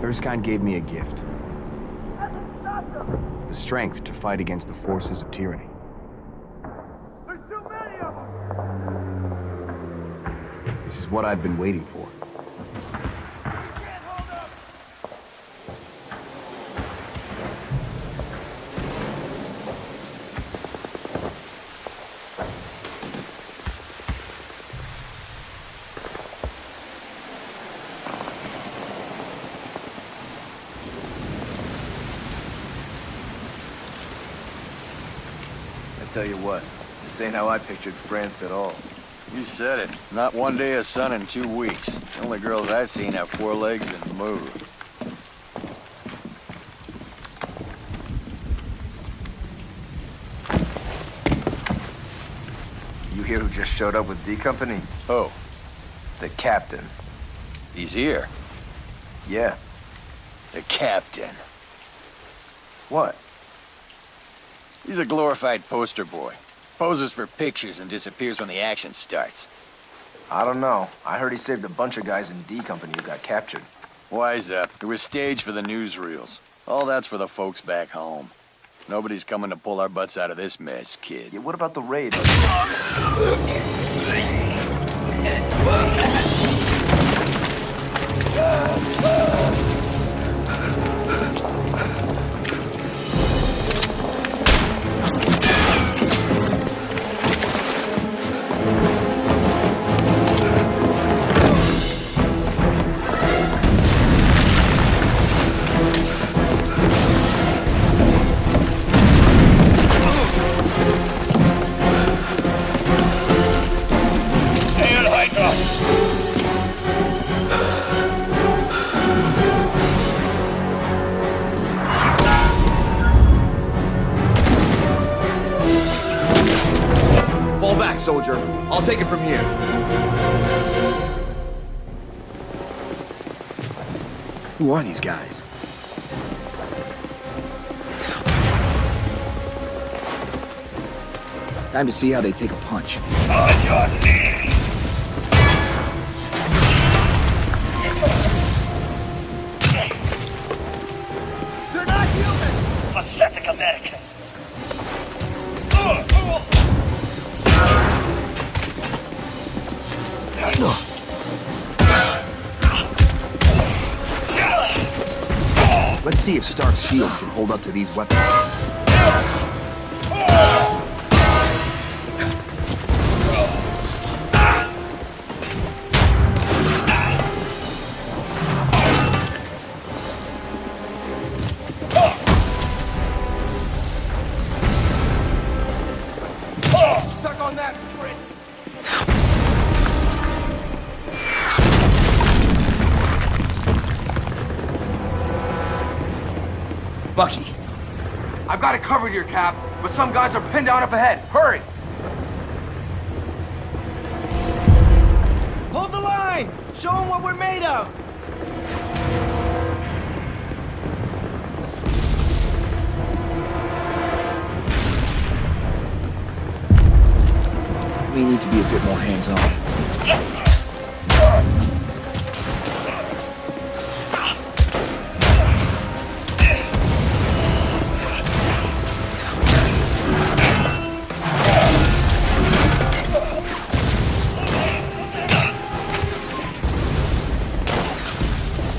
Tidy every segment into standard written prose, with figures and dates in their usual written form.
Erskine gave me a gift. The strength to fight against the forces of tyranny. There's too many of them! This is what I've been waiting for. Tell you what, this ain't how I pictured France at all. You said it. Not one day of sun in 2 weeks. The only girls I've seen have 4 legs and move. You hear who just showed up with D Company? Oh, The Captain. he's here. Yeah. The Captain. What? He's a glorified poster boy. Poses for pictures and disappears when the action starts. I don't know. I heard he saved a bunch of guys in D Company who got captured. Wise up. It was staged for the newsreels. All that's for the folks back home. Nobody's coming to pull our butts out of this mess, kid. Yeah, what about the raid? Fall back, soldier. I'll take it from here. Who are these guys? Time to see how they take a punch. On your knees! They're not human! Pathetic America! Let's see if Stark's shield can hold up to these weapons. Suck on that, Prince! Bucky, I've got it covered here, Cap, but some guys are pinned down up ahead. Hurry! Hold the line! Show them what we're made of! we need to be a bit more hands-on.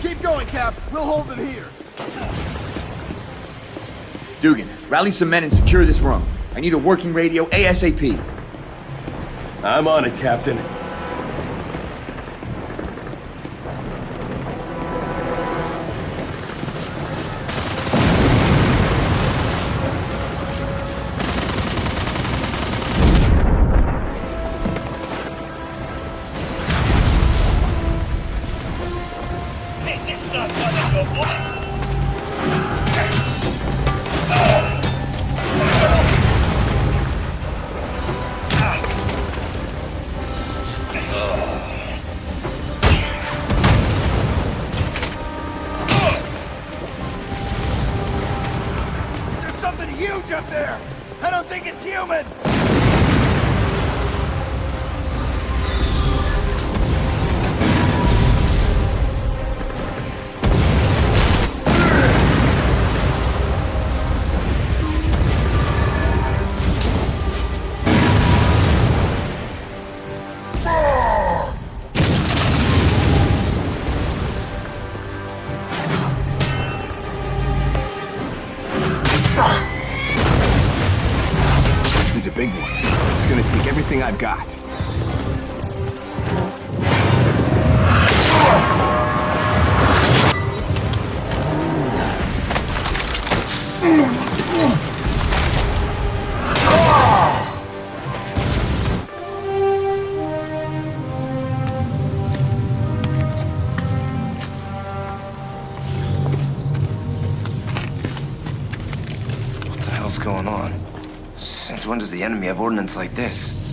Keep going, Cap. We'll hold them here. Dugan, rally some men and secure this room. I need a working radio ASAP. I'm on it, Captain. This is not gonna go well. There's something huge up there! I don't think it's human! I've got. What the hell's going on? Since when does the enemy have ordnance like this?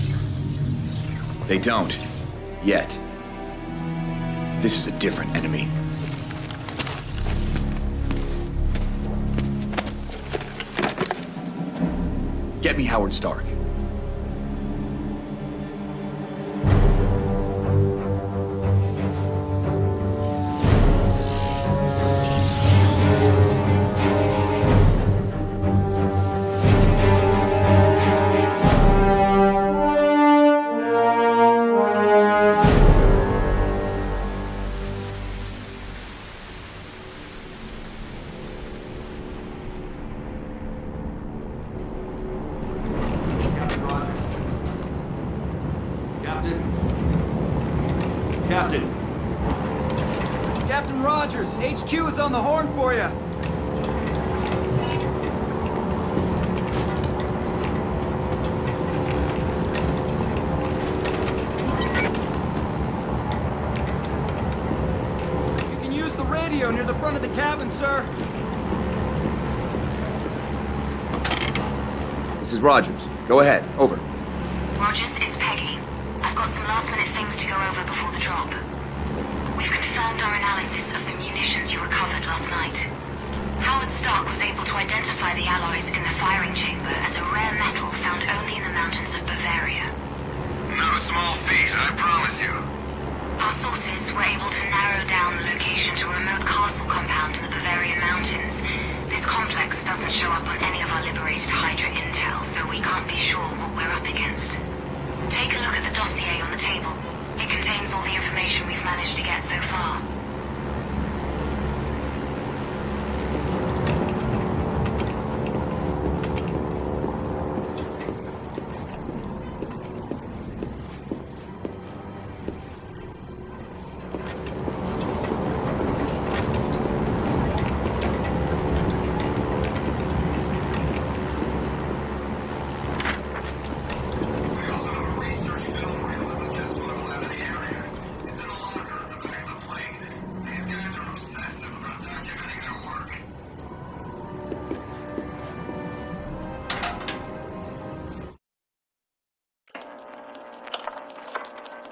They don't. Yet. This is a different enemy. Get me Howard Stark. Captain. Captain Rogers, HQ is on the horn for you. You can use the radio near the front of the cabin, sir. This is Rogers. Go ahead. Over. Rogers, it's Peggy. I've got some last-minute things to go over before the drop. We've confirmed our analysis of the munitions you recovered last night. Howard Stark was able to identify the alloys in the firing chamber as a rare metal found only in the mountains of Bavaria. Not a small feat, I promise you. Our sources were able to narrow down the location to a remote castle compound in the Bavarian mountains. This complex doesn't show up on any of our liberated Hydra intel, so we can't be sure what we're up against. Take a look at the dossier on the table. It contains all the information we've managed to get so far.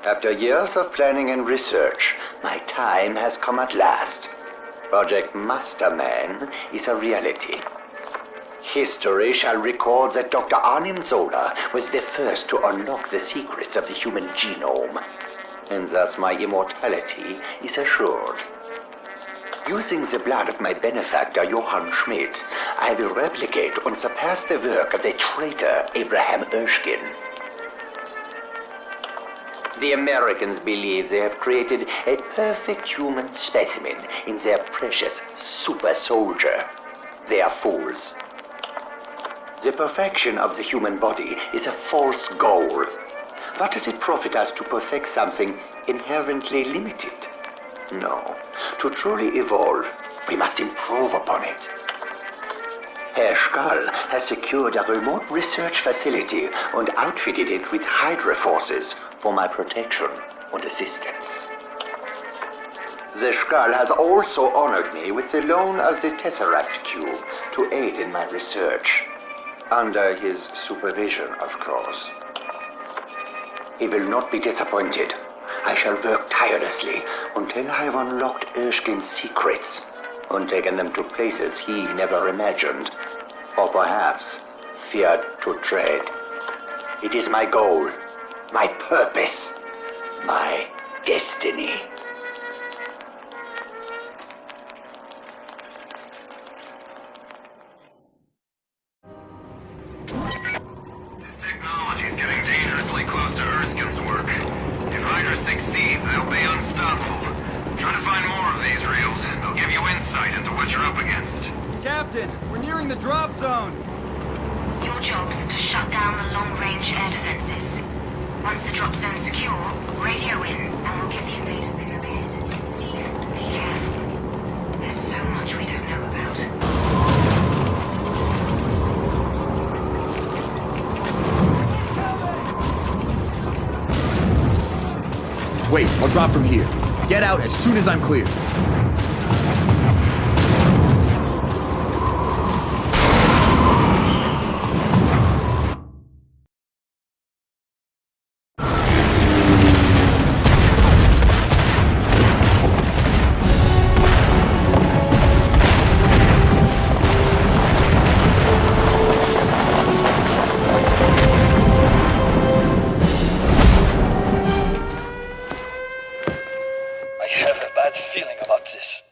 After years of planning and research, my time has come at last. Project Masterman is a reality. History shall record that Dr. Arnim Zola was the first to unlock the secrets of the human genome, and thus my immortality is assured. Using the blood of my benefactor, Johann Schmidt, I will replicate and surpass the work of the traitor Abraham Erskine. The Americans believe they have created a perfect human specimen in their precious super soldier. They are fools. The perfection of the human body is a false goal. What does it profit us to perfect something inherently limited? No. To truly evolve, we must improve upon it. Herr Schall has secured a remote research facility and outfitted it with Hydra forces for my protection and assistance. The Schall has also honored me with the loan of the Tesseract Cube to aid in my research. Under his supervision, of course. He will not be disappointed. I shall work tirelessly until I have unlocked Erskine's secrets and taken them to places he never imagined, or perhaps feared to tread. It is my goal, my purpose, my destiny. This technology's getting dangerously close to Erskine's work. If Hydra succeeds, they'll be unstoppable. Try to find more of these reels. They'll give you insight into what you're up against. Captain, we're nearing the drop zone. Your job's to shut down the long-range air defenses. Once the drop zone's secure, radio in, and we'll give the invaders the go-ahead. Steve, be careful. There's so much we don't know about. Wait, I'll drop from here. Get out as soon as I'm clear. Feeling about this.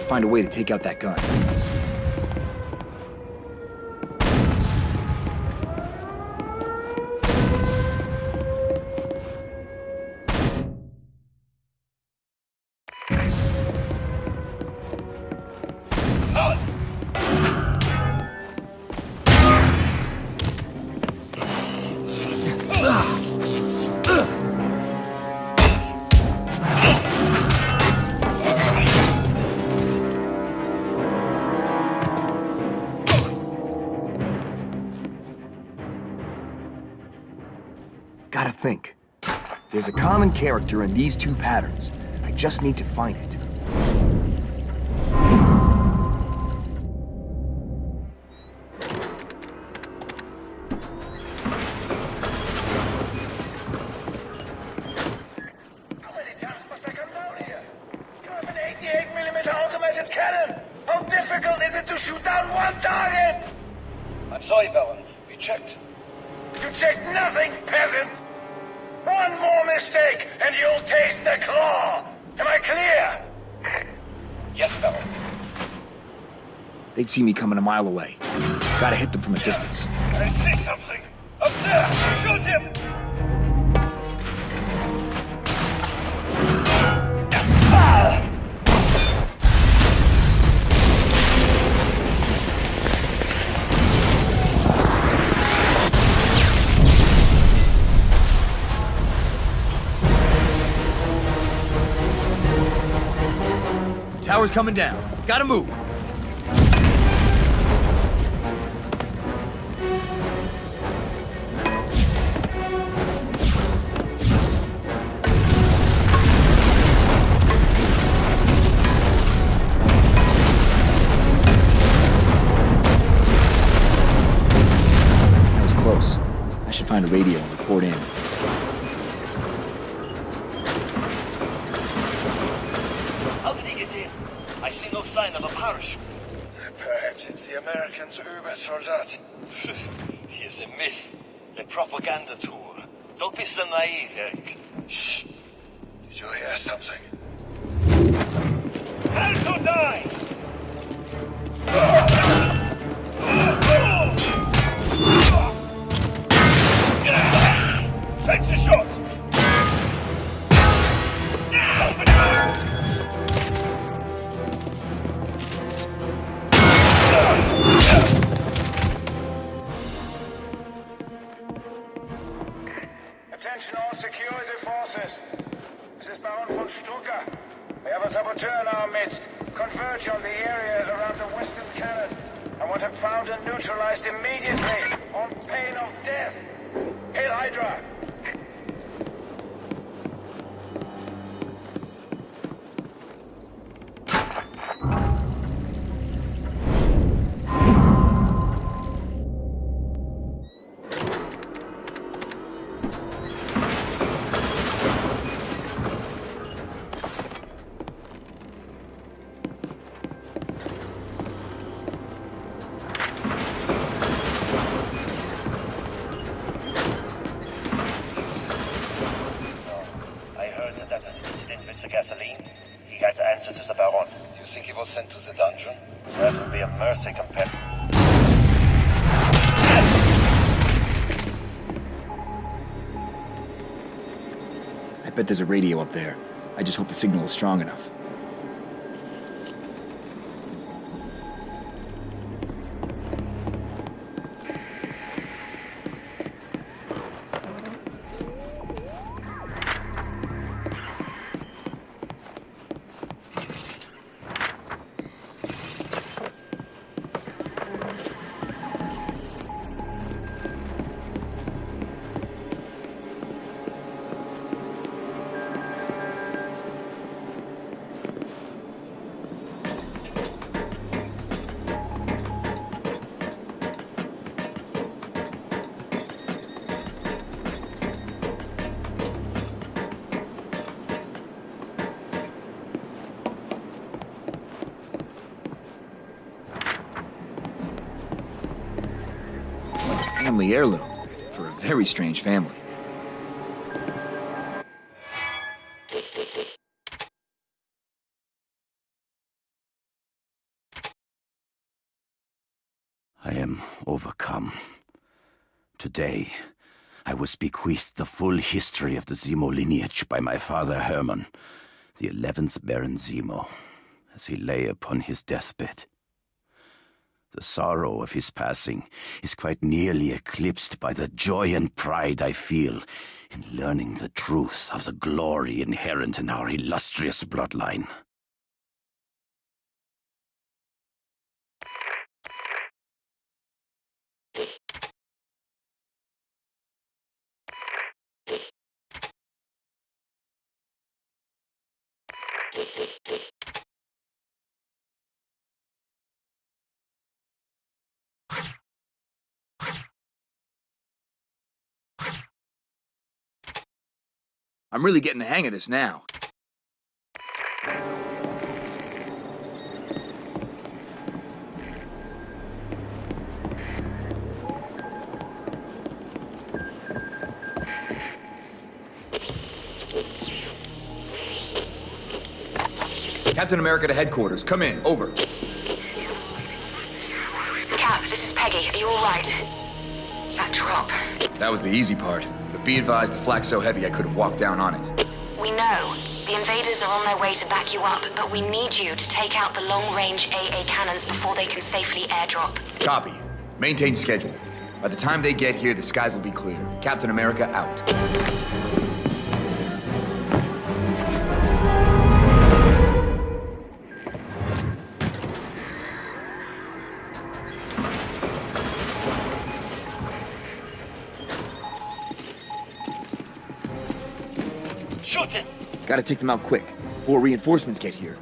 Find a way to take out that gun. Gotta think. There's a common character in these two patterns. I just need to find it. How many times must I come down here? You have an 88mm automated cannon! How difficult is it to shoot down one target? I'm sorry, Baron. We checked. You checked nothing, peasant! One more mistake, and you'll taste the claw! Am I clear? Yes, Baron. They'd see me coming a mile away. Gotta hit them from a distance. I see something! Up there! Shoot him! Tower's coming down. Gotta move. That was close. I should find a radio and report in. How did he get in? I see no sign of a parachute. Perhaps it's the Americans' Uber-soldat. He is a myth, a propaganda tool. Don't be so naive, Eric. Shh. Did you hear something? Hell to die! Takes a shot! Attention all security forces. This is Baron von Strucker. We have a saboteur in our midst. Converge on the area around the western cannon. I want him found and neutralized immediately, on pain of death. Hail Hydra! gasoline. He had to answer to the Baron. Do you think he was sent to the dungeon? That would be a mercy compared. I bet there's a radio up there. I just hope the signal is strong enough. Family heirloom for a very strange family. I am overcome. Today, I was bequeathed the full history of the Zemo lineage by my father Hermann, the 11th Baron Zemo, as he lay upon his deathbed. The sorrow of his passing is quite nearly eclipsed by the joy and pride I feel in learning the truth of the glory inherent in our illustrious bloodline. I'm really getting the hang of this now. Captain America to headquarters. Come in. Over. Cap, this is Peggy. Are you all right? That drop. That was the easy part. But be advised, the flak's so heavy I could have walked down on it. We know. The invaders are on their way to back you up, but we need you to take out the long-range AA cannons before they can safely airdrop. Copy. Maintain schedule. By the time they get here, the skies will be clear. Captain America out. Shoot it! Gotta take them out quick, before reinforcements get here.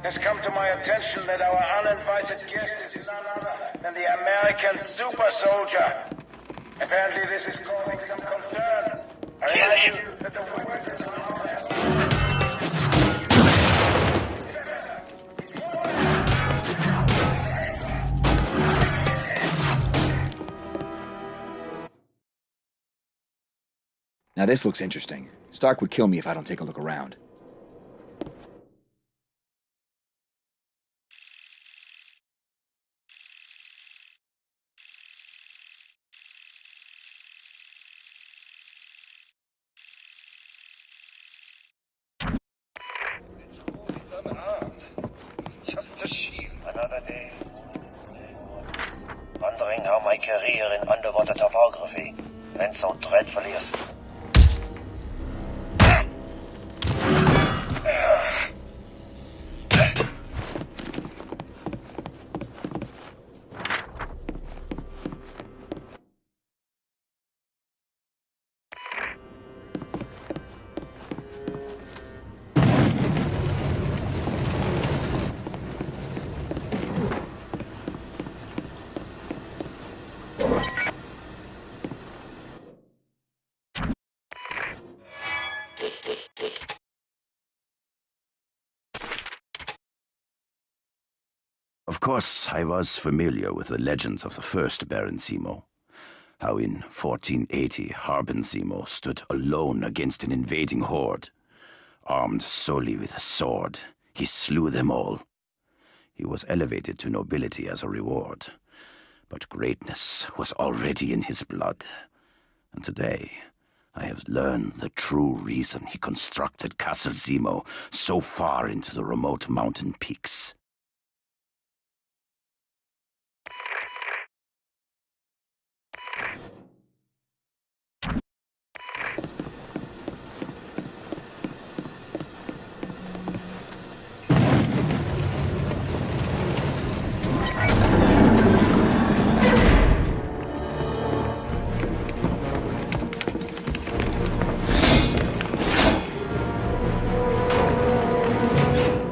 It's come to my attention that our uninvited guest is none other than the American super soldier. Apparently this is causing some concern. I remind you that the weapons are not Now this looks interesting. Stark would kill me if I don't take a look around. Just a shield. Another day. Wondering how my career in underwater topography went so dreadfully asleep. Of course, I was familiar with the legends of the first Baron Zemo. How in 1480, Harbin Zemo stood alone against an invading horde. Armed solely with a sword, he slew them all. He was elevated to nobility as a reward, but greatness was already in his blood. And today, I have learned the true reason he constructed Castle Zemo so far into the remote mountain peaks.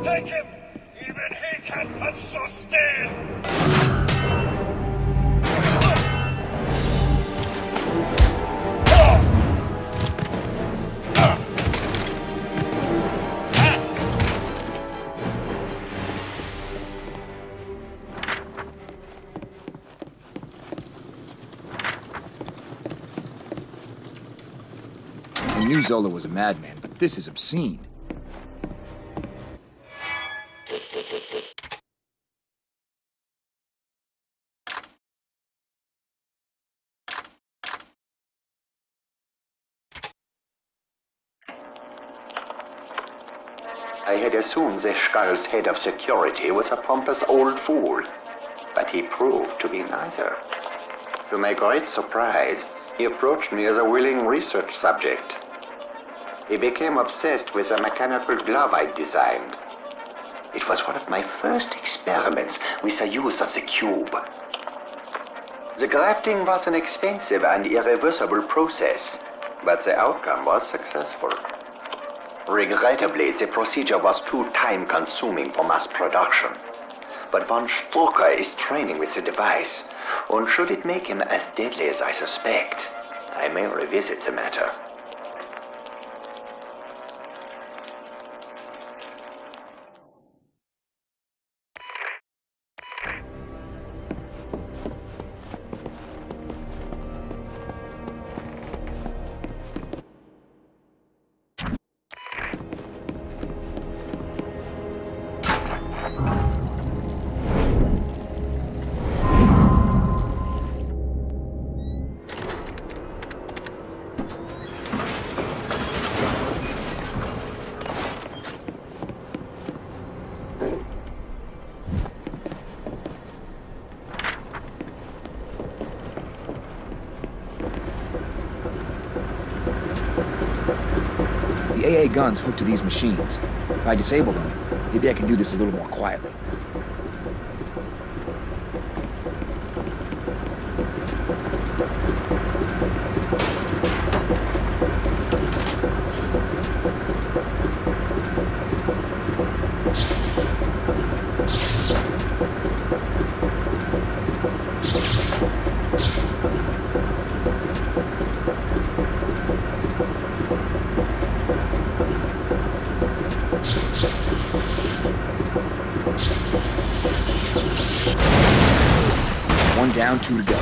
Take him! Even he can punch so steel! I knew Zola was a madman, but this is obscene. I had assumed the Skull's head of security was a pompous old fool, but he proved to be neither. To my great surprise, he approached me as a willing research subject. He became obsessed with a mechanical glove I'd designed. It was one of my first experiments with the use of the cube. The grafting was an expensive and irreversible process, but the outcome was successful. Regrettably, the procedure was too time-consuming for mass production. But von Strucker is training with the device, and should it make him as deadly as I suspect, I may revisit the matter. The AA gun's hooked to these machines. If I disable them, maybe I can do this a little more quietly. One down, two to go.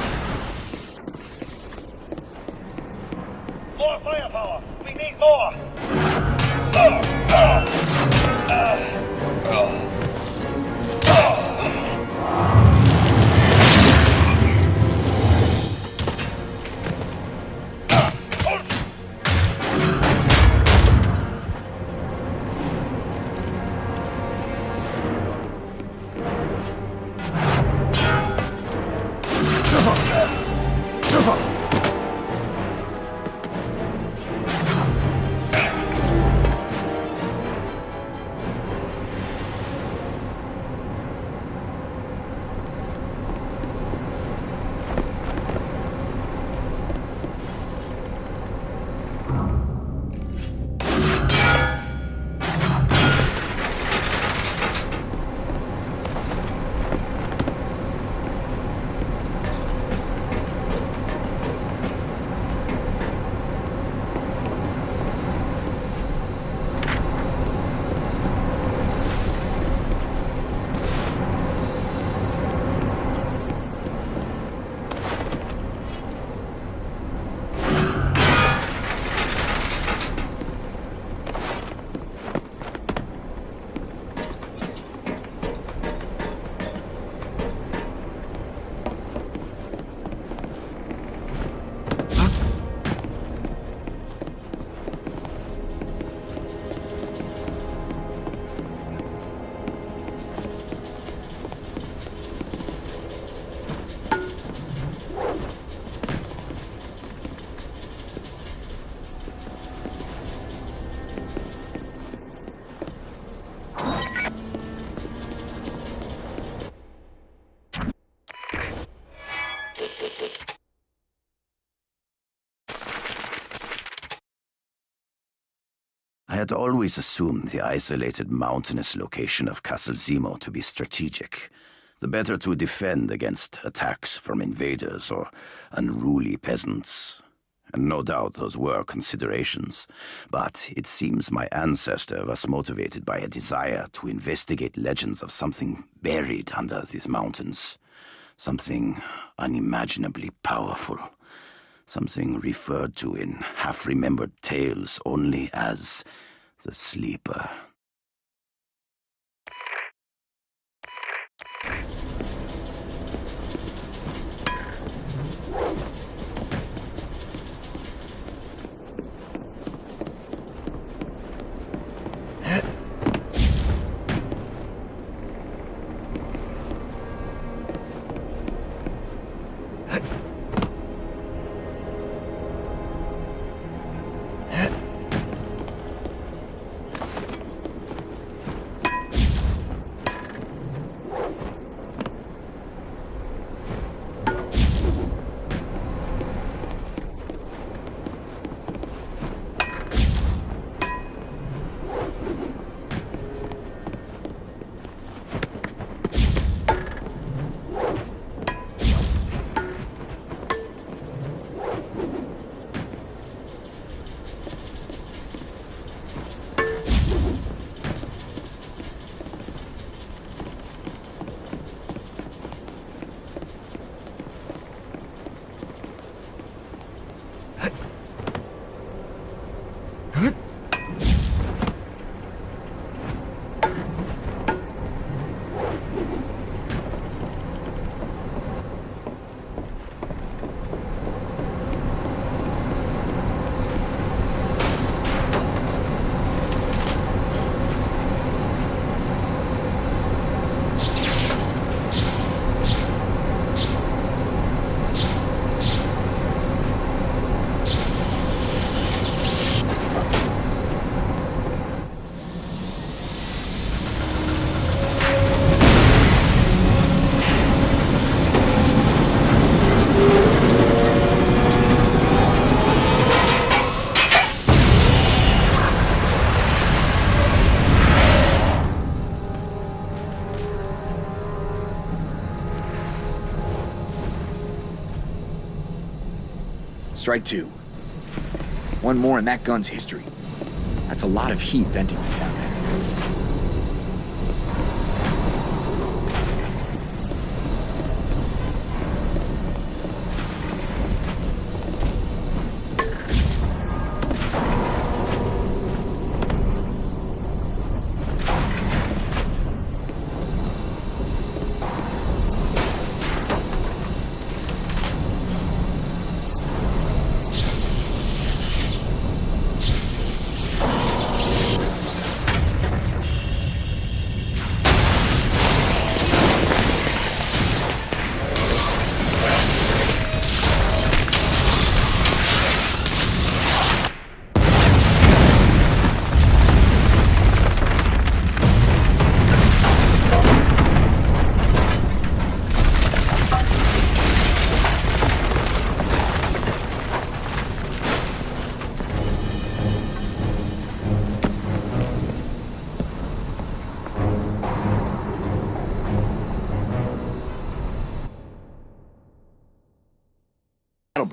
More firepower! We need more! I had always assumed the isolated mountainous location of Castle Zemo to be strategic, the better to defend against attacks from invaders or unruly peasants. And no doubt those were considerations, but it seems my ancestor was motivated by a desire to investigate legends of something buried under these mountains, something unimaginably powerful. Something referred to in half-remembered tales only as the Sleeper. Strike two. One more in that gun's history. That's a lot of heat venting from down there.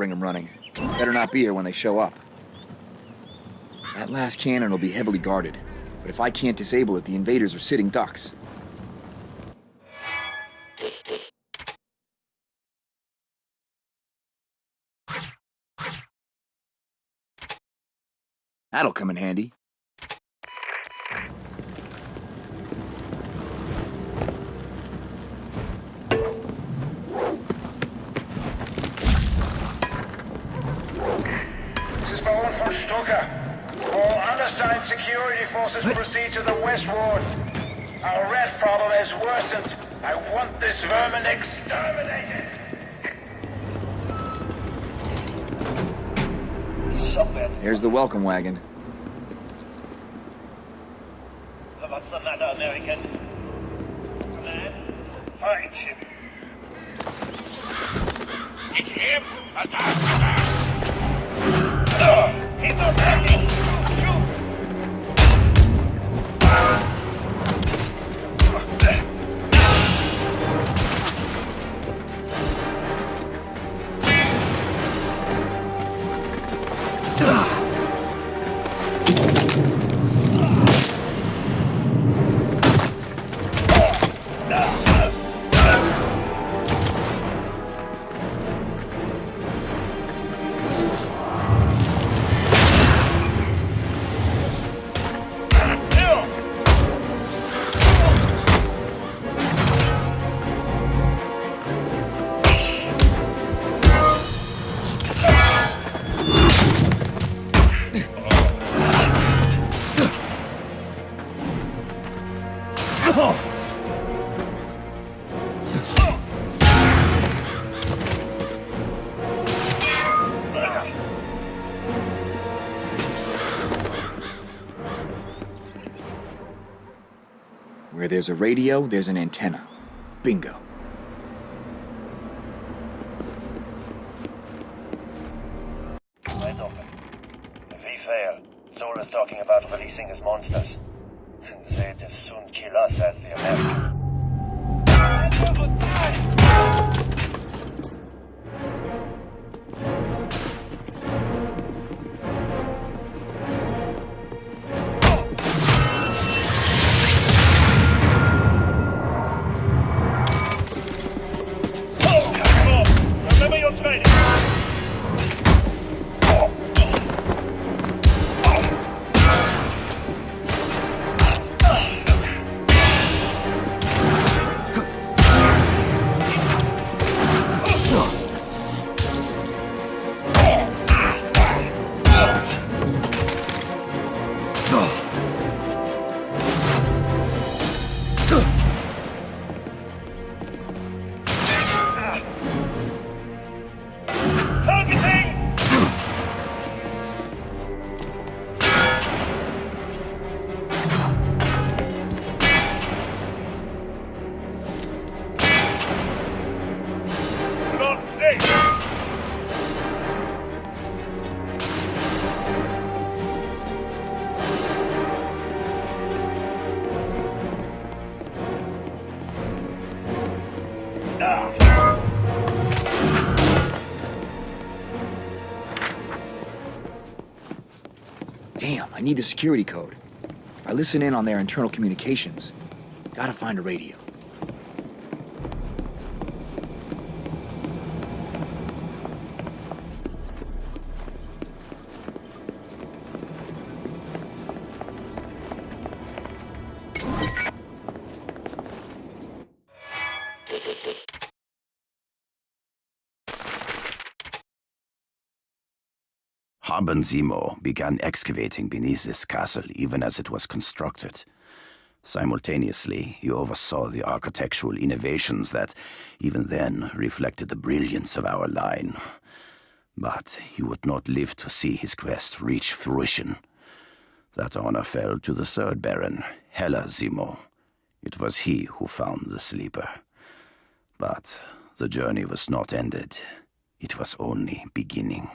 bring them running. Better not be here when they show up. That last cannon will be heavily guarded. But if I can't disable it, the invaders are sitting ducks. That'll come in handy. This is Baron von Stuka. All undersigned security forces proceed to the west ward. Our rat problem has worsened. I want this vermin exterminated. He's somewhere. There's the welcome wagon. What's the matter, American? Man, find him. It's him! Attack! Attack! He's not attacking! Shoot! Where there's a radio, there's an antenna. Bingo. Eyes open. If we fail, Zola's talking about releasing his monsters. And they'd as soon kill us as the American. Remember your training! Damn, I need the security code. I listen in on their internal communications. Gotta find a radio. Haben Zemo began excavating beneath this castle even as it was constructed. Simultaneously, he oversaw the architectural innovations that, even then, reflected the brilliance of our line. But he would not live to see his quest reach fruition. That honor fell to the third Baron, Hella Zemo. It was he who found the sleeper. But the journey was not ended. It was only beginning.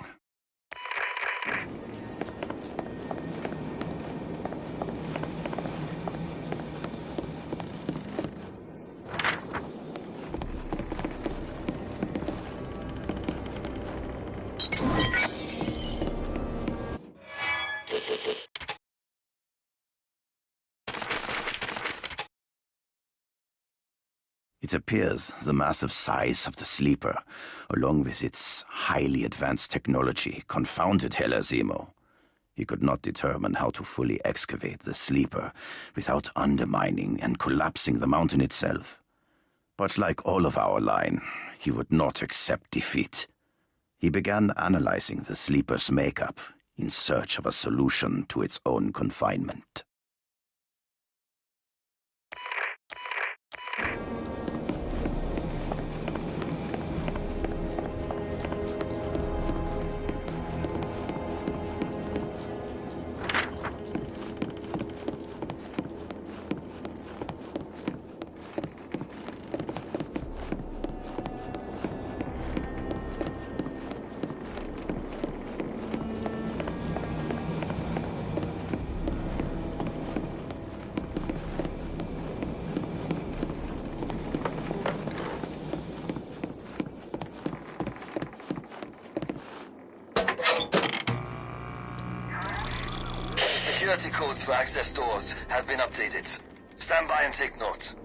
It appears the massive size of the sleeper, along with its highly advanced technology, confounded Heller Zemo. He could not determine how to fully excavate the sleeper without undermining and collapsing the mountain itself. But like all of our line, he would not accept defeat. He began analyzing the sleeper's makeup in search of a solution to its own confinement. Security codes for access doors have been updated. Stand by and take note.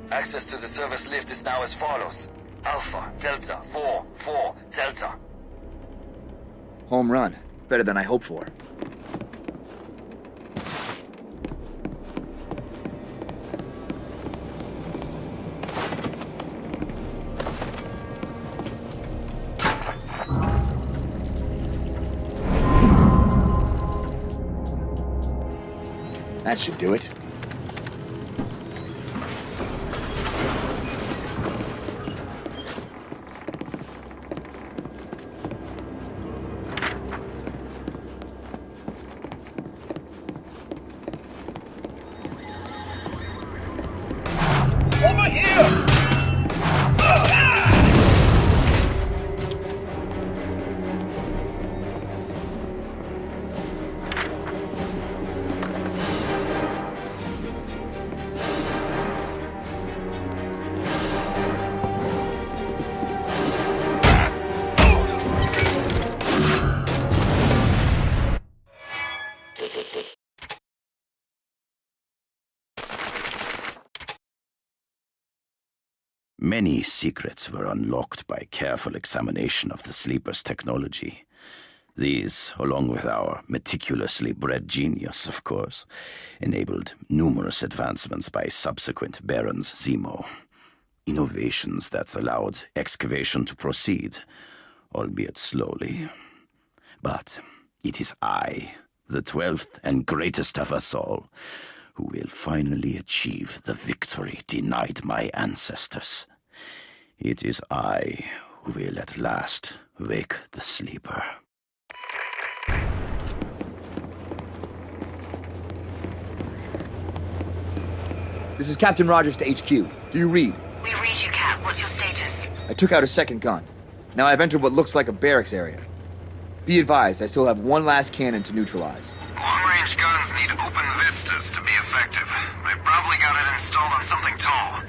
Access to the service lift is now as follows. Alpha, Delta, 4, 4, Delta. Home run. Better than I hoped for. That should do it. Over here! Many secrets were unlocked by careful examination of the sleeper's technology. These, along with our meticulously bred genius, of course, enabled numerous advancements by subsequent Barons Zemo. Innovations that allowed excavation to proceed, albeit slowly. But it is I, the 12th and greatest of us all, who will finally achieve the victory denied my ancestors. It is I who will at last wake the sleeper. This is Captain Rogers to HQ. Do you read? We read you, Cap. What's your status? I took out a second gun. Now I've entered what looks like a barracks area. Be advised, I still have one last cannon to neutralize. Long-range guns need open vistas to be effective. I probably got it installed on something tall.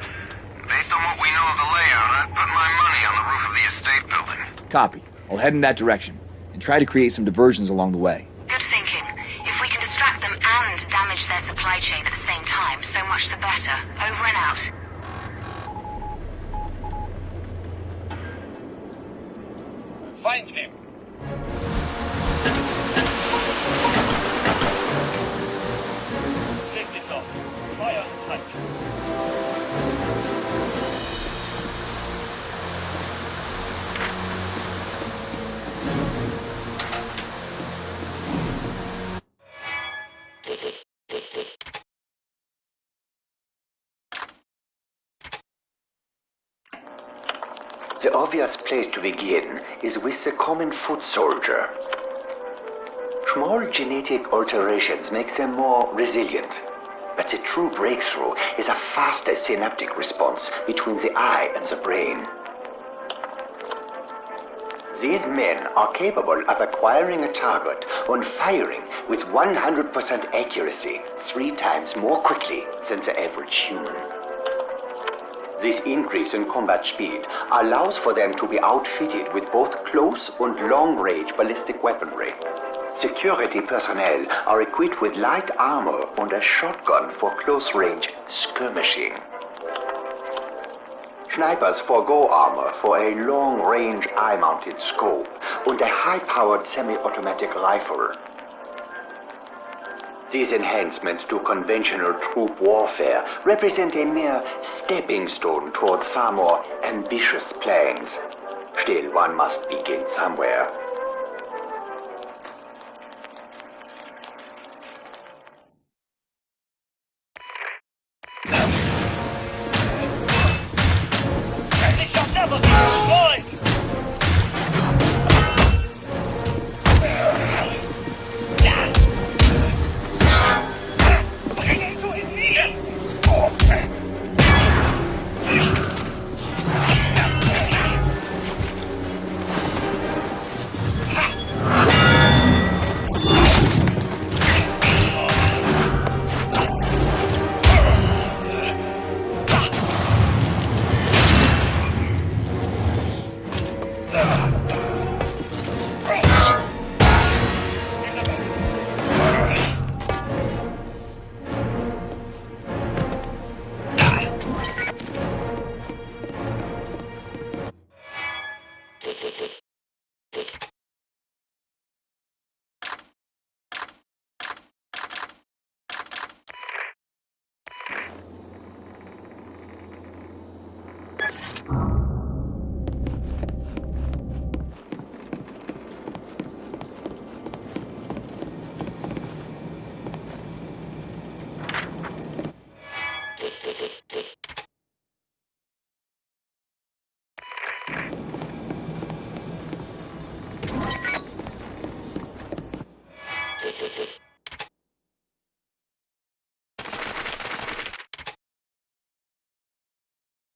Based on what we know of the layout, I'd put my money on the roof of the estate building. Copy. I'll head in that direction, and try to create some diversions along the way. Good thinking. If we can distract them and damage their supply chain at the same time, so much the better. Over and out. Find him. Safety's off. Fire on sight. The obvious place to begin is with the common foot soldier. Small genetic alterations make them more resilient. But the true breakthrough is a faster synaptic response between the eye and the brain. These men are capable of acquiring a target and firing with 100% accuracy 3 times more quickly than the average human. This increase in combat speed allows for them to be outfitted with both close and long-range ballistic weaponry. Security personnel are equipped with light armor and a shotgun for close-range skirmishing. Snipers forego armor for a long-range eye-mounted scope and a high-powered semi-automatic rifle. These enhancements to conventional troop warfare represent a mere stepping stone towards far more ambitious plans. Still, one must begin somewhere. They shall never be destroyed! Bring him to his knees!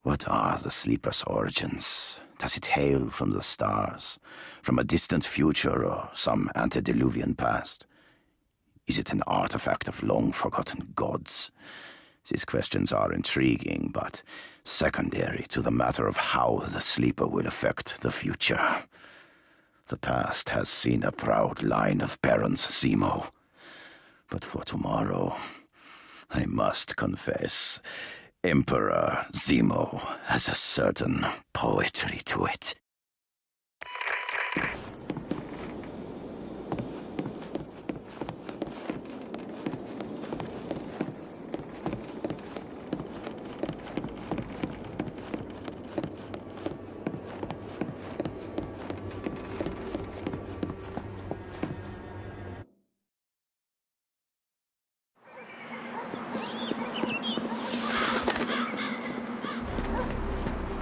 What are the Sleeper's origins? Does it hail from the stars, from a distant future, or some antediluvian past? Is it an artifact of long-forgotten gods? These questions are intriguing, but secondary to the matter of how the Sleeper will affect the future. The past has seen a proud line of Barons Zemo. But for tomorrow, I must confess, Emperor Zemo has a certain poetry to it.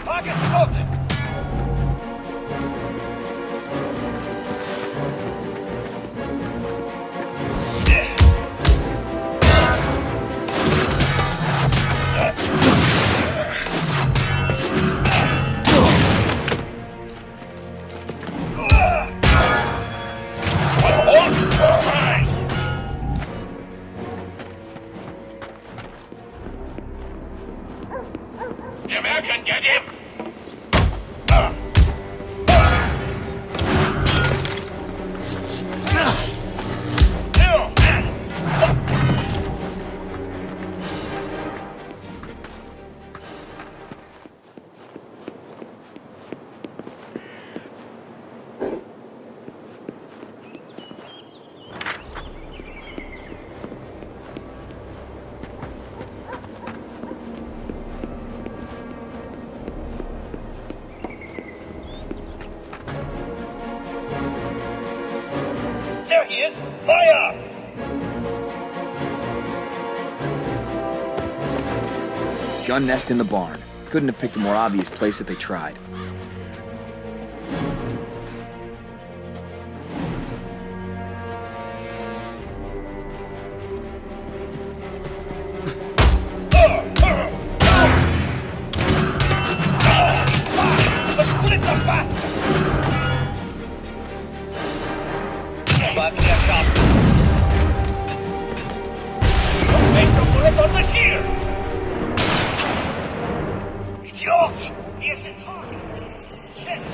Target spotted! The American, get him! There he is! Fire! Gun nest in the barn. Couldn't have picked a more obvious place if they tried. Those bullets are faster! Back there, shot! Don't make the bullet on the shield! Idiot! He is a target! His chest!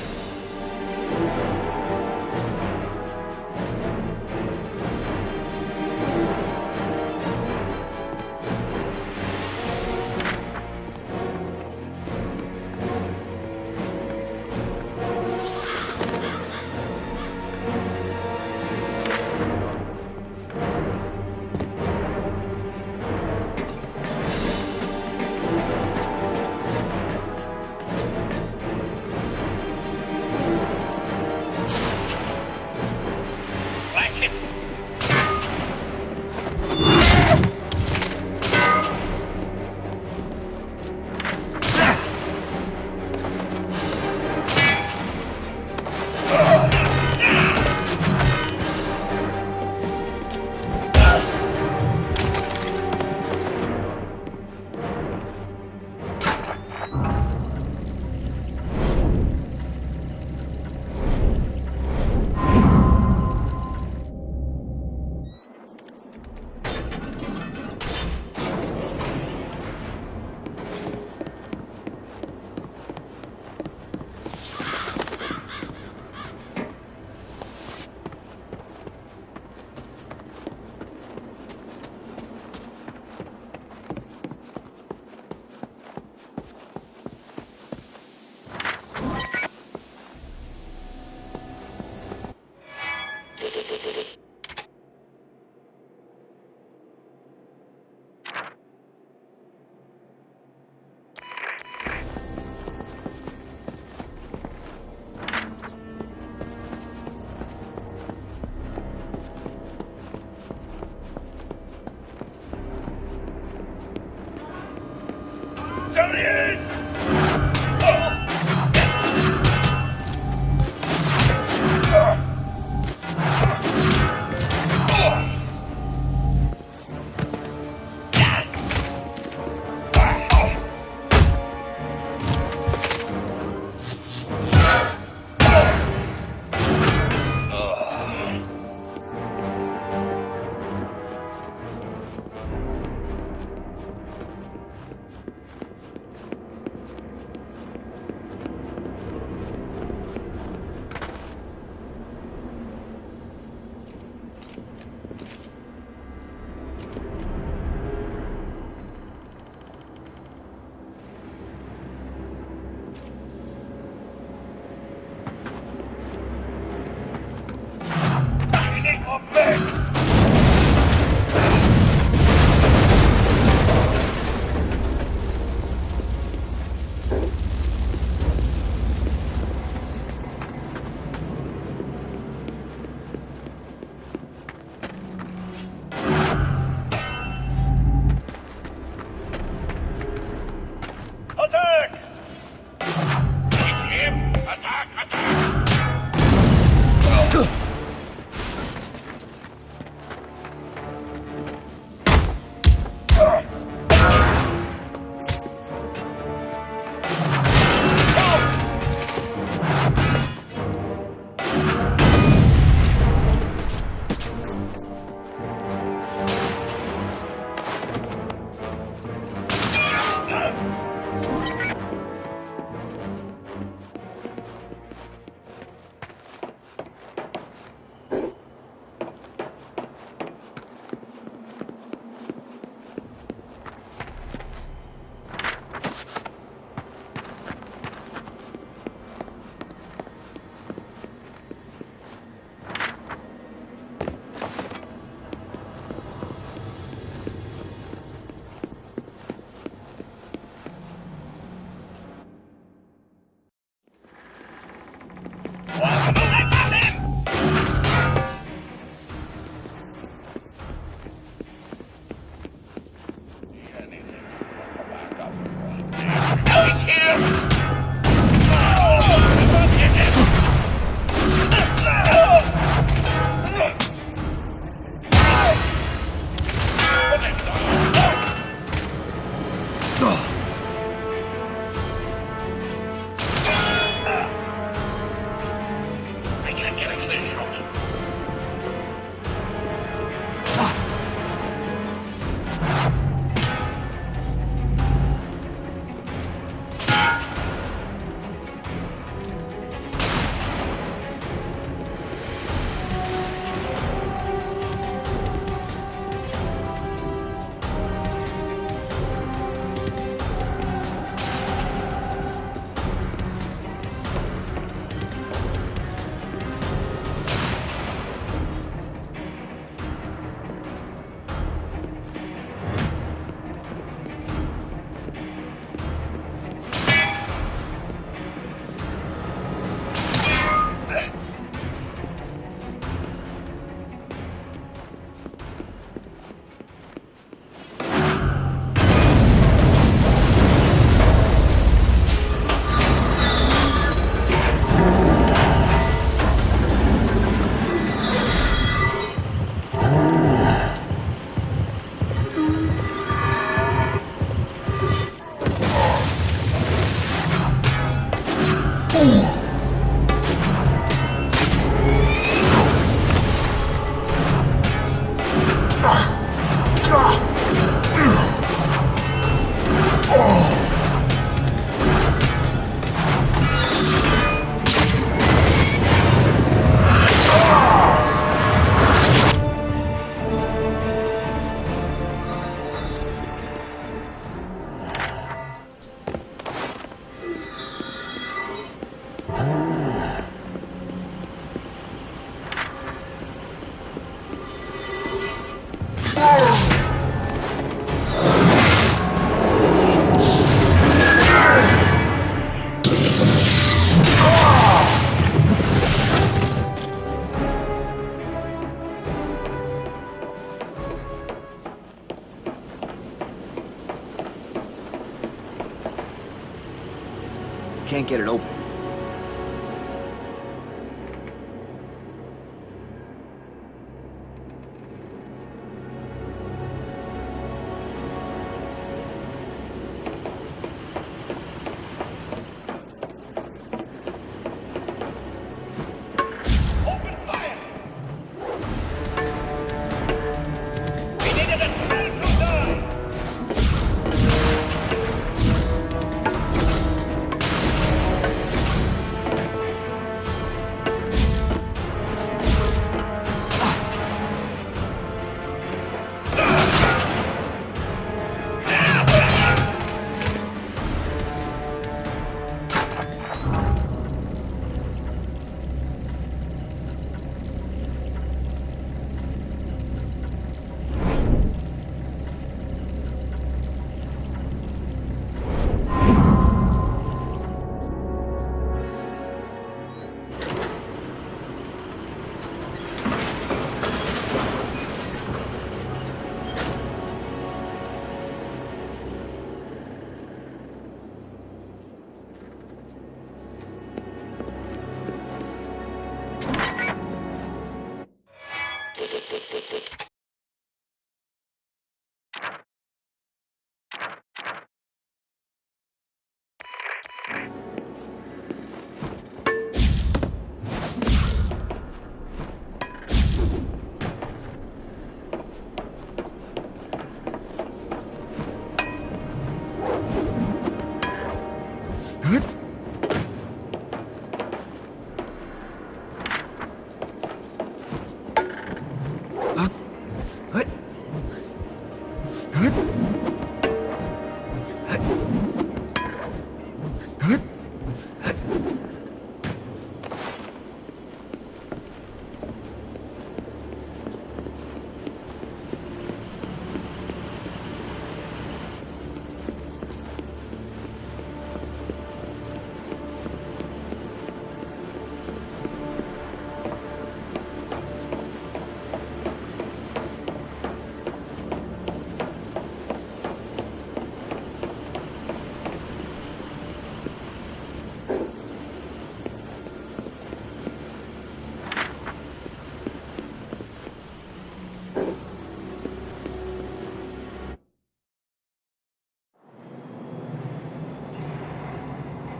Can't get it open.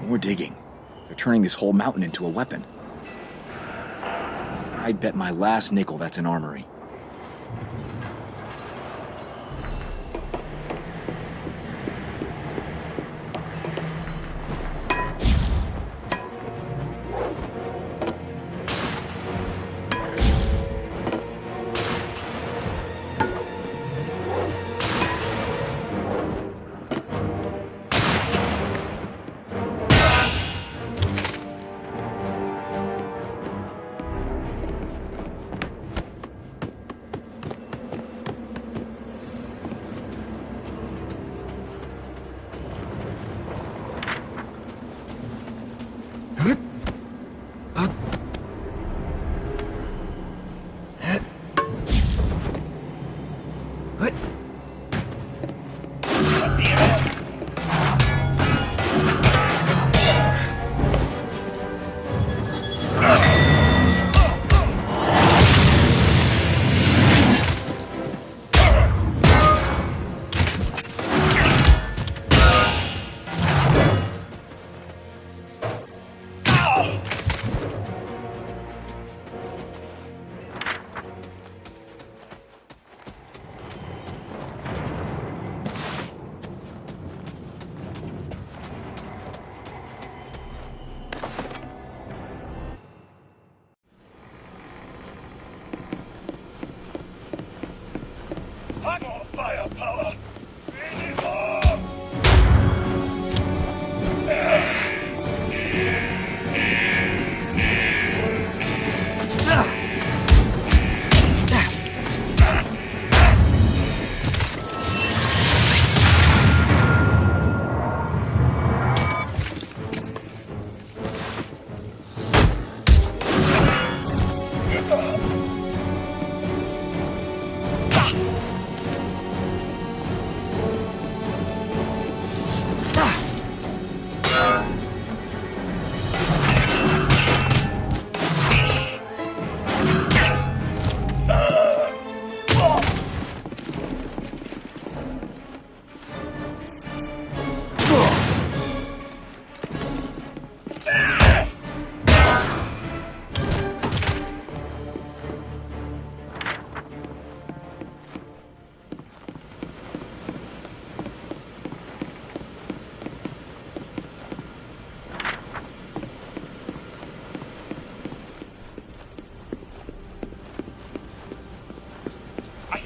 More digging. They're turning this whole mountain into a weapon. I'd bet my last nickel that's an armory. More firepower! We need more!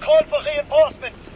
Call for reinforcements!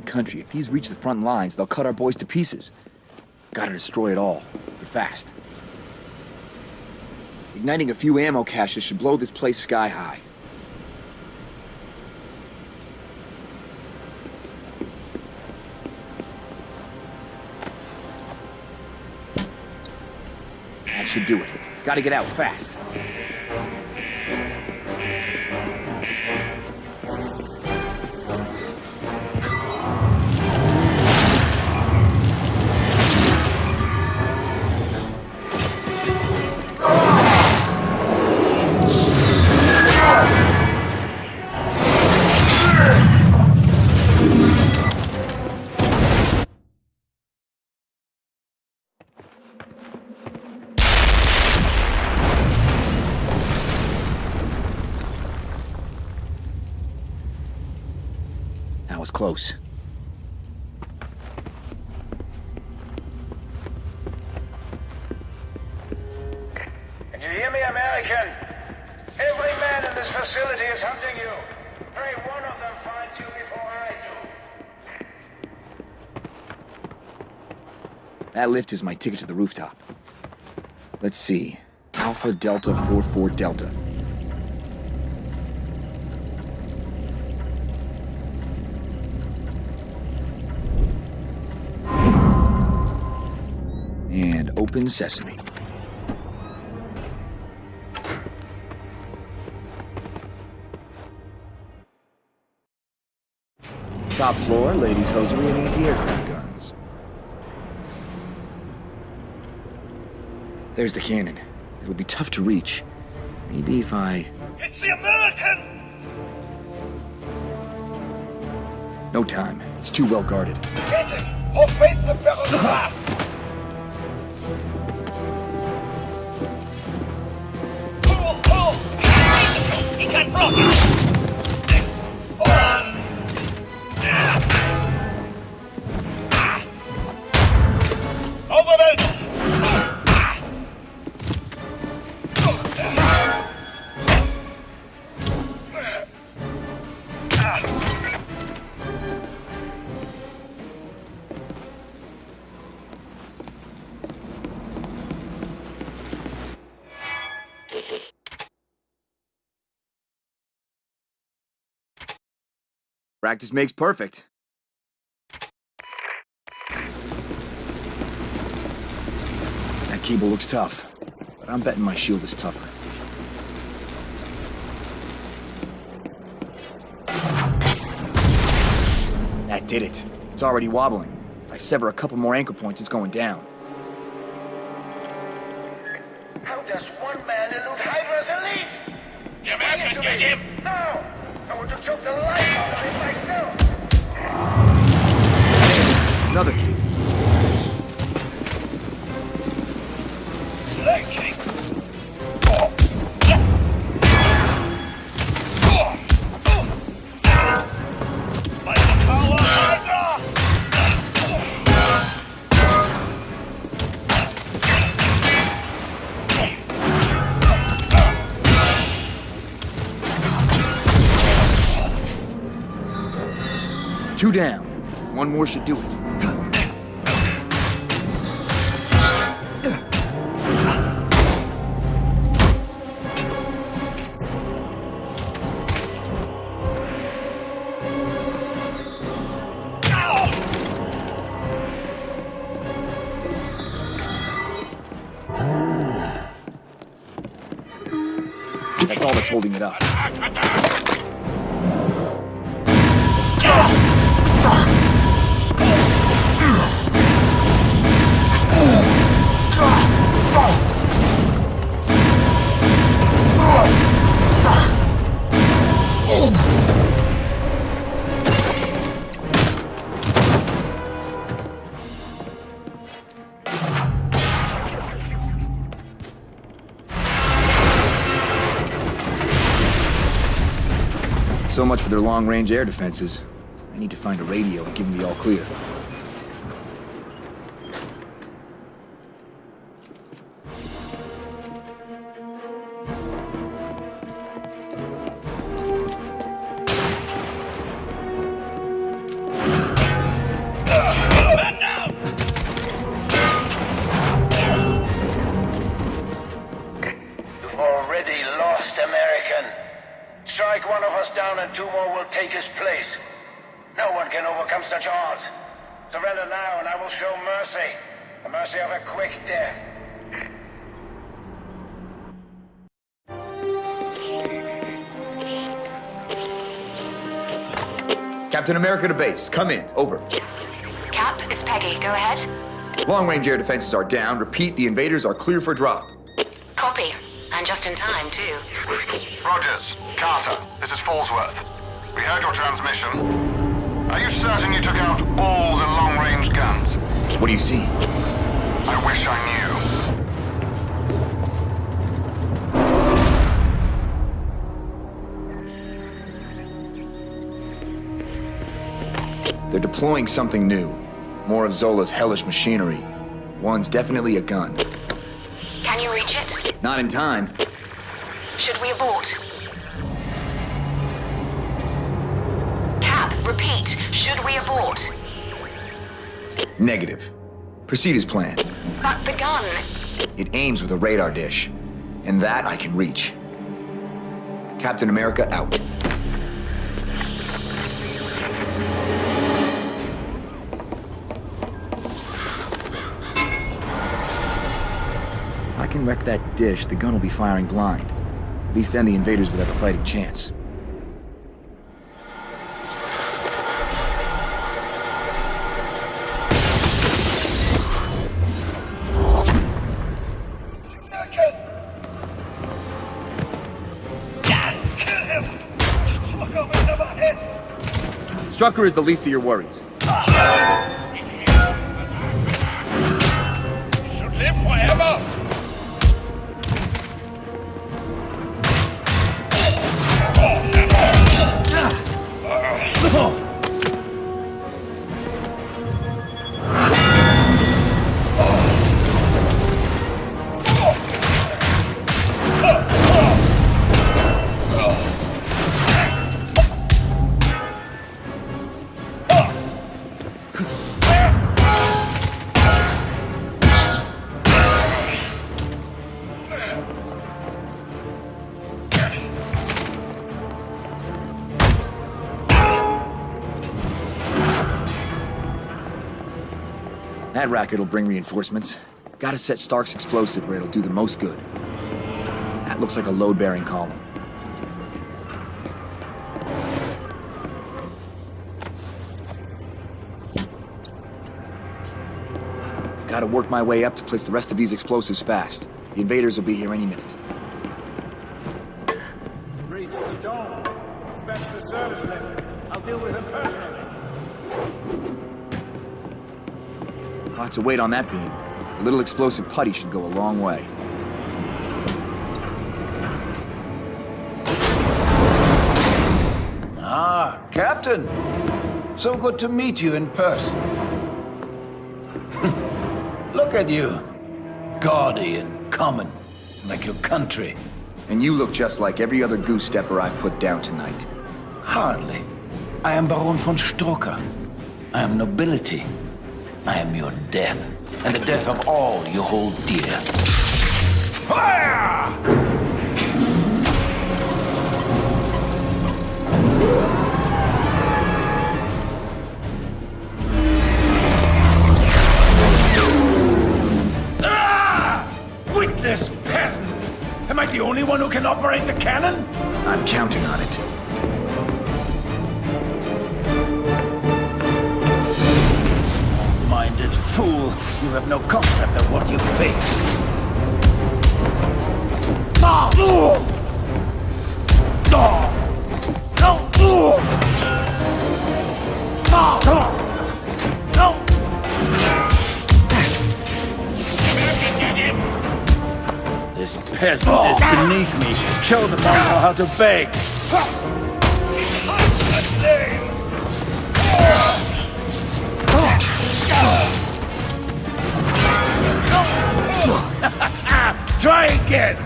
Country. If these reach the front lines, they'll cut our boys to pieces. Gotta destroy it all. But fast. Igniting a few ammo caches should blow this place sky high. That should do it. Gotta get out fast. That was close. Can you hear me, American? Every man in this facility is hunting you. Pray one of them finds you before I do. That lift is my ticket to the rooftop. Let's see. Alpha Delta 44 Delta. And open sesame. Top floor, ladies' hosiery and anti-aircraft guns. There's the cannon. It'll be tough to reach. Maybe if I... It's the American! No time. It's too well guarded. Get him! Or face the barrel blast! He got broken! Practice makes perfect. cable looks tough, but I'm betting my shield is tougher. That did it. It's already wobbling. If I sever a couple more anchor points, it's going down. How does one man elude Hydra's elite? The American, get him! No! I want to choke the life out of him myself! Another cable. Slanking! By the power of Hydra! Two down. One more should do it. That's all that's holding it up. So much for their long-range air defenses. I need to find a radio and give them the all-clear. You've already lost, American. Strike one of us down and two more will take his place. No one can overcome such odds. Surrender now and I will show mercy. The mercy of a quick death. Captain America to base. Come in. Over. Cap, it's Peggy. Go ahead. Long-range air defenses are down. Repeat, the invaders are clear for drop. Copy. And just in time, too. Rogers, Carter, this is Fallsworth. We heard your transmission. Are you certain you took out all the long-range guns? What do you see? I wish I knew. They're deploying something new. More of Zola's hellish machinery. One's definitely a gun. Can you reach it? Not in time. Should we abort? Cap, repeat. Should we abort? Negative. Proceed as planned. But the gun... It aims with a radar dish. And that I can reach. Captain America out. If I can wreck that dish, the gun will be firing blind. At least then the invaders would have a fighting chance. Strucker is the least of your worries. Should live forever! That racket will bring reinforcements. Gotta set Stark's explosive where it'll do the most good. That looks like a load-bearing column. Gotta work my way up to place the rest of these explosives fast. The invaders will be here any minute. Reach the dome. Fetch the service lift. I'll deal with him personally. Lots of weight on that beam. A little explosive putty should go a long way. Ah, Captain. So good to meet you in person. Look at you. Gaudy and common, like your country. And you look just like every other goose-stepper I've put down tonight. Hardly. I am Baron von Strucker. I am nobility. I am your death, and the death of all you hold dear. Fire! Witless peasants! Am I the only one who can operate the cannon? I'm counting on it. Small-minded fool! You have no concept of what you face. This peasant is beneath me. Show the monster how to beg. Try again.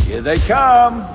Here they come.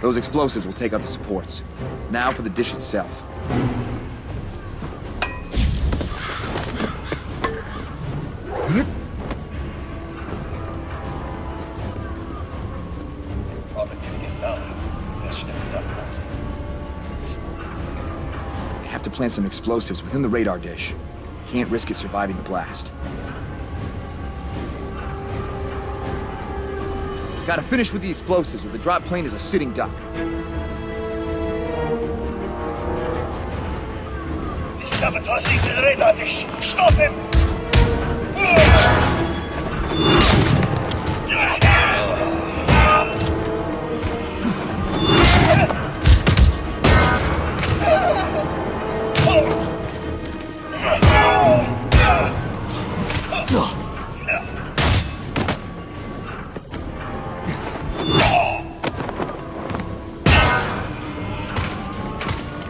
Those explosives will take out the supports. Now for the dish itself. I have to plant some explosives within the radar dish. Can't risk it surviving the blast. Gotta finish with the explosives, or the drop plane is a sitting duck. He's sabotaging the radar dish. Stop him!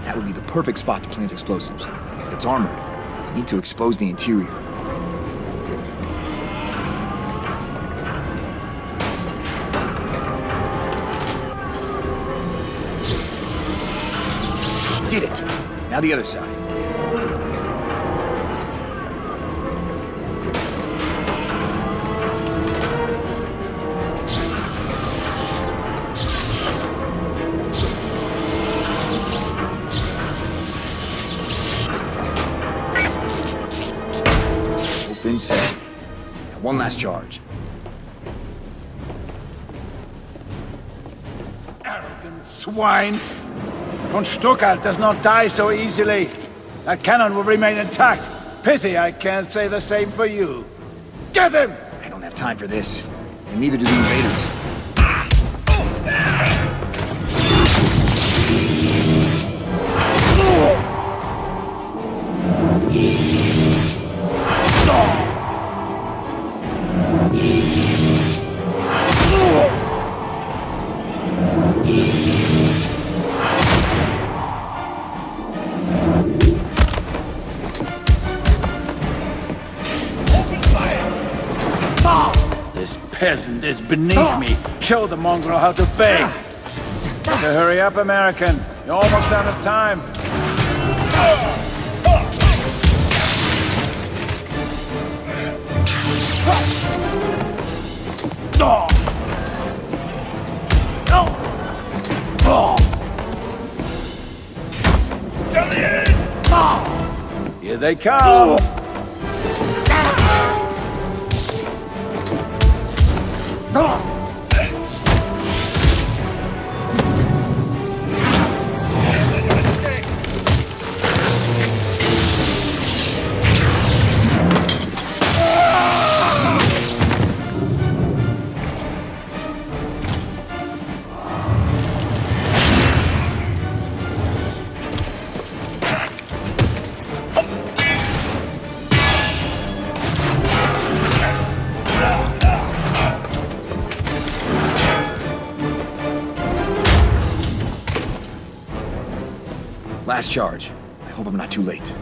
That would be the perfect spot to plant explosives. But it's armored. I need to expose the interior. Did it! Now the other side. Open sesame. Now one last charge. Arrogant swine! Von Stuttgart does not die so easily. That cannon will remain intact. Pity I can't say the same for you. Get him! I don't have time for this. And neither do the invaders. peasant is beneath me. Show the mongrel how to beg. So hurry up, American. You're almost out of time. Here they come! Last charge. I hope I'm not too late.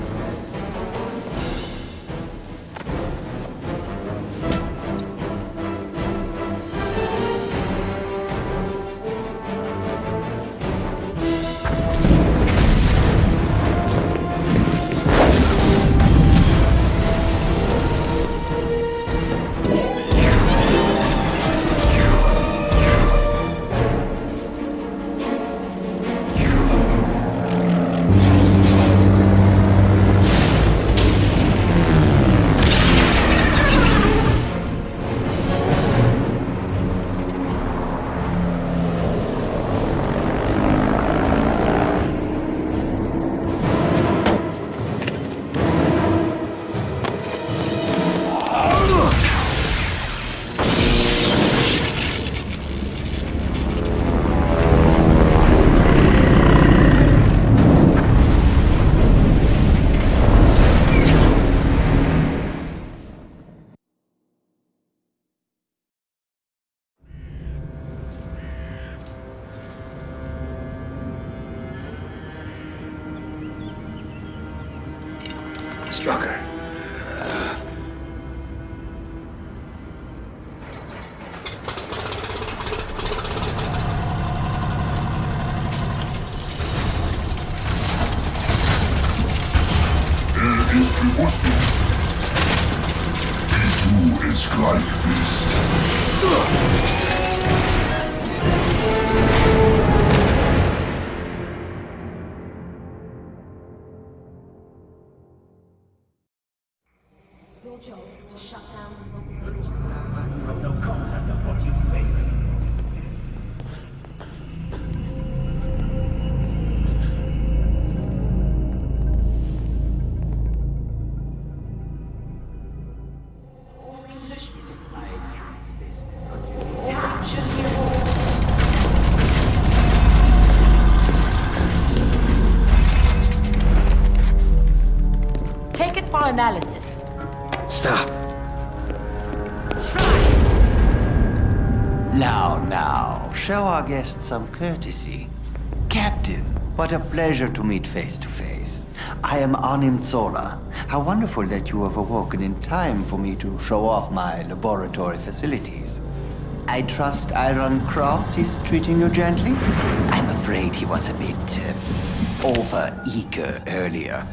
Strucker. Ist bewusstlos. Wie du es gleich bist. Your job is to shut down the I've no concept of what you face. All English is implied in space. Take it for analysis. Stop. Now, show our guests some courtesy. Captain, what a pleasure to meet face to face. I am Arnim Zola. How wonderful that you have awoken in time for me to show off my laboratory facilities. I trust Iron Cross is treating you gently? I'm afraid he was a bit over-eager earlier.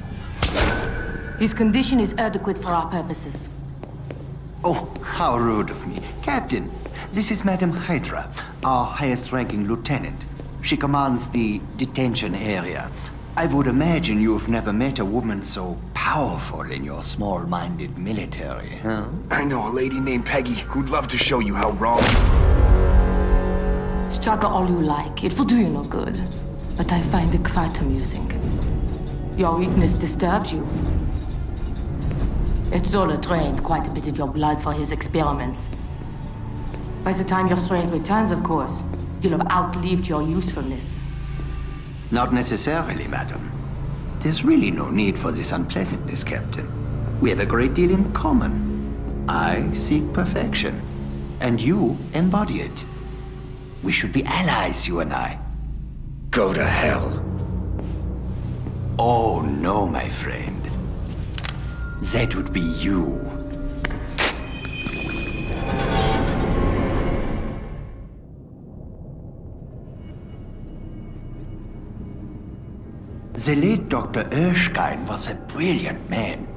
His condition is adequate for our purposes. Oh, how rude of me. Captain, this is Madam Hydra, our highest-ranking lieutenant. She commands the detention area. I would imagine you've never met a woman so powerful in your small-minded military, huh? I know a lady named Peggy who'd love to show you how wrong. Struggle all you like. It will do you no good. But I find it quite amusing. Your weakness disturbs you. Zola drained quite a bit of your blood for his experiments. By the time your strength returns, of course, you'll have outlived your usefulness. Not necessarily, madam. There's really no need for this unpleasantness, Captain. We have a great deal in common. I seek perfection, and you embody it. We should be allies, you and I. Go to hell. Oh, no, my friend. That would be you. The late Dr. Erskine was a brilliant man.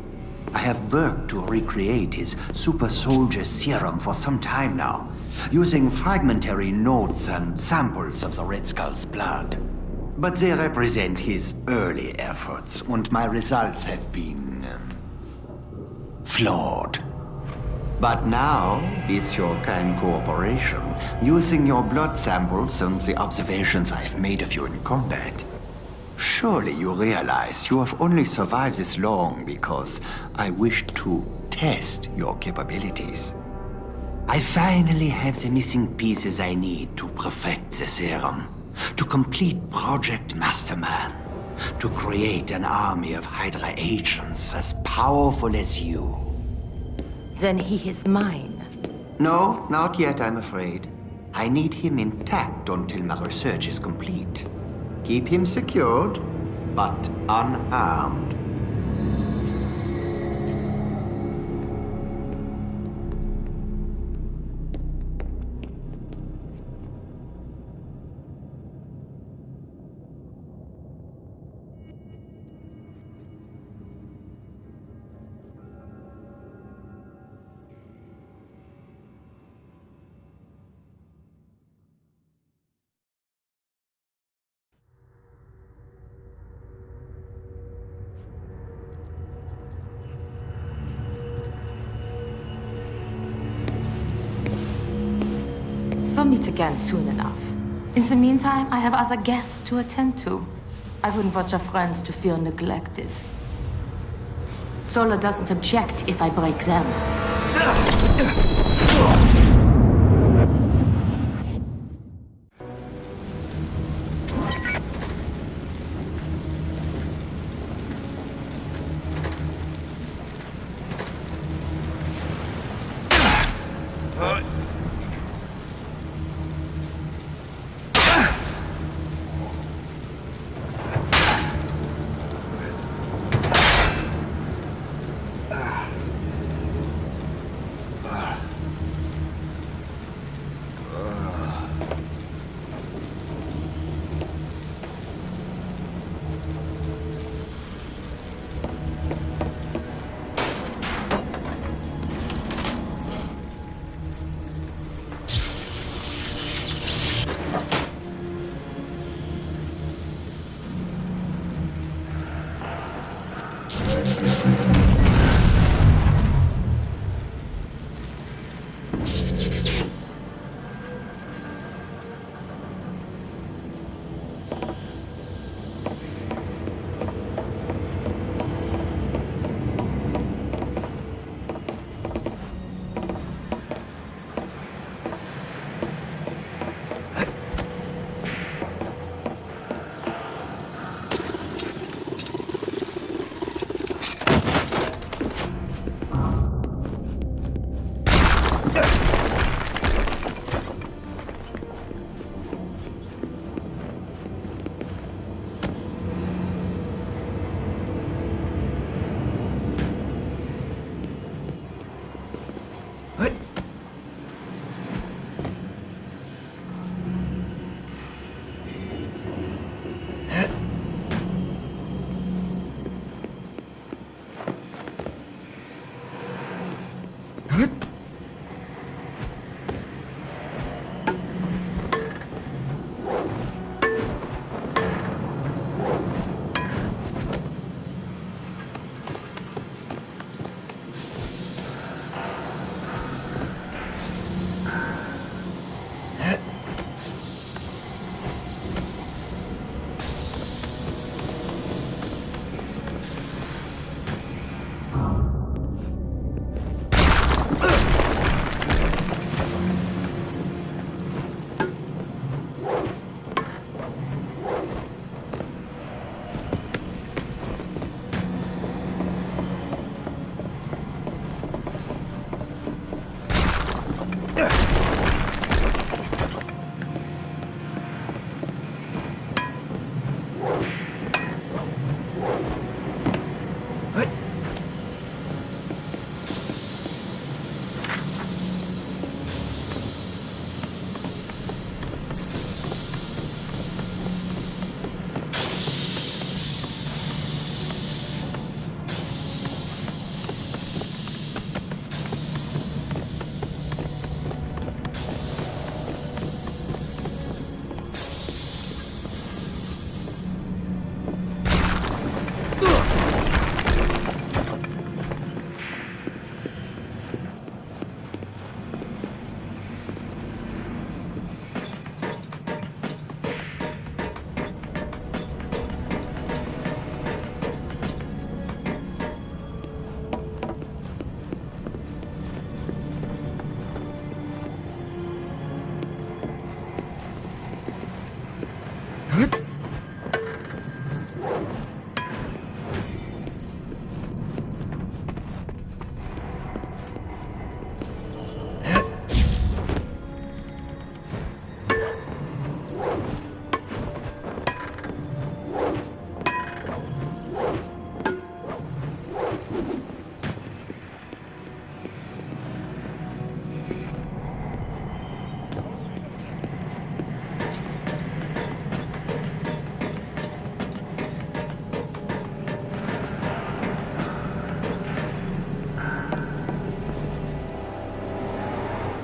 I have worked to recreate his super soldier serum for some time now, using fragmentary notes and samples of the Red Skull's blood. But they represent his early efforts, and my results have been flawed. But now, with your kind cooperation, using your blood samples and the observations I have made of you in combat, surely you realize you have only survived this long because I wished to test your capabilities. I finally have the missing pieces I need to perfect the serum, to complete Project Masterman, to create an army of Hydra agents as powerful as you. Then he is mine. No, not yet, I'm afraid. I need him intact until my research is complete. Keep him secured, but unharmed. We'll meet again soon enough. In the meantime, I have other guests to attend to. I wouldn't want your friends to feel neglected. Solo doesn't object if I break them.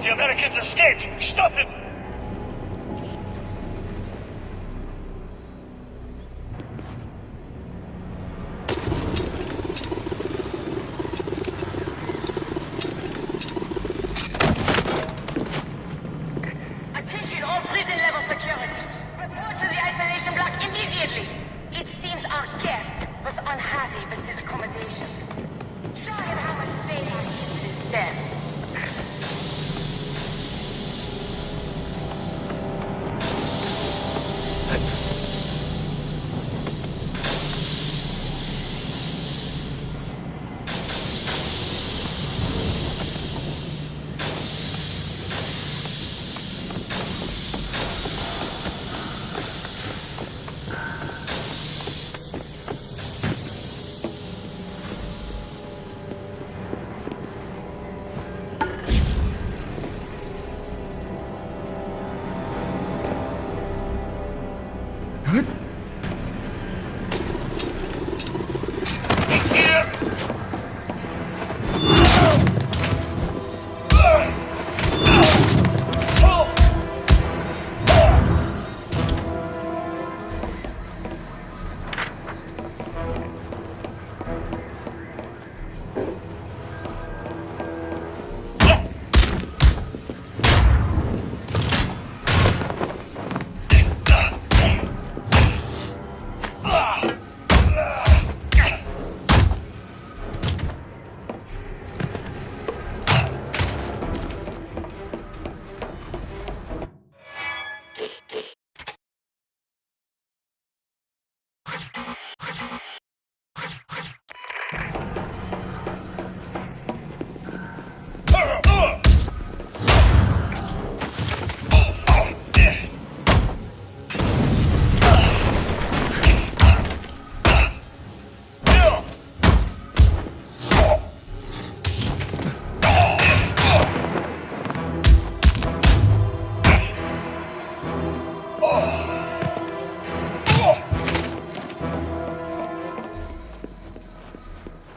The Americans escaped! Stop him! Attention all prison level security. Report to the isolation block immediately. It seems our guest was unhappy with his accommodation. Show him how much safer he is instead.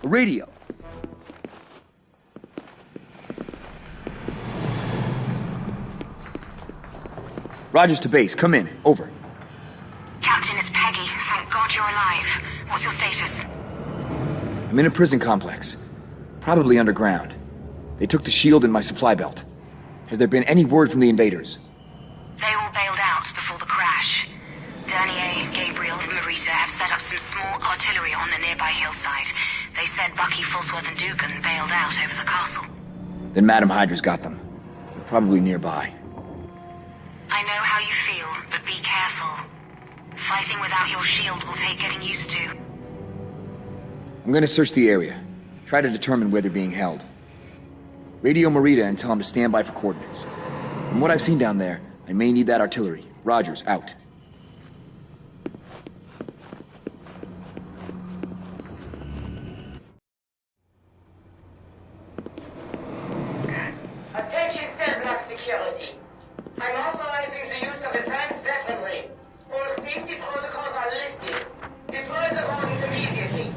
Radio. Rogers to base. Come in. Over. Captain, it's Peggy. Thank God you're alive. What's your status? I'm in a prison complex. Probably underground. They took the shield and my supply belt. Has there been any word from the invaders? They all bailed out before the crash. Dernier, Gabriel, and Marita have set up some small artillery on a nearby hillside. They said Bucky, Falsworth, and Dugan bailed out over the castle. Then Madam Hydra's got them. They're probably nearby. I know how you feel, but be careful. Fighting without your shield will take getting used to. I'm gonna search the area. Try to determine where they're being held. Radio Marita and tell them to stand by for coordinates. From what I've seen down there, I may need that artillery. Rogers, out. Attention cell block security. I'm authorizing the use of advanced weaponry. All safety protocols are listed. Deploy the wardens immediately.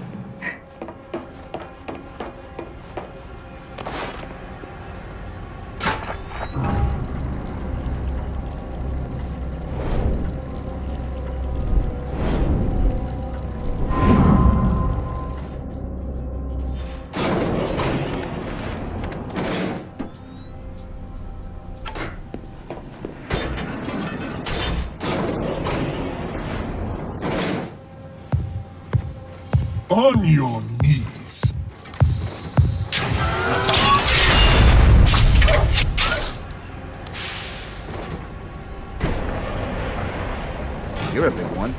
On your knees. You're a big one.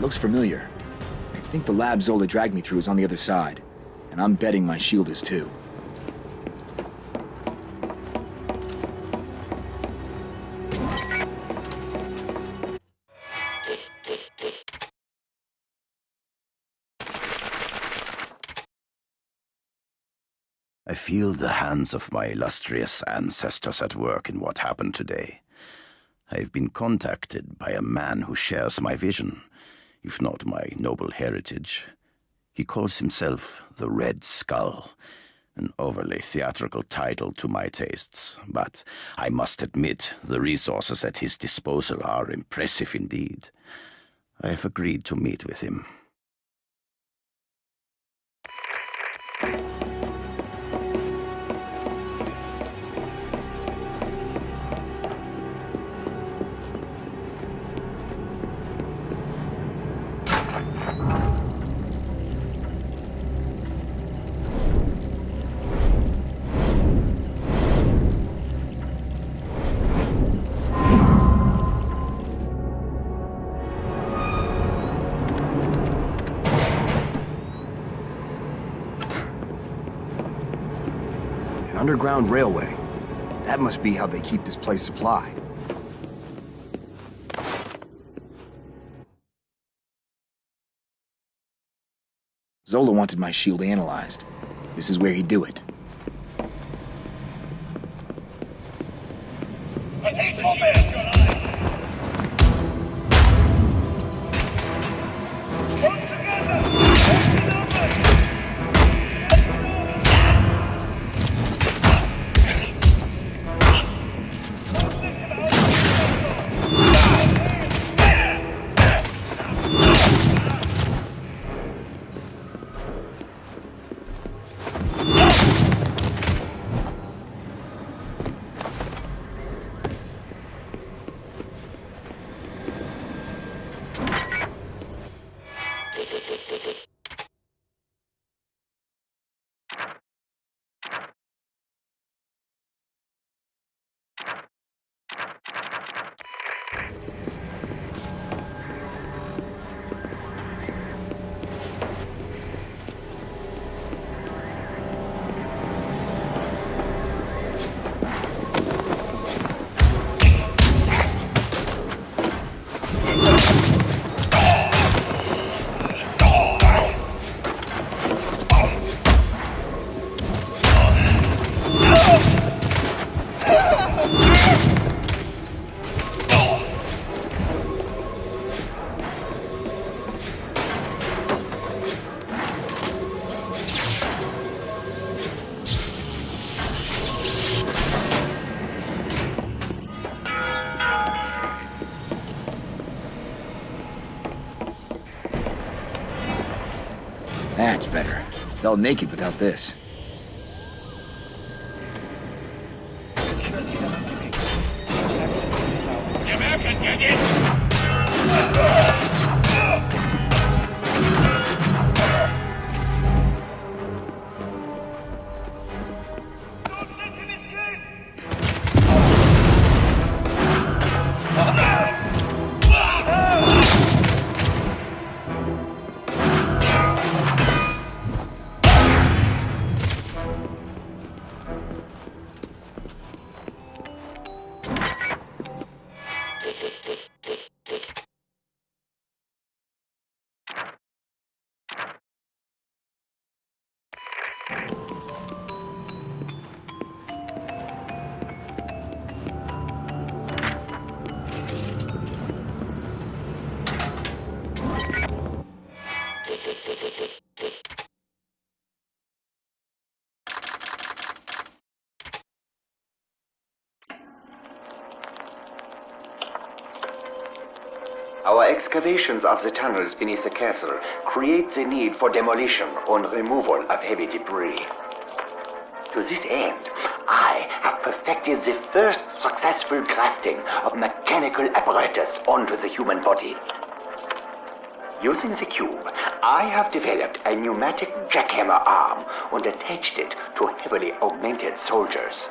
Looks familiar. I think the lab Zola dragged me through is on the other side. And I'm betting my shield is too. I feel the hands of my illustrious ancestors at work in what happened today. I've been contacted by a man who shares my vision, if not my noble heritage. He calls himself the Red Skull, an overly theatrical title to my tastes, but I must admit the resources at his disposal are impressive indeed. I have agreed to meet with him. Underground railway. That must be how they keep this place supplied. Zola wanted my shield analyzed. This is where he'd do it. That's better. Fell naked without this. Our excavations of the tunnels beneath the castle create the need for demolition and removal of heavy debris. To this end, I have perfected the first successful grafting of mechanical apparatus onto the human body. Using the cube, I have developed a pneumatic jackhammer arm and attached it to heavily augmented soldiers.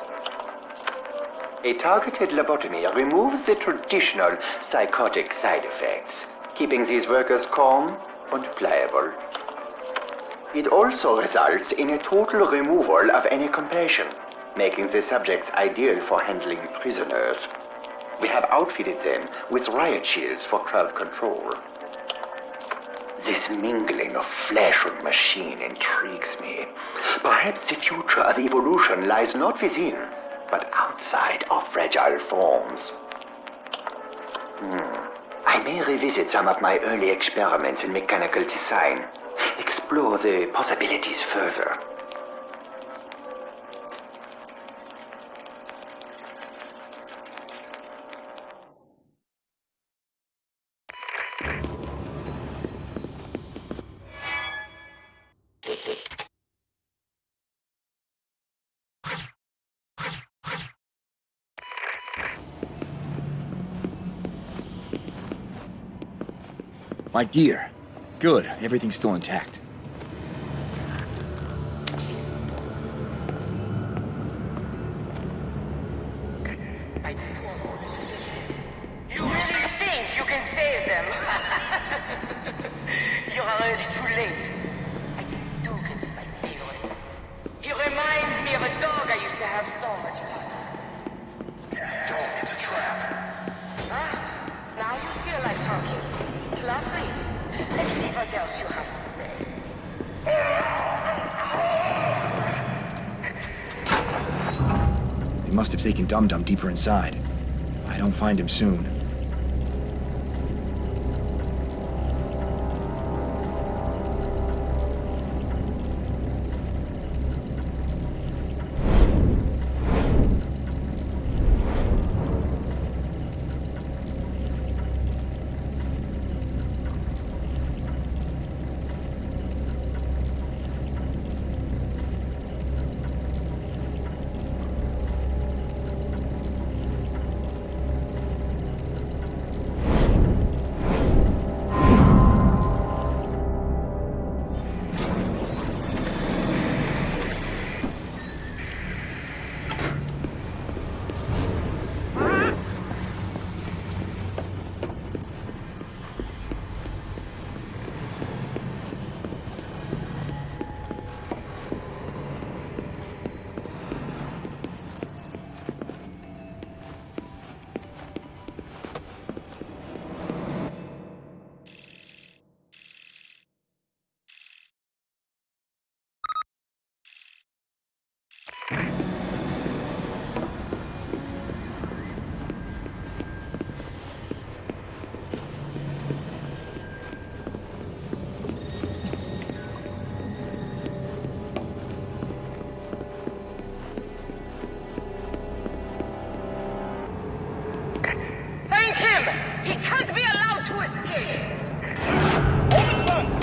A targeted lobotomy removes the traditional psychotic side effects, keeping these workers calm and pliable. It also results in a total removal of any compassion, making the subjects ideal for handling prisoners. We have outfitted them with riot shields for crowd control. This mingling of flesh and machine intrigues me. Perhaps the future of evolution lies not within, but outside our fragile forms. I may revisit some of my early experiments in mechanical design, explore the possibilities further. My gear. Good, everything's still intact. You really think you can save them? You're already too late. I think Dugan is my favorite. He reminds me of a dog I used to have so much fun. Dog, it's a trap. Huh? Now you feel like talking. Lovely. Let's see what else you have to say. They must have taken Dum Dum deeper inside. If I don't find him soon. Find him! He can't be allowed to escape! Hold the guns!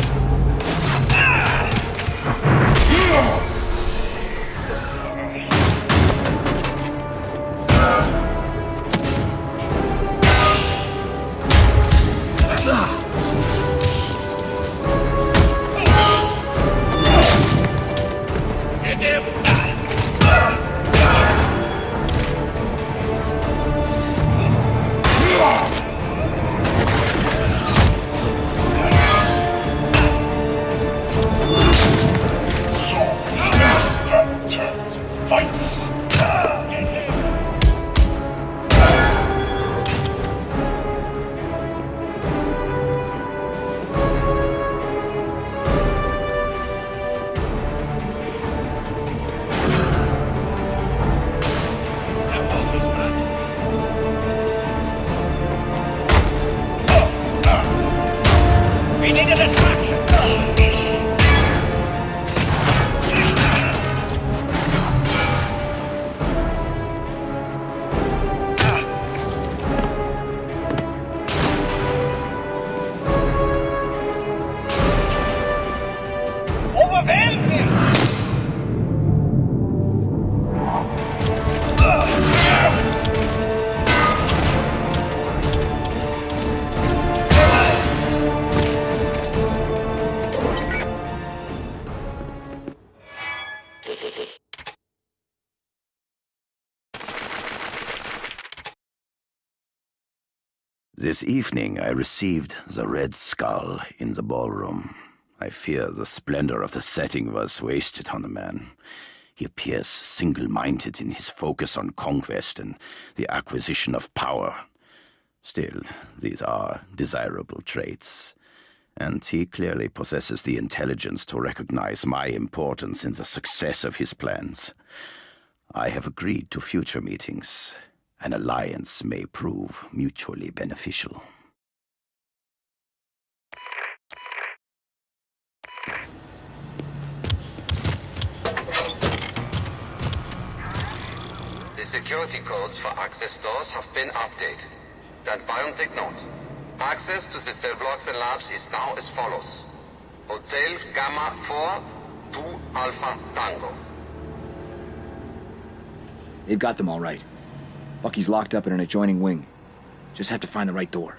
This evening I received the Red Skull in the ballroom. I fear the splendor of the setting was wasted on the man. He appears single-minded in his focus on conquest and the acquisition of power. Still, these are desirable traits, and he clearly possesses the intelligence to recognize my importance in the success of his plans. I have agreed to future meetings. An alliance may prove mutually beneficial. The security codes for access doors have been updated. Stand by and take note. Access to the cell blocks and labs is now as follows. Hotel Gamma 4, 2 Alpha Tango. They've got them all right. Bucky's locked up in an adjoining wing. Just have to find the right door.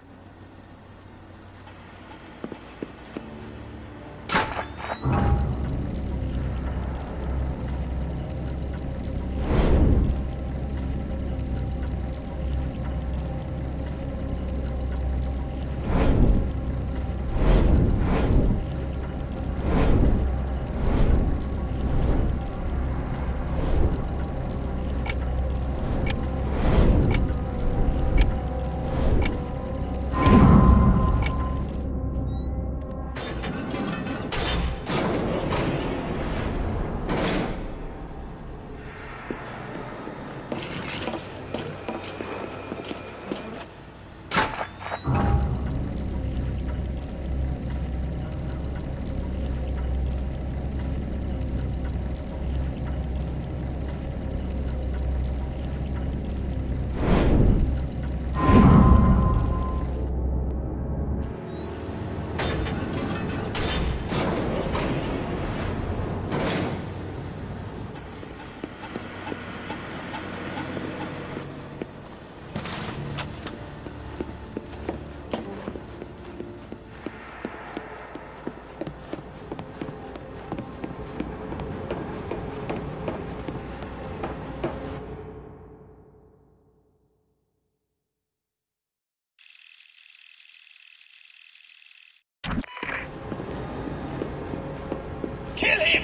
Kill him!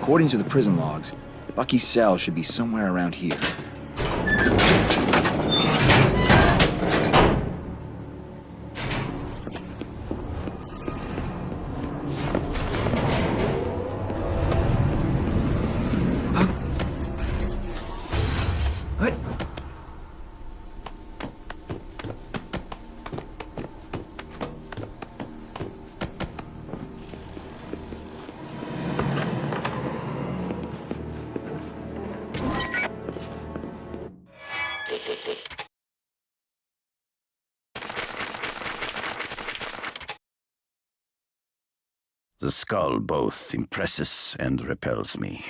According to the prison logs, Bucky's cell should be somewhere around here. The skull both impresses and repels me.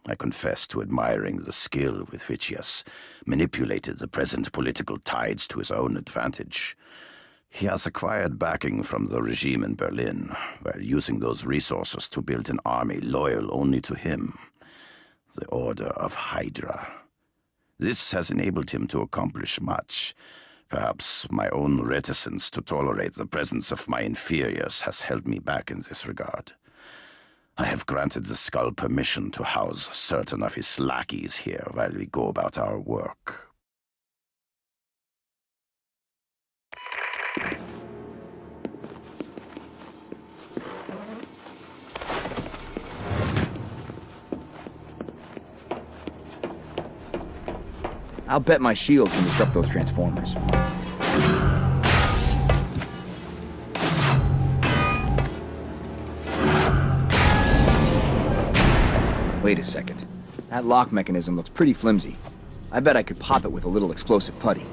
I confess to admiring the skill with which he has manipulated the present political tides to his own advantage. He has acquired backing from the regime in Berlin, while using those resources to build an army loyal only to him, the Order of Hydra. This has enabled him to accomplish much. Perhaps my own reticence to tolerate the presence of my inferiors has held me back in this regard. I have granted the Skull permission to house certain of his lackeys here while we go about our work. I'll bet my shield can disrupt those transformers. Wait a second. That lock mechanism looks pretty flimsy. I bet I could pop it with a little explosive putty.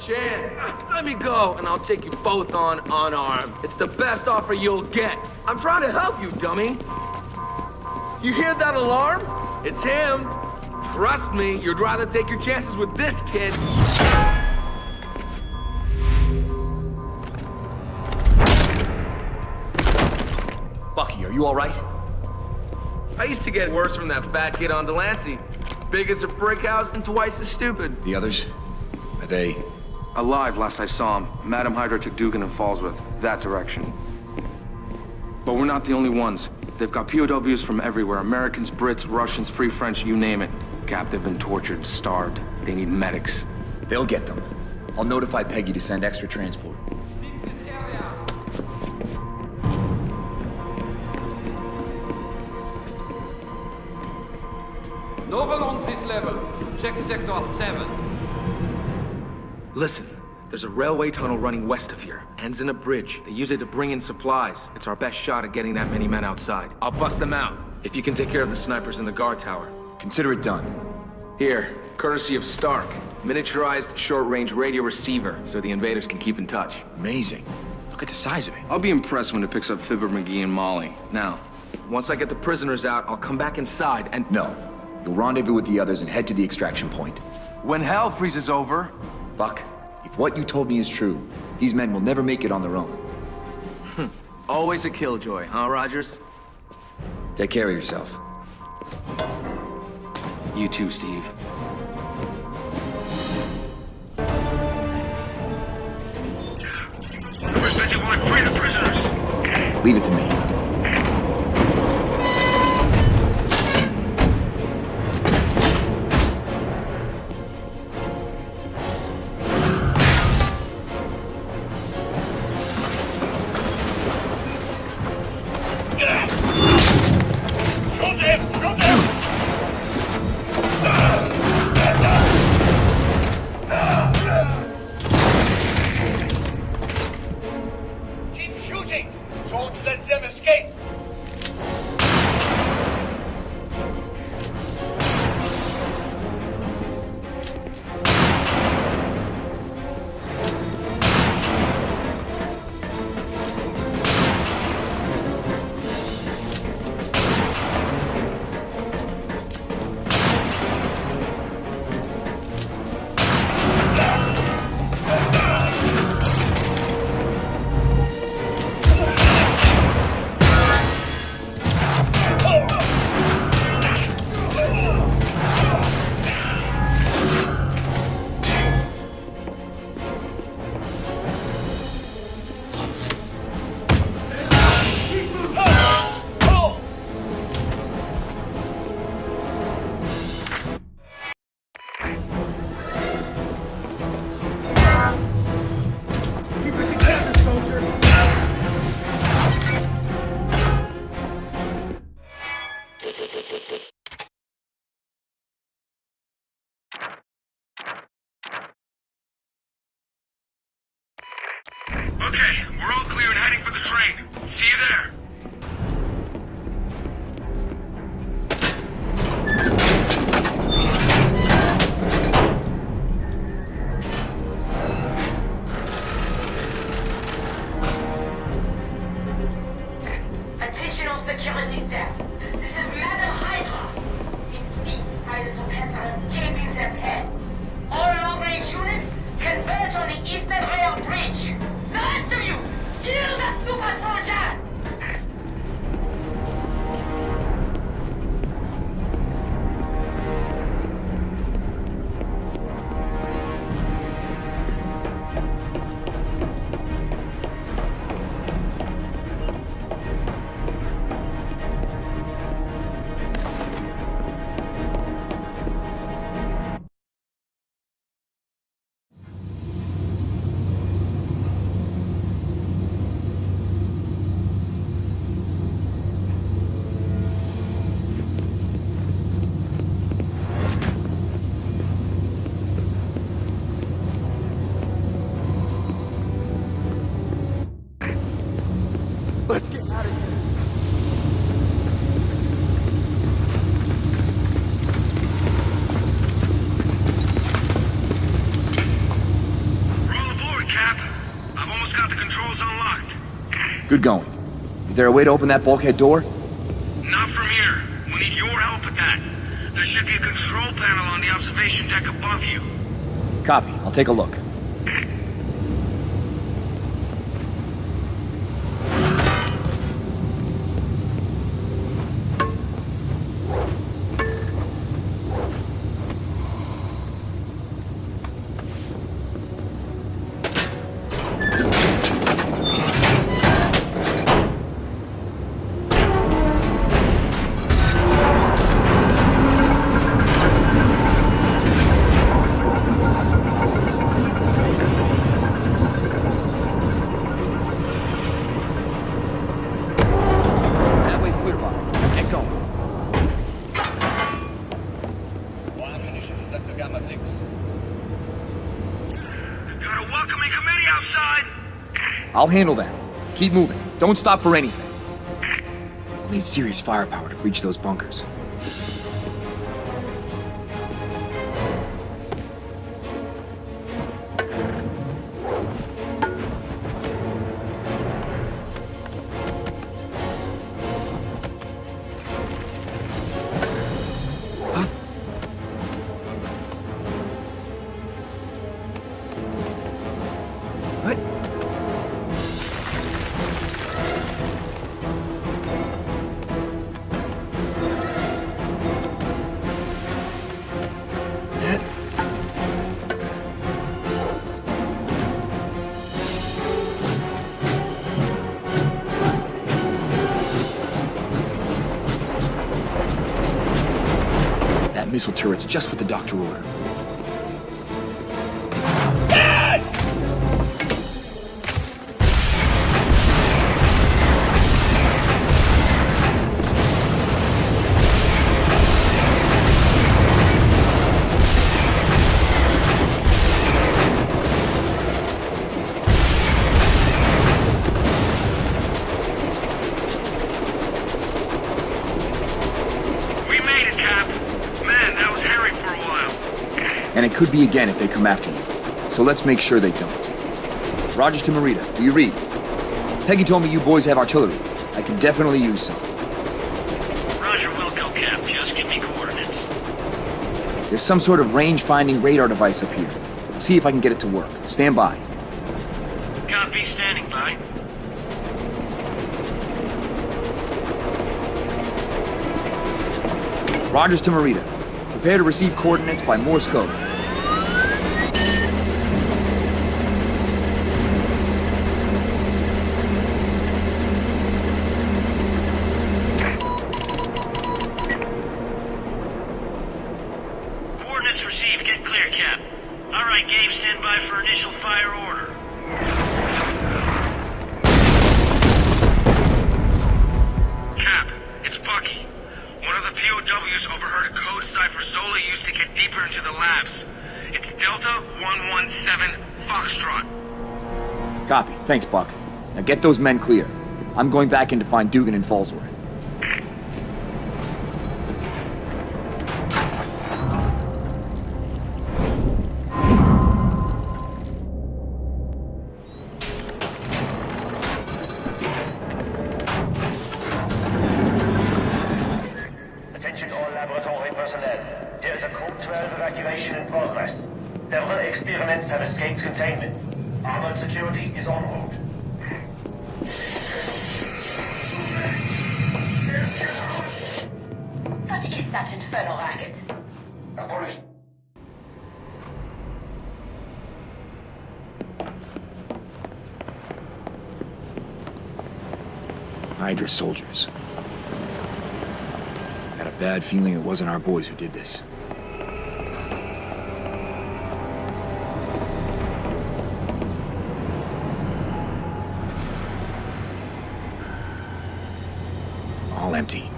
chance. Let me go, and I'll take you both on unarmed. It's the best offer you'll get. I'm trying to help you, dummy. You hear that alarm? It's him. Trust me, you'd rather take your chances with this kid. Bucky, are you all right? I used to get worse from that fat kid on Delancey. Big as a brick house and twice as stupid. The others? Are they... Alive last I saw him. Madam Hydra took Dugan and Fallsworth, that direction. But we're not the only ones. They've got POWs from everywhere. Americans, Brits, Russians, Free French, you name it. Cap, they've been tortured, starved. They need medics. They'll get them. I'll notify Peggy to send extra transport. No one on this level. Check Sector 7. Listen, there's a railway tunnel running west of here. Ends in a bridge. They use it to bring in supplies. It's our best shot at getting that many men outside. I'll bust them out, if you can take care of the snipers in the guard tower. Consider it done. Here, courtesy of Stark. Miniaturized short-range radio receiver, so the invaders can keep in touch. Amazing. Look at the size of it. I'll be impressed when it picks up Fibber, McGee, and Molly. Now, once I get the prisoners out, I'll come back inside and... No. You'll rendezvous with the others and head to the extraction point. When hell freezes over... Buck, if what you told me is true, these men will never make it on their own. Always a killjoy, huh, Rogers? Take care of yourself. You too, Steve. Whoever's busy want to free the prisoners. Leave it to me. Keep shooting! Don't let them escape! Okay, we're all clear and heading for the train. See you there. Attention all security staff. This is Madam Hydra. It's me, Hydra Panthers, escaping their pen. All long-range units, converge on the eastern rail bridge. The rest of you, kill the super soldier! Let's get out of here. We're all aboard, Cap. I've almost got the controls unlocked. Good going. Is there a way to open that bulkhead door? Not from here. We need your help with that. There should be a control panel on the observation deck above you. Copy. I'll take a look. outside? I'll handle that. Keep moving. Don't stop for anything. We'll need serious firepower to breach those bunkers. Missile turret's just what the doctor ordered. And it could be again if they come after you. So let's make sure they don't. Rogers to Marita, do you read? Peggy told me you boys have artillery. I could definitely use some. Roger, Wilco Cap. Just give me coordinates. There's some sort of range-finding radar device up here. I'll see if I can get it to work. Stand by. Copy, standing by. Rogers to Marita. Prepare to receive coordinates by Morse code. Coordinates received. Get clear, Cap. All right, Gabe, stand by for initial fire order. Cap, it's Bucky. One of the POWs overheard a code cipher Zola used to get deeper into the labs. It's Delta 117 Foxtrot. Copy. Thanks, Buck. Now get those men clear. I'm going back in to find Dugan and Fallsworth. Attention all laboratory personnel. There is a Code 12 evacuation in progress. Several experiments have escaped containment. Armored security is en route. What is that infernal racket? Hydra soldiers. Got a bad feeling it wasn't our boys who did this. All empty.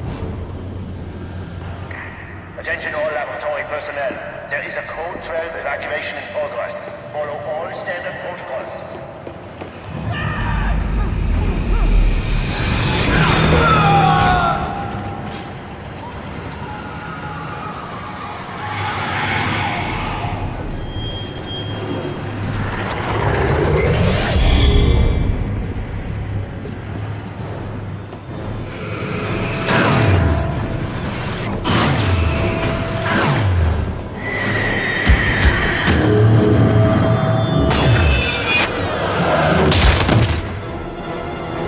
Attention all laboratory personnel. There is a Code 12 evacuation in progress. Follow all standard protocols.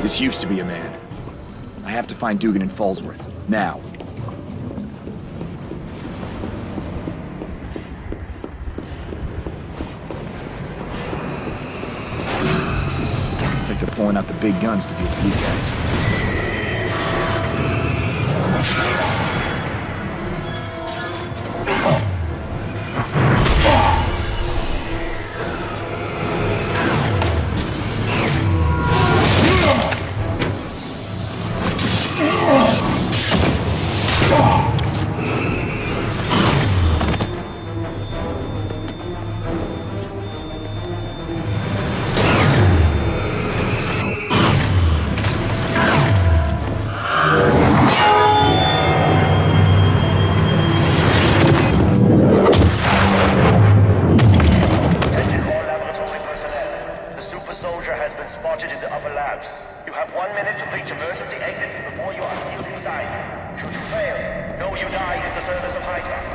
This used to be a man. I have to find Dugan and Fallsworth. Now. Looks like they're pulling out the big guns to deal with these guys. surface of Hydra.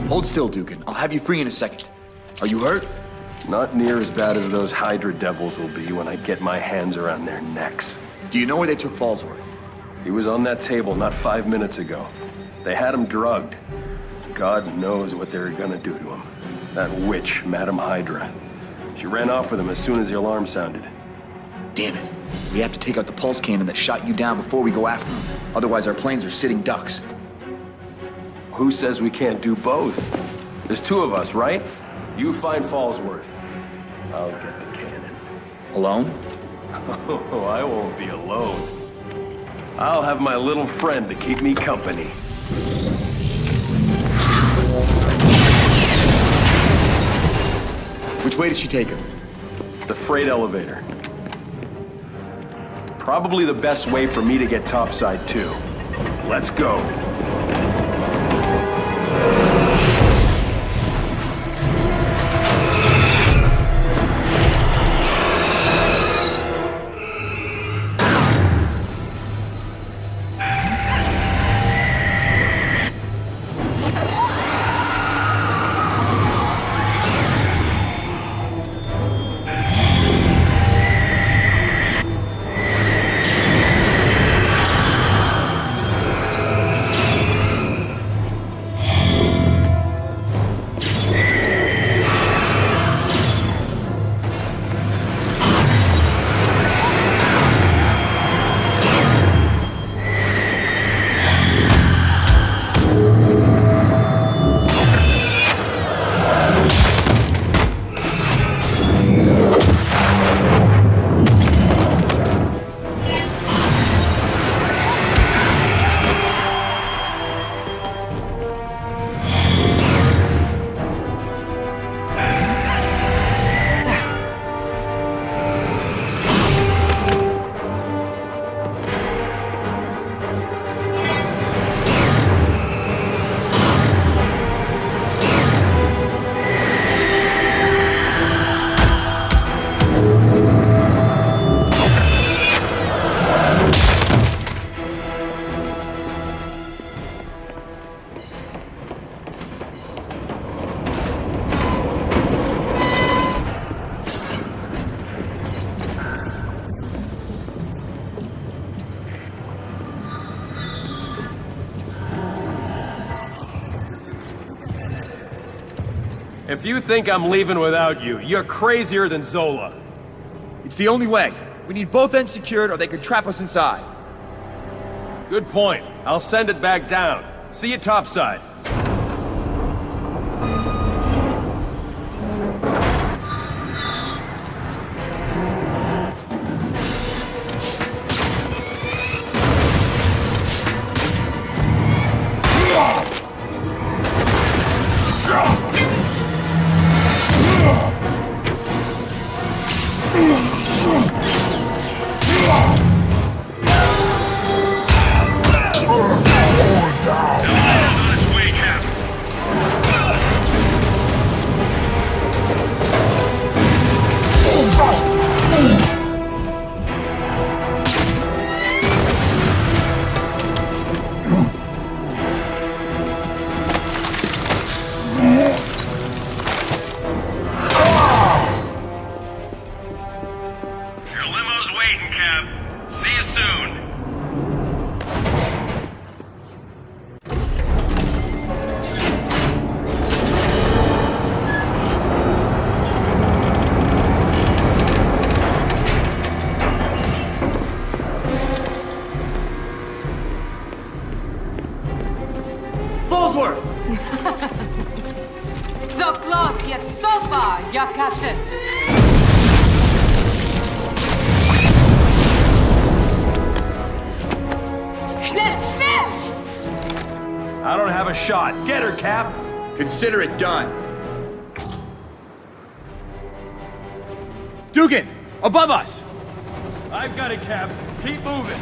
Hold still, Dugan. I'll have you free in a second. Are you hurt? Not near as bad as those Hydra devils will be when I get my hands around their necks. Do you know where they took Fallsworth? He was on that table not 5 minutes ago. They had him drugged. God knows what they were gonna do to him. That witch, Madam Hydra. She ran off with him as soon as the alarm sounded. Damn it. We have to take out the pulse cannon that shot you down before we go after him. Otherwise, our planes are sitting ducks. Who says we can't do both? There's two of us, right? You find Fallsworth. I'll get the cannon. Alone? Oh, I won't be alone. I'll have my little friend to keep me company. Which way did she take him? The freight elevator. Probably the best way for me to get topside, too. Let's go. If you think I'm leaving without you, you're crazier than Zola. It's the only way. We need both ends secured or they could trap us inside. Good point. I'll send it back down. See you topside. So close, yet so far, your captain. Schnell, schnell! I don't have a shot. Get her, Cap! Consider it done. Dugan, above us! I've got it, Cap. Keep moving.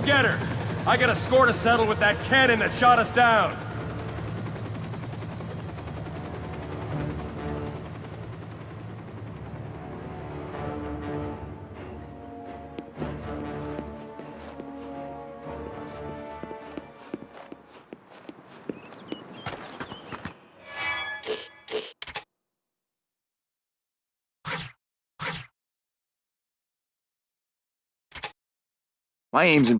Get her! I got a score to settle with that cannon that shot us down! My aim's in...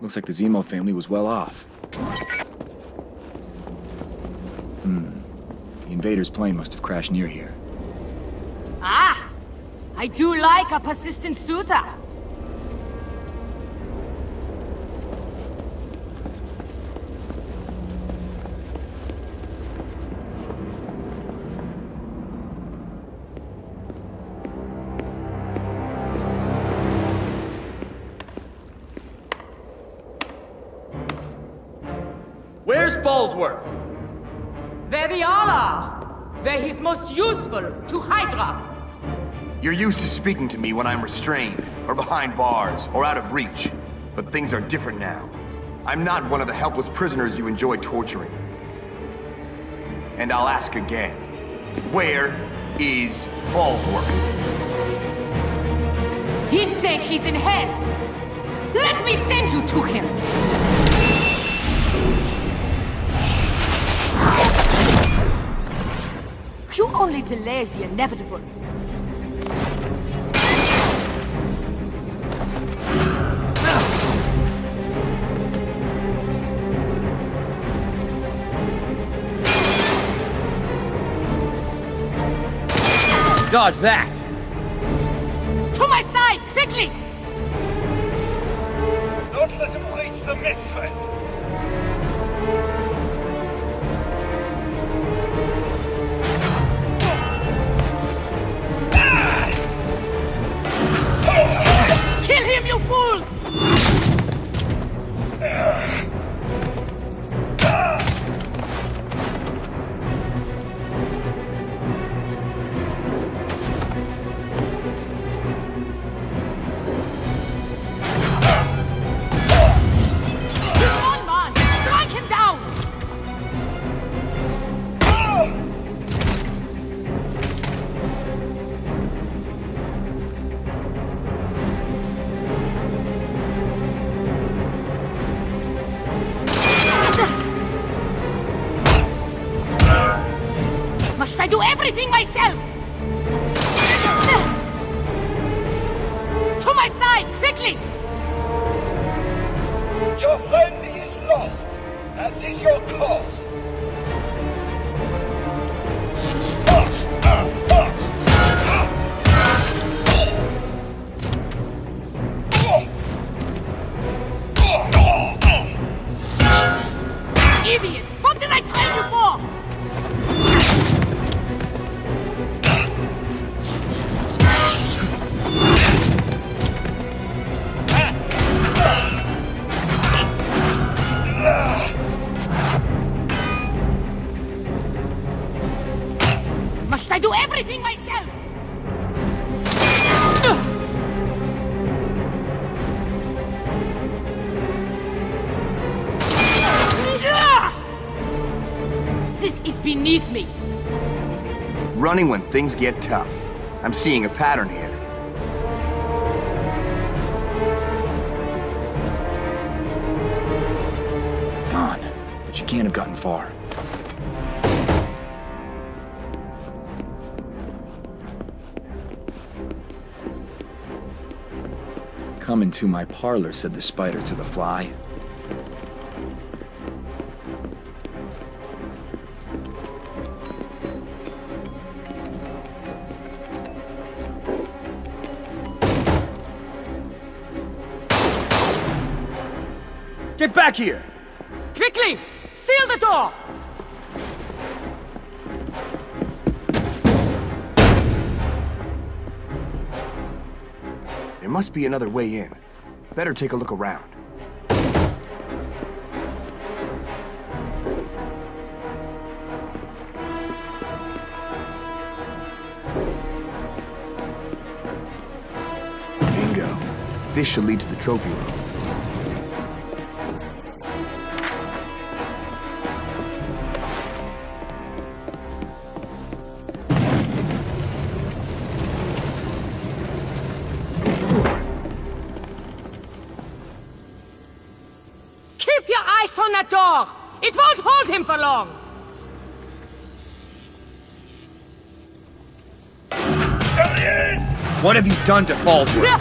Looks like the Zemo family was well off. The invader's plane must have crashed near here. Ah! I do like a persistent suitor. Where's Ballsworth? Where we all are. Where he's most useful to Hydra. You're used to speaking to me when I'm restrained, or behind bars, or out of reach. But things are different now. I'm not one of the helpless prisoners you enjoy torturing. And I'll ask again. Where is Fallsworth? He'd say he's in hell. Let me send you to him. You only delay the inevitable. Dodge that! To my side, quickly! Don't let him reach the mistress! Kill him, you fools! Must I do everything myself? To my side, quickly! Your friend is lost, as is your cause. Idiot! What did I train you for? Must I do everything myself? This is beneath me. Running when things get tough. I'm seeing a pattern here. Gone. But she can't have gotten far. Come into my parlor, said the spider to the fly. Get back here! Quickly! Seal the door! There must be another way in. Better take a look around. Bingo. This should lead to the trophy room. Keep your eyes on that door! It won't hold him for long! There he is! What have you done to Fallsworth?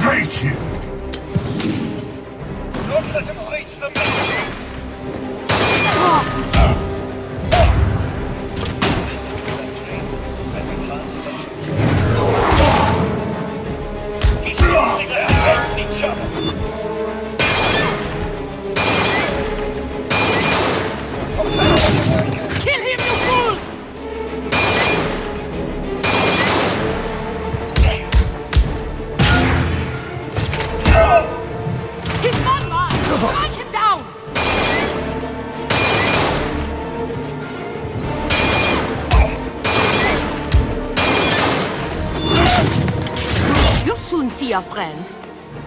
Break him! Don't let him reach the mistress! He's forcing us against each other! Kill him, you fools! He's one man! Strike him down! You'll soon see your friend.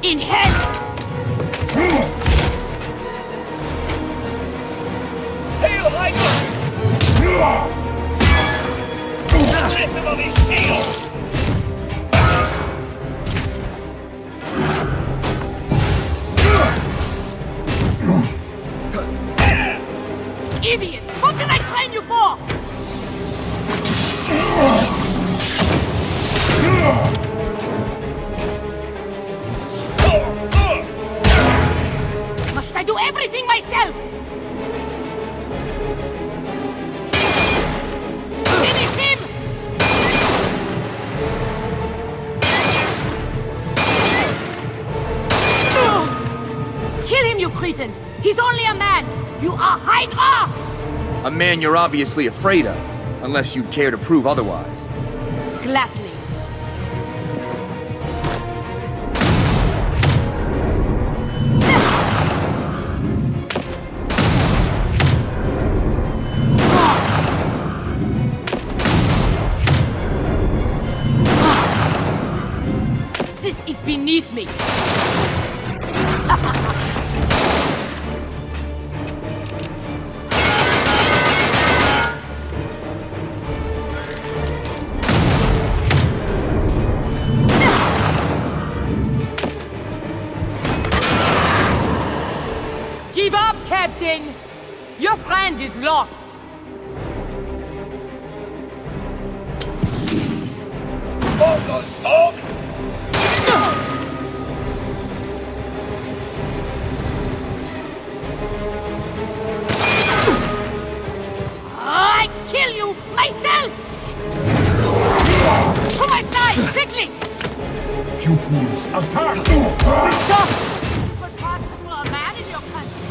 In hell! Hail Hydra! Strip him of his shield! idiot! What did I train you for? Must I do everything myself? Finish him! Kill him, you cretins! He's only a man! You are Hydra! A man you're obviously afraid of, unless you'd care to prove otherwise. Gladly. This is beneath me. Give up, Captain! Your friend is lost! I kill you myself! To my side, quickly! You fools, attack! Stop! This is what passes for a man in your country.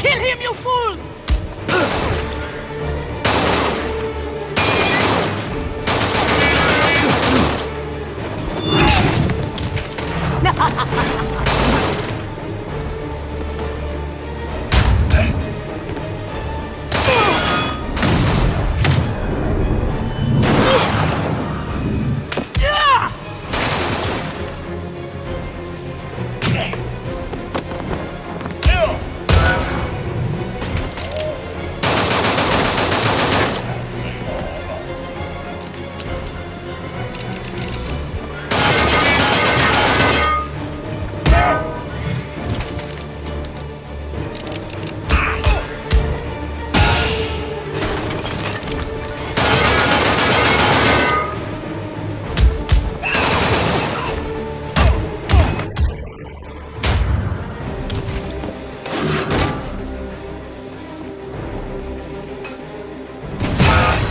Kill him, you fools!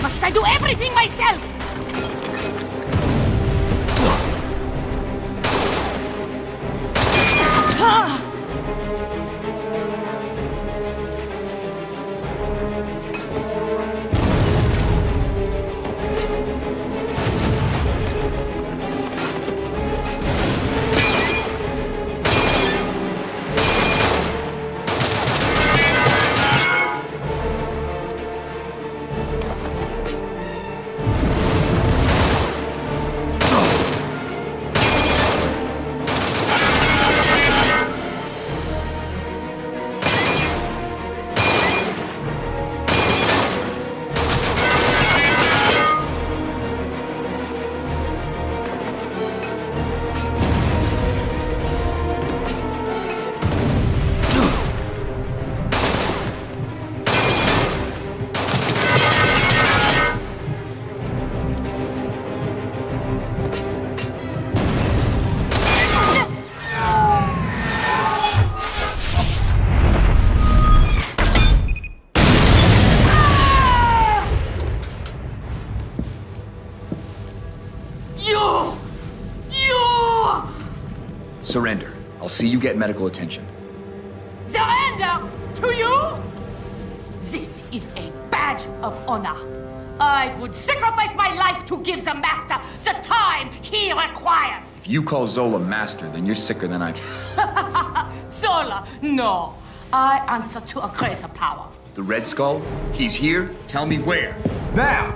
Must I do everything myself? Surrender. I'll see you get medical attention. Surrender to you? This is a badge of honor. I would sacrifice my life to give the Master the time he requires. If you call Zola Master, then you're sicker than I... Zola, no. I answer to a greater power. The Red Skull? He's here? Tell me where. Now!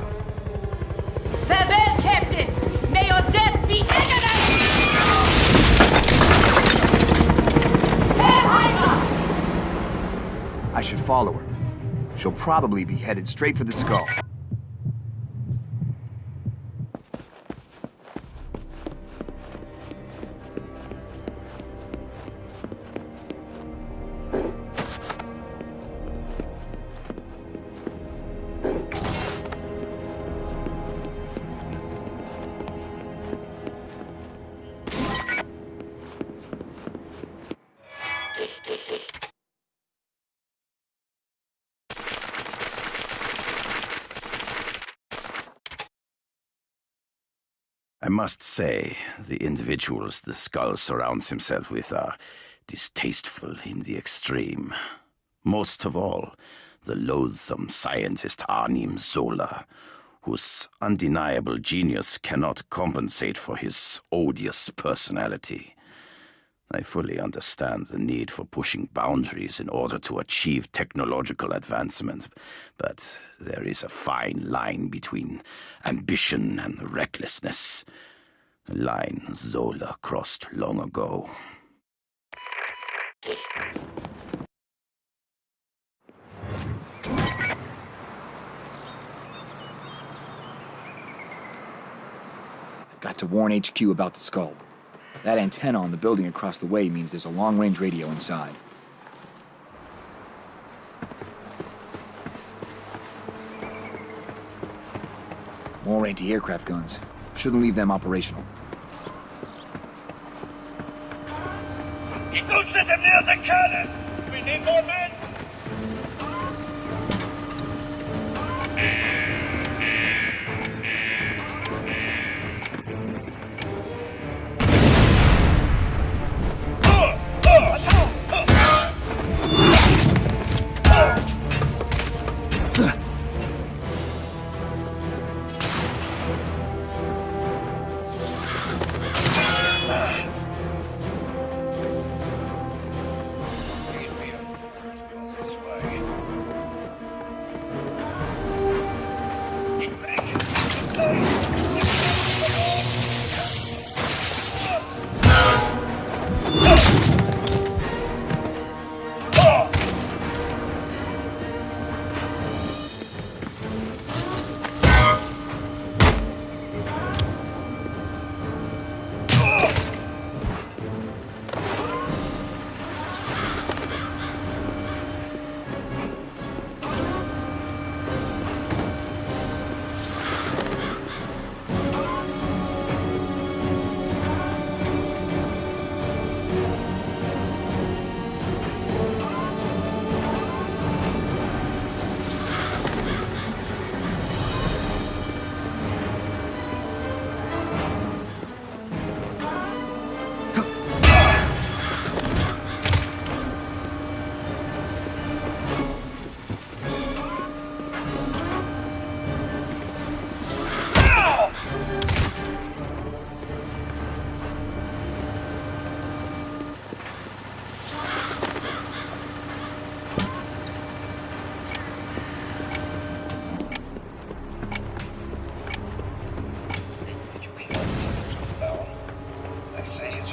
Farewell, Captain! May your death be agonizing! Herr Heimer! follow her. She'll probably be headed straight for the skull. I must say, the individuals the skull surrounds himself with are distasteful in the extreme. Most of all, the loathsome scientist Arnim Zola, whose undeniable genius cannot compensate for his odious personality. I fully understand the need for pushing boundaries in order to achieve technological advancement, but there is a fine line between ambition and recklessness. A line Zola crossed long ago. I've got to warn HQ about the skull. That antenna on the building across the way means there's a long-range radio inside. More anti-aircraft guns. Shouldn't leave them operational. He don't set him near the cannon! We need more men!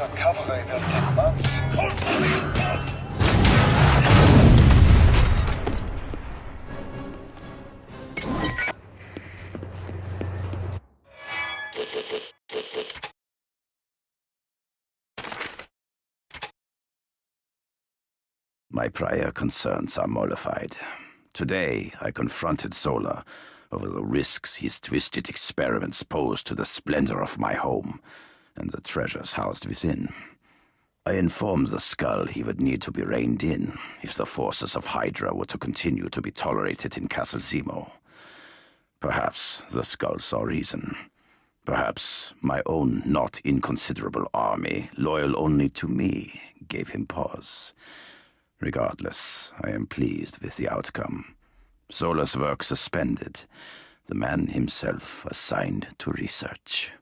Recovery will take months. My prior concerns are mollified. Today, I confronted Zola over the risks his twisted experiments pose to the splendor of my home and the treasures housed within. I informed the skull he would need to be reined in if the forces of Hydra were to continue to be tolerated in Castle Zemo. Perhaps the skull saw reason. Perhaps my own not inconsiderable army, loyal only to me, gave him pause. Regardless, I am pleased with the outcome. Zola's work suspended, the man himself assigned to research.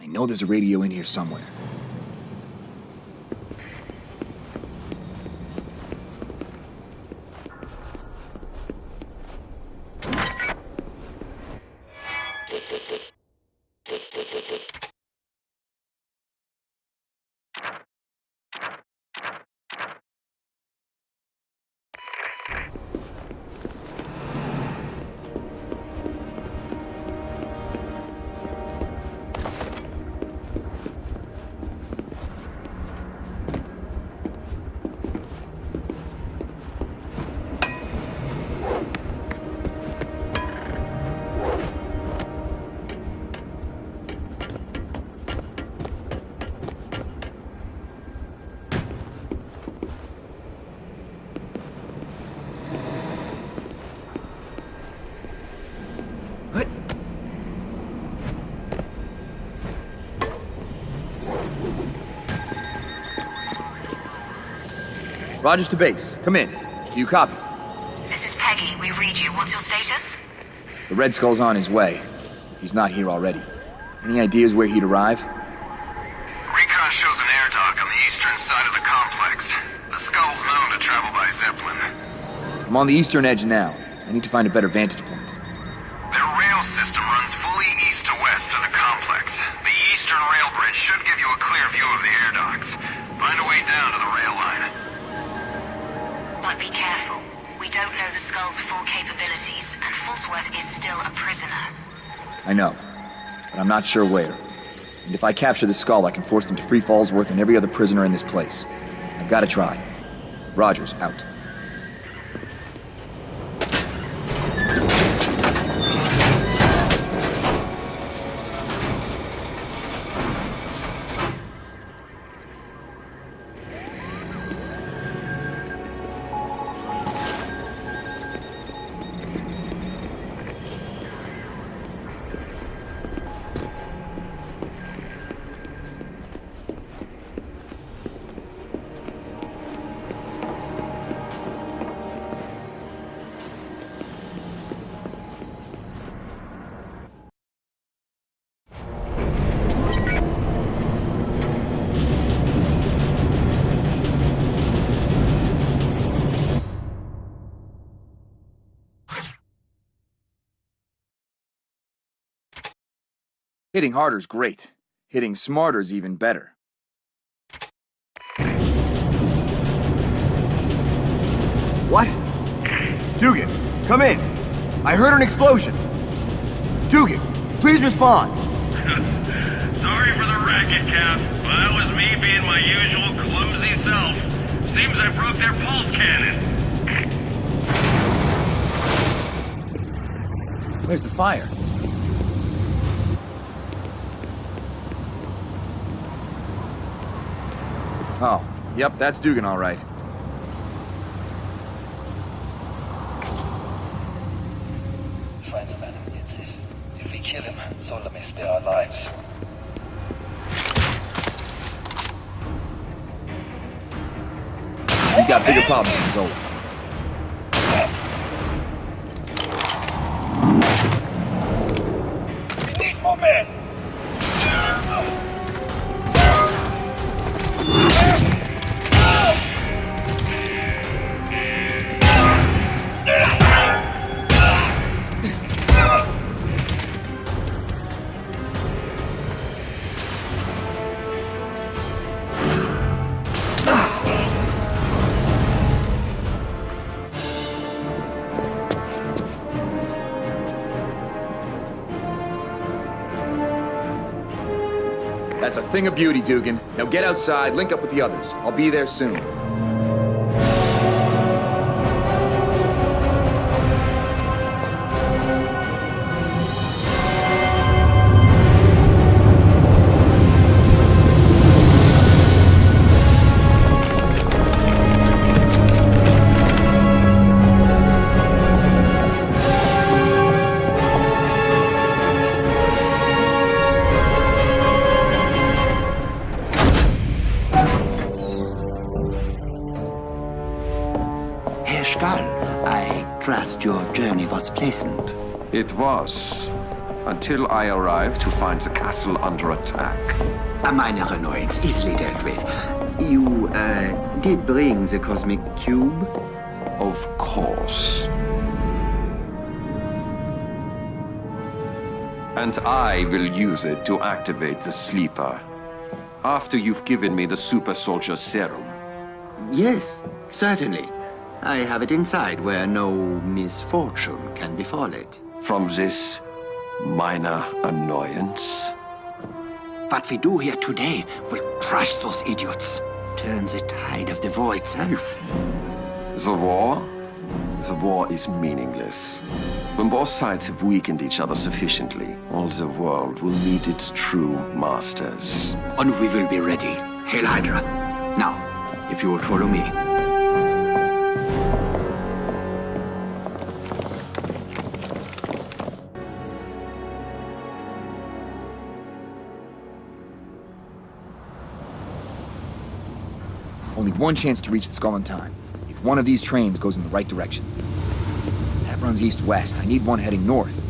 I know there's a radio in here somewhere. Rogers to base. Come in. Do you copy? This is Peggy. We read you. What's your status? The Red Skull's on his way. If he's not here already. Any ideas where he'd arrive? Recon shows an air dock on the eastern side of the complex. The Skull's known to travel by Zeppelin. I'm on the eastern edge now. I need to find a better vantage point. Their rail system runs fully east to west of the complex. The eastern rail bridge should give you a clear view of the air docks. Find a way down to the rail line. But be careful. We don't know the Skull's full capabilities, and Falsworth is still a prisoner. I know, but I'm not sure where. And if I capture the Skull, I can force them to free Falsworth and every other prisoner in this place. I've got to try. Rogers, out. Hitting harder's great. Hitting smarter's even better. What? Dugan, come in. I heard an explosion. Dugan, please respond. Sorry for the racket, Cap. That was me being my usual clumsy self. Seems I broke their pulse cannon. Where's the fire? Oh, yep, that's Dugan all right. Find some evidences. If we kill him, Zola may spare our lives. We've got bigger problems than Zola. We need more men! That's a thing of beauty, Dugan. Now get outside, link up with the others. I'll be there soon. Skull, I trust your journey was pleasant. It was. until I arrive to find the castle under attack. A minor annoyance, easily dealt with. You, did bring the cosmic cube? Of course. And I will use it to activate the sleeper. After you've given me the super soldier serum. Yes, certainly. I have it inside where no misfortune can befall it. From this minor annoyance? What we do here today will crush those idiots. Turn the tide of the war itself. The war? The war is meaningless. When both sides have weakened each other sufficiently, all the world will meet its true masters. And we will be ready. Hail Hydra. Now, if you would follow me. Only one chance to reach the skull in time. If one of these trains goes in the right direction. That runs east-west. I need one heading north.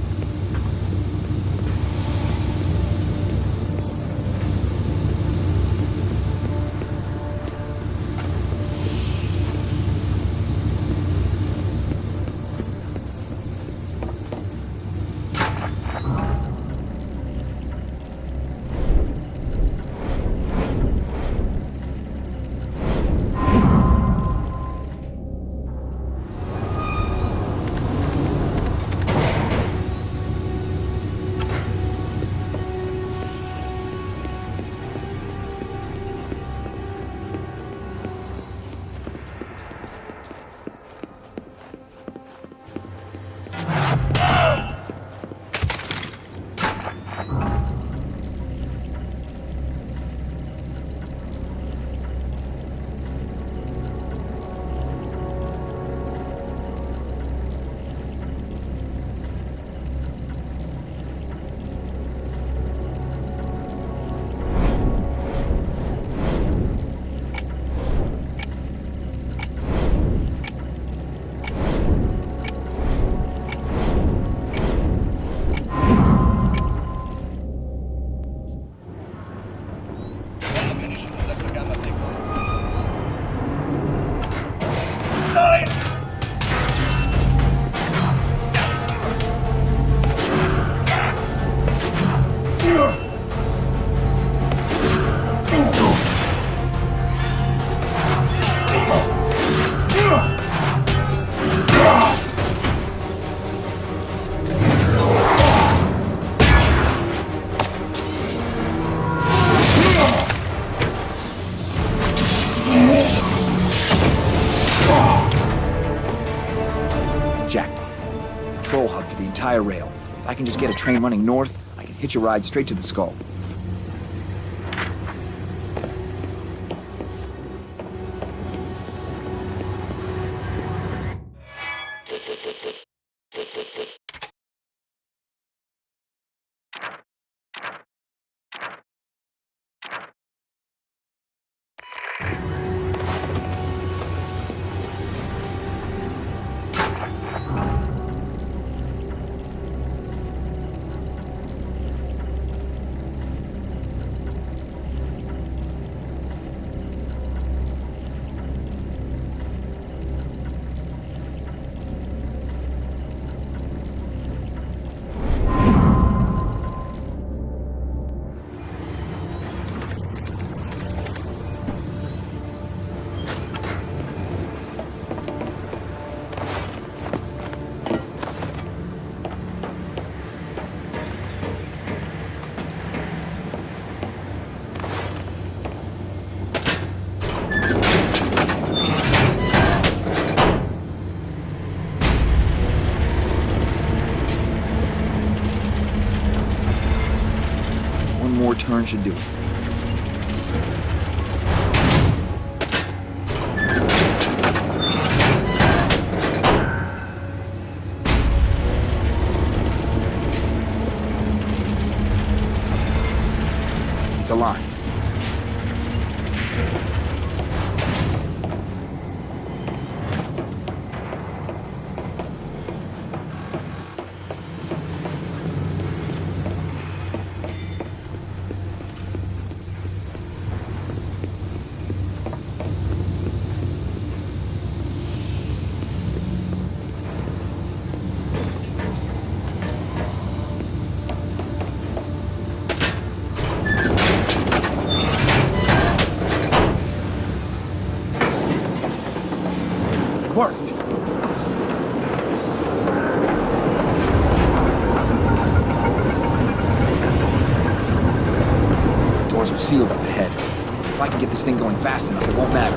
Entire rail. If I can just get a train running north, I can hitch a ride straight to the skull. Turn should do it. It's a line. Doors are sealed up ahead. If I can get this thing going fast enough, it won't matter.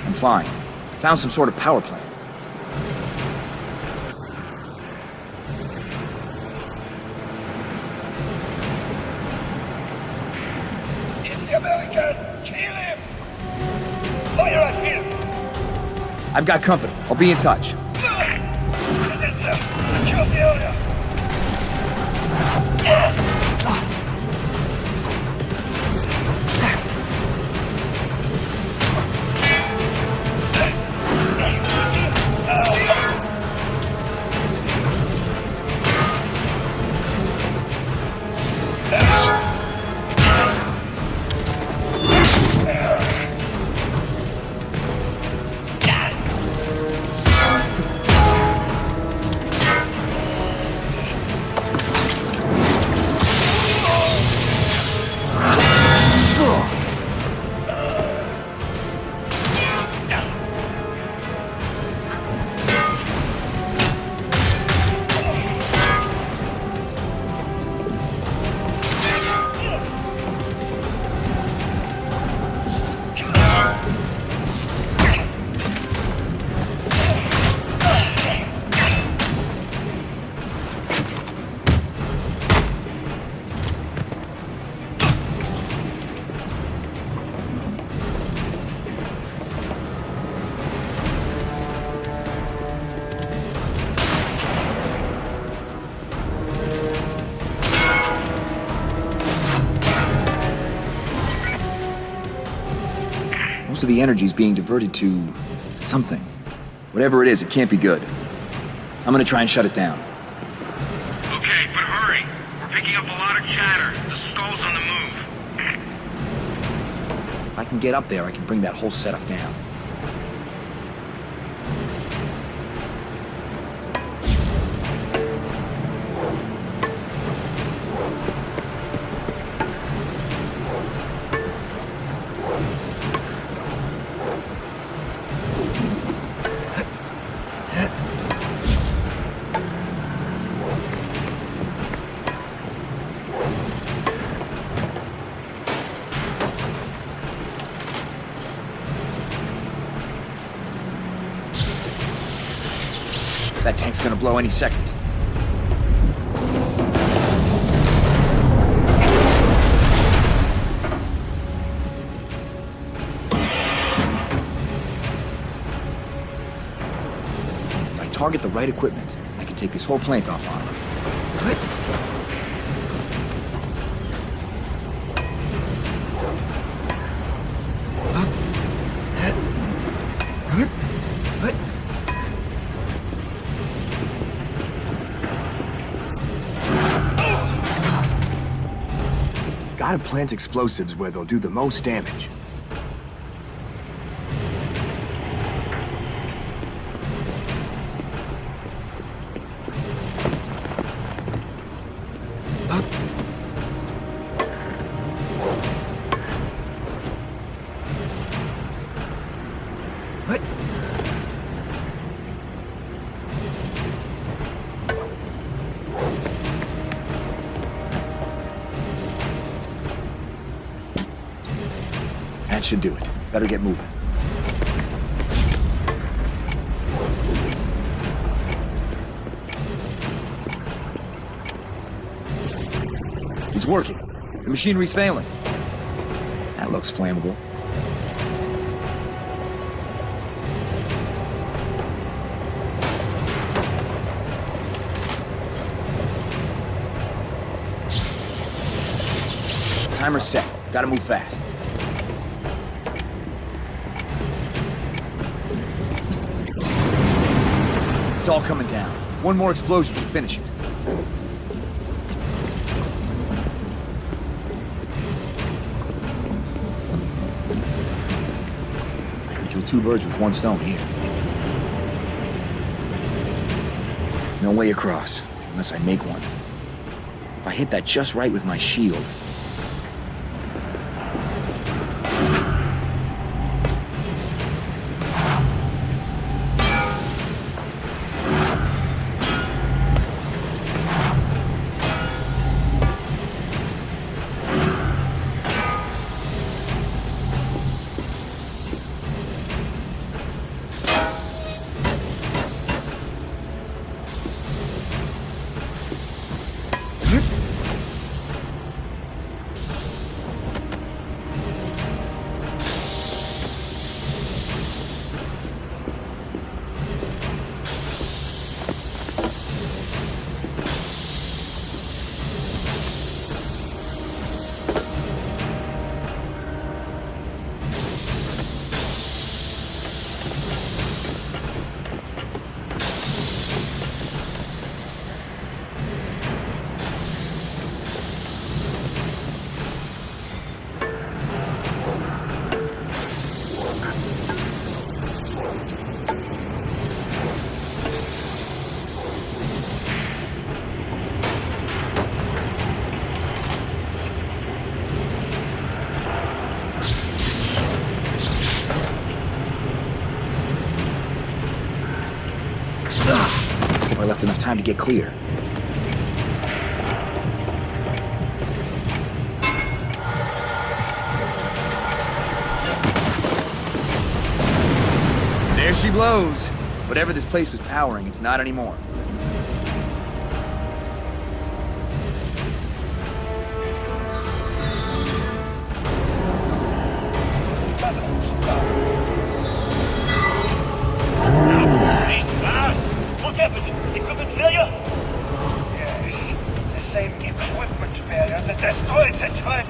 I'm fine. Found some sort of power plant. It's the American! Kill him! Fire at him! I've got company. I'll be in touch. Presence! Secure the area! Most of the energy's being diverted to something. Whatever it is, it can't be good. I'm gonna try and shut it down. Okay, but hurry. We're picking up a lot of chatter. The skull's on the move. If I can get up there, I can bring that whole setup down. That tank's gonna blow any second. If I target the right equipment, I can take this whole plant offline. Gotta plant explosives where they'll do the most damage. What? That should do it. Better get moving. It's working. The machinery's failing. That looks flammable. Timer's set. Gotta move fast. It's all coming down. One more explosion should finish it. I can kill two birds with one stone here. No way across, unless I make one. If I hit that just right with my shield... I left enough time to get clear. There she blows. Whatever this place was powering, it's not anymore. What happened? Equipment failure? Yes, the same equipment failure that destroyed the train.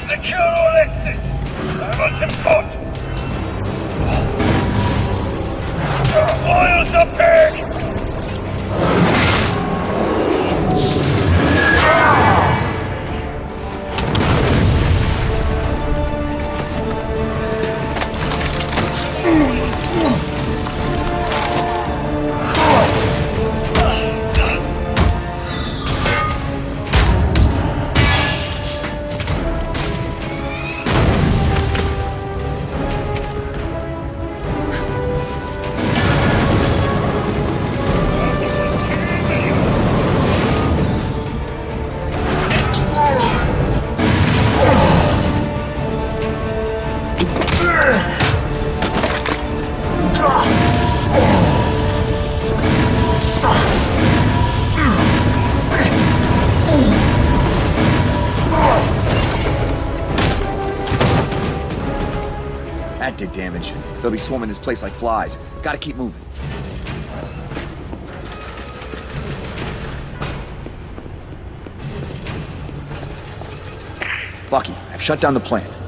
Secure all exits! I want him caught! Oil's a pig! That did damage. They'll be swarming this place like flies. Gotta keep moving. Bucky, I've shut down the plant.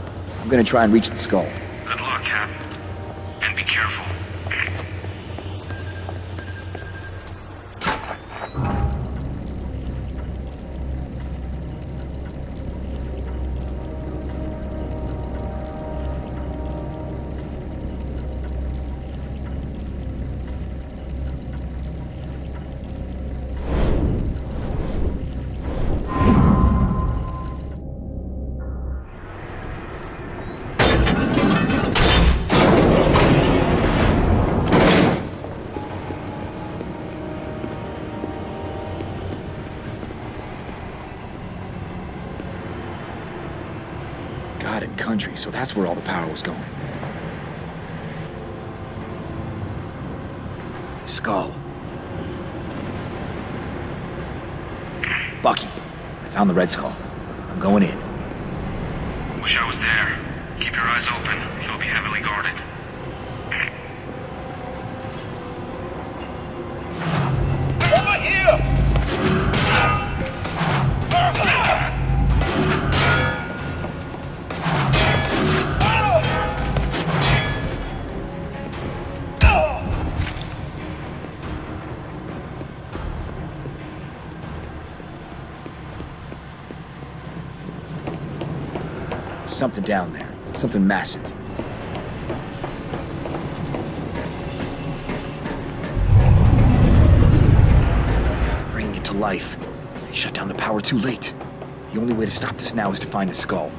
I'm gonna try and reach the skull. Good luck, Cap. And be careful. God and country, so that's where all the power was going. The skull. Bucky, I found the Red Skull. I'm going in. Wish I was there. Keep your eyes open. It'll be heavily guarded. Over here! Something down there. Something massive. Bringing it to life. They shut down the power too late. The only way to stop this now is to find the skull.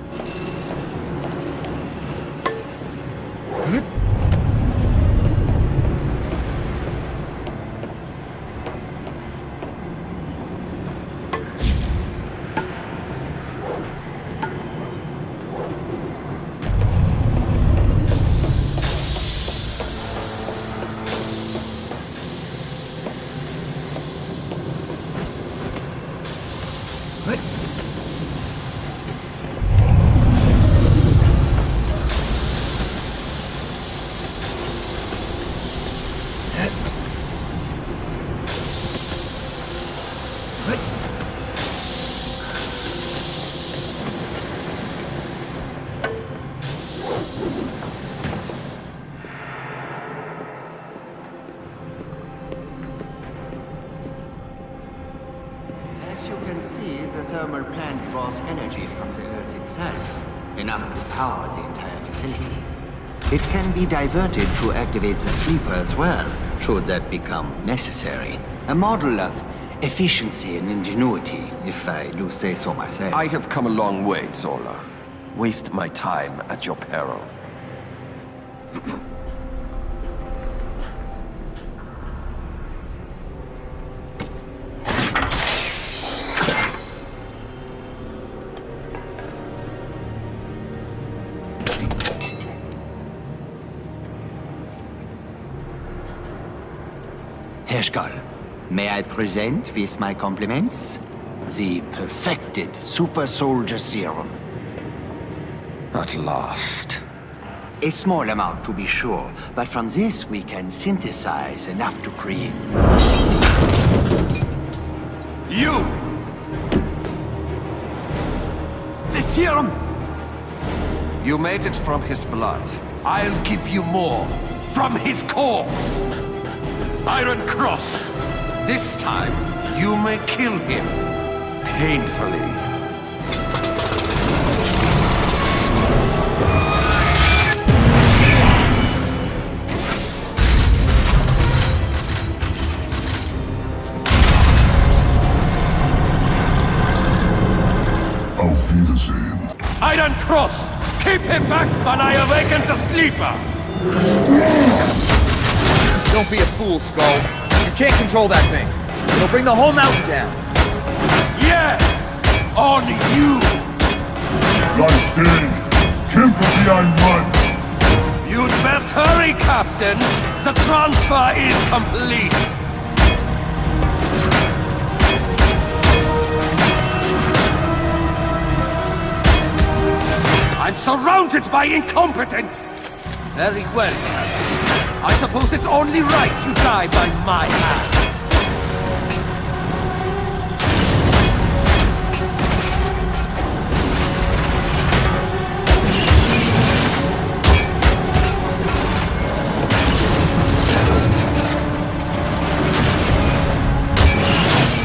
As you can see, the thermal plant draws energy from the Earth itself, enough to power the entire facility. It can be diverted to activate the sleeper as well, should that become necessary. A model of efficiency and ingenuity, if I do say so myself. I have come a long way, Zola. Waste my time at your peril. Herr Skoll, may I present with my compliments the perfected super soldier serum? At last. A small amount, to be sure, but from this we can synthesize enough to create... You! The serum! You made it from his blood. I'll give you more. From his corpse! Iron Cross! This time, you may kill him. Painfully. Auf Wiedersehen. Iron Cross! Keep him back while I awaken the sleeper! Don't be a fool, Skull. You can't control that thing. It'll bring the whole mountain down. Yes! On you! Bleib stehen! Kämpfe wie ein Mann! You'd best hurry, Captain! The transfer is complete! I'm surrounded by incompetence! Very well, Captain. I suppose it's only right you die by my hand.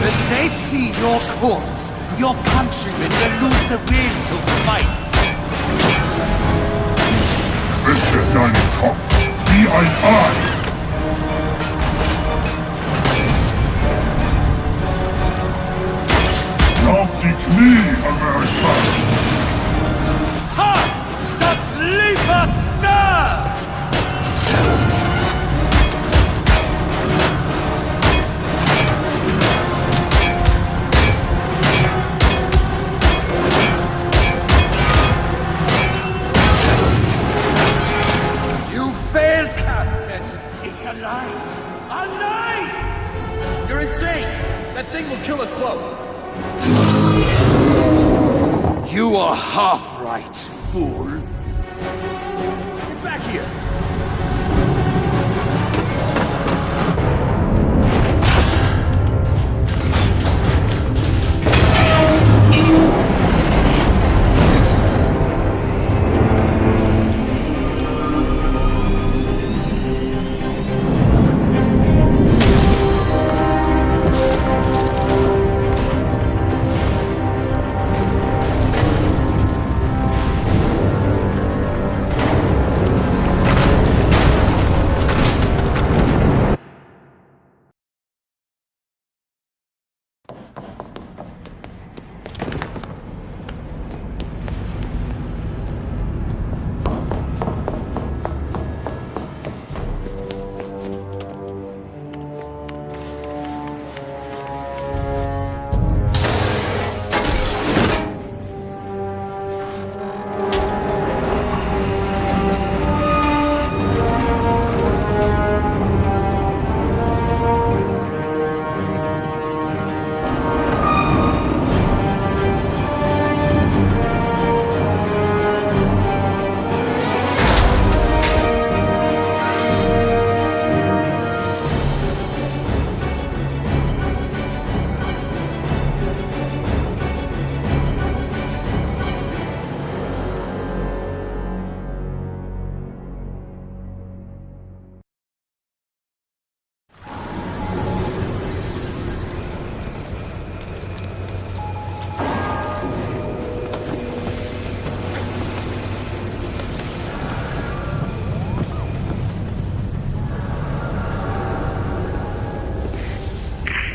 When they see your corpse, your countrymen will lose the will to fight. Welche deinen Kopf wie ein Ei! Auf die Knie, Amerika! Ha! Das Lieferstar! Failed, Captain! It's alive! Alive! You're insane! That thing will kill us both! You are half right, fool. Get back here!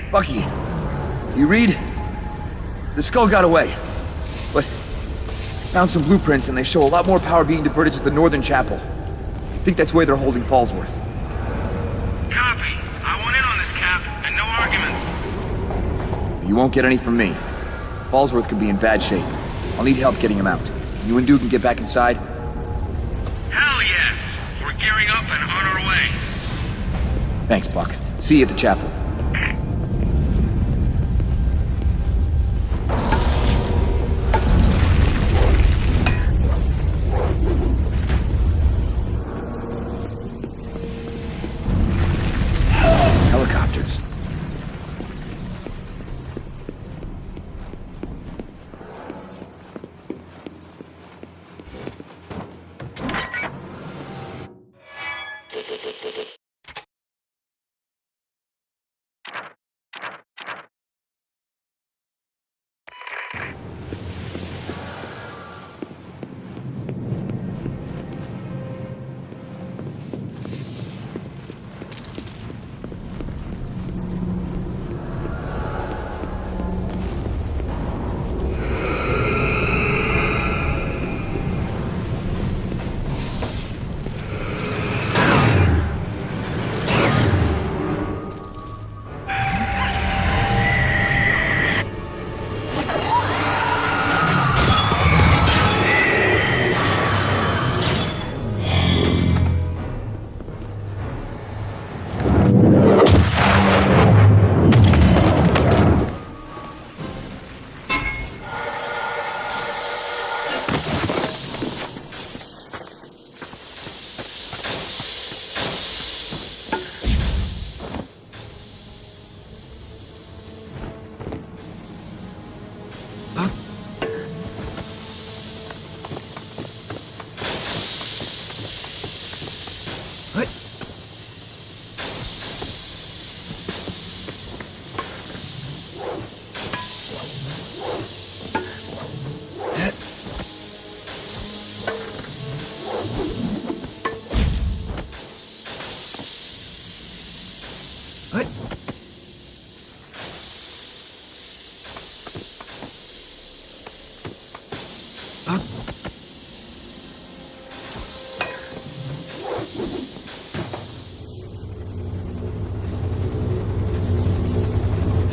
Bucky, you read? The skull got away. But I found some blueprints and they show a lot more power being diverted to the northern chapel. I think that's where they're holding Fallsworth. Copy. I want in on this, Cap, and no arguments. You won't get any from me. Fallsworth could be in bad shape. I'll need help getting him out. You and Duke can get back inside? Hell yes. We're gearing up and on our way. Thanks, Buck. See you at the chapel. Helicopters.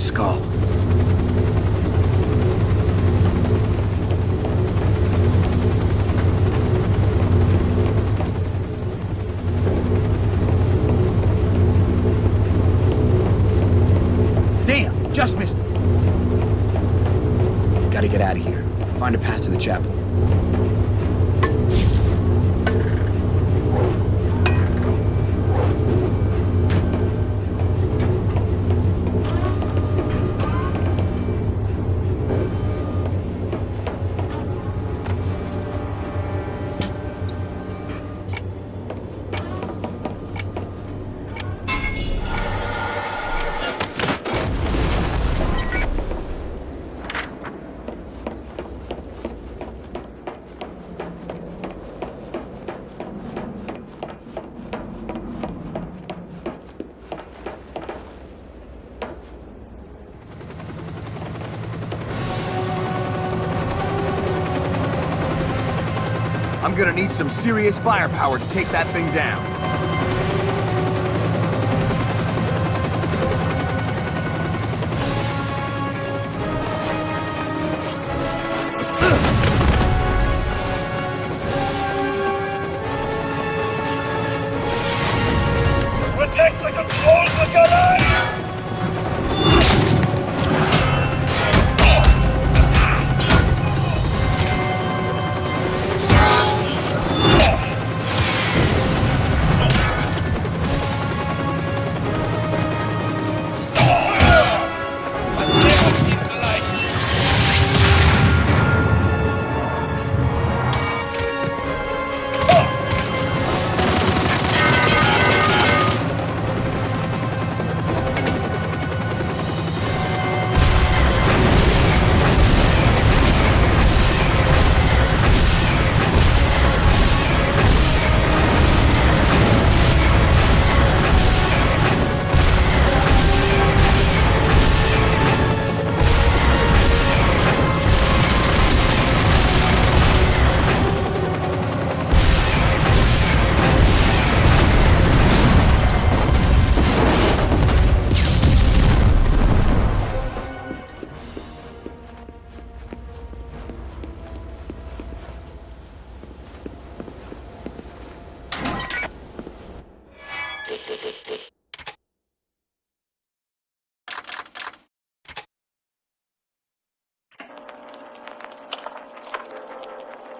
skull. Damn! Just missed it! Gotta get out of here. Find a path to the chapel. I'm gonna need some serious firepower to take that thing down. Protect the controls with your eyes!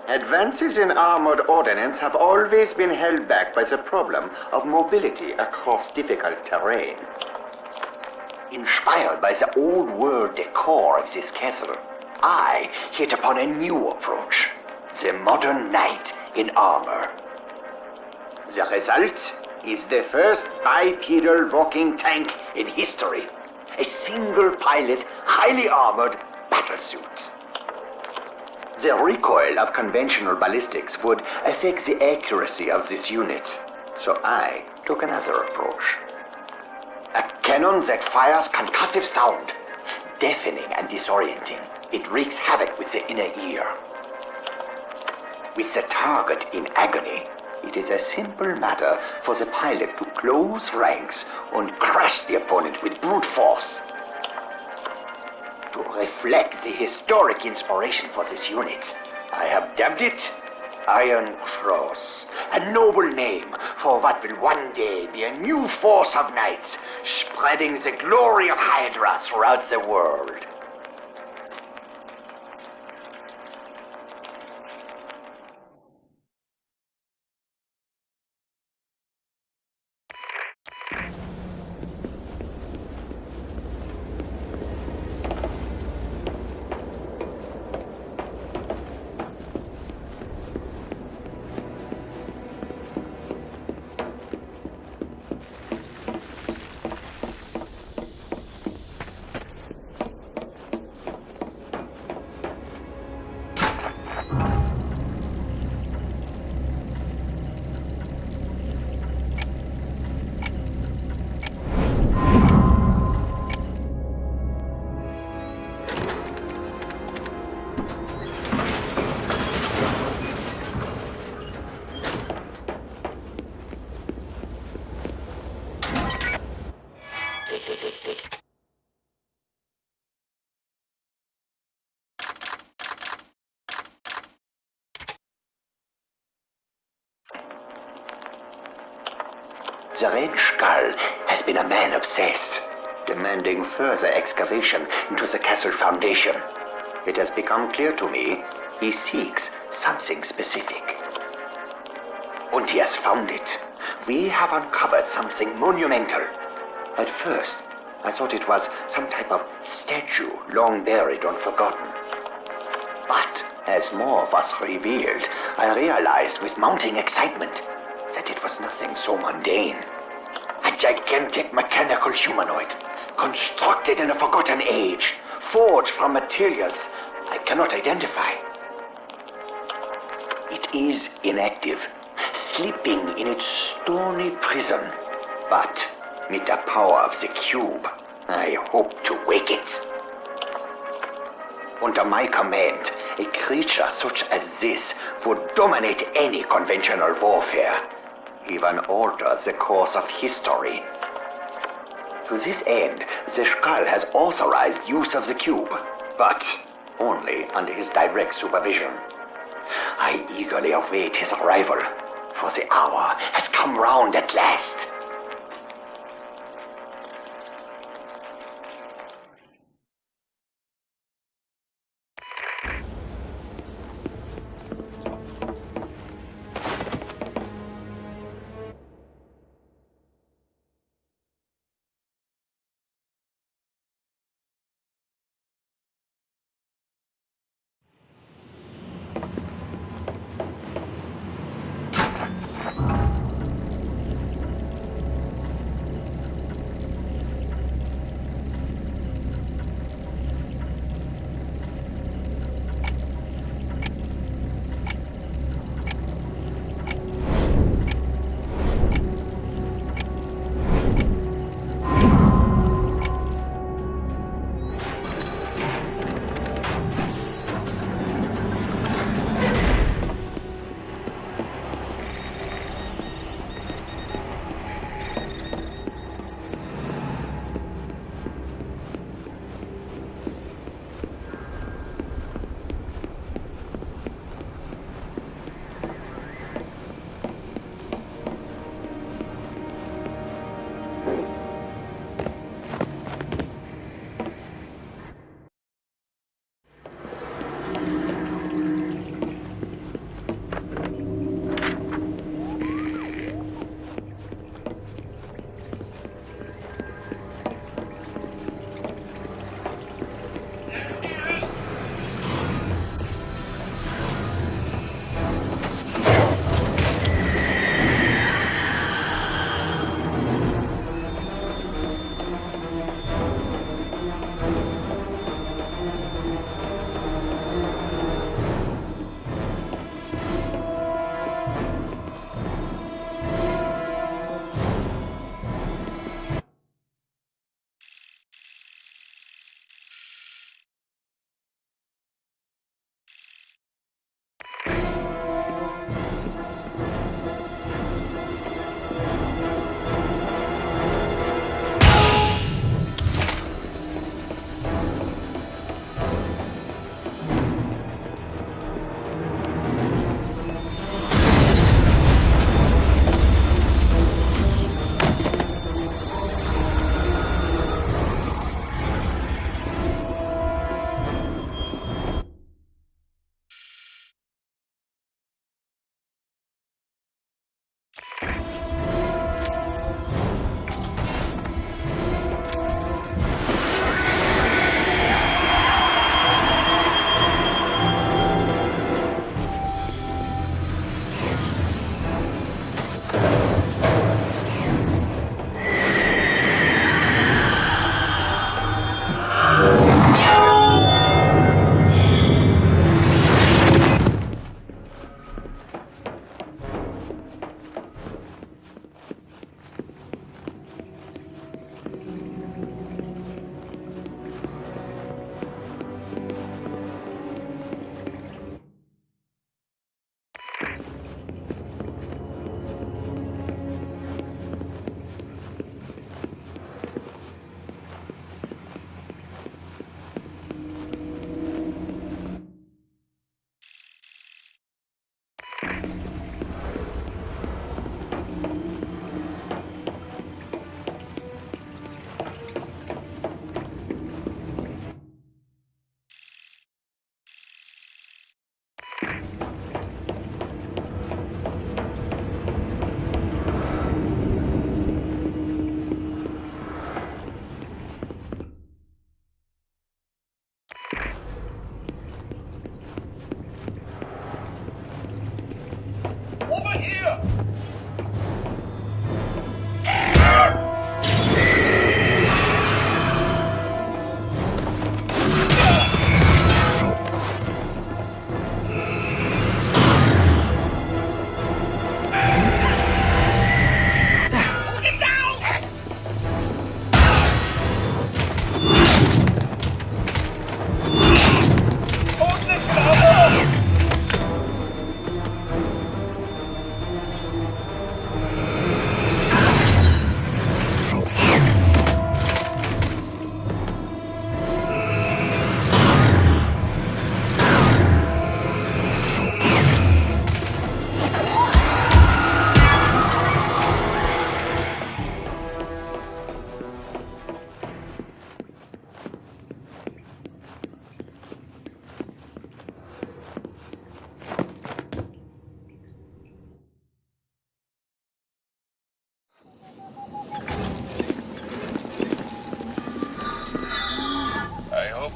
Advances in armored ordnance have always been held back by the problem of mobility across difficult terrain. Inspired by the old-world decor of this castle, I hit upon a new approach: the modern knight in armor. The result is the first bipedal walking tank in history. A single-pilot, highly armored battlesuit. The recoil of conventional ballistics would affect the accuracy of this unit, so I took another approach. A cannon that fires concussive sound, deafening and disorienting. It wreaks havoc with the inner ear. With the target in agony, it is a simple matter for the pilot to close ranks and crush the opponent with brute force. To reflect the historic inspiration for this unit, I have dubbed it Iron Cross, a noble name for what will one day be a new force of knights, spreading the glory of Hydra throughout the world. The Red Skull has been a man obsessed, demanding further excavation into the castle foundation. It has become clear to me he seeks something specific. And he has found it. We have uncovered something monumental. At first, I thought it was some type of statue long buried and forgotten. But as more was revealed, I realized with mounting excitement that it was nothing so mundane. A gigantic mechanical humanoid, constructed in a forgotten age, forged from materials I cannot identify. It is inactive, sleeping in its stony prison. But with the power of the cube, I hope to wake it. Under my command, a creature such as this would dominate any conventional warfare, even alter the course of history. To this end, the Skull has authorized use of the cube, but only under his direct supervision. I eagerly await his arrival, for the hour has come round at last.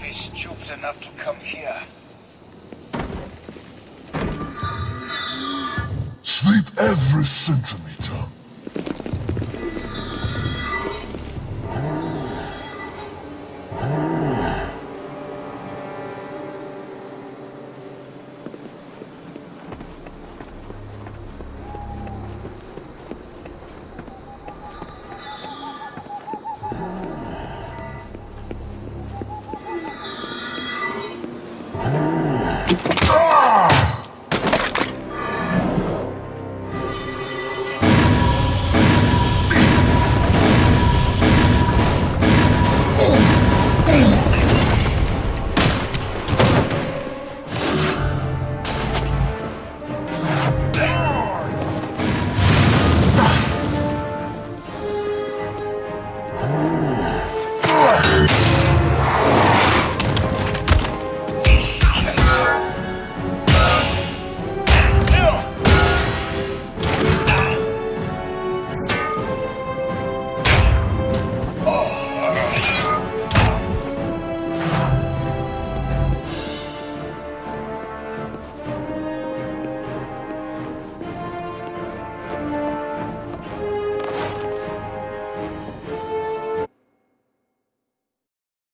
be stupid enough to come here. Sleep every centimeter.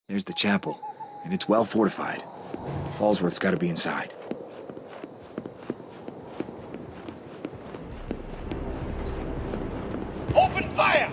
There's the chapel, and it's well fortified. Fallsworth's gotta be inside. Open fire!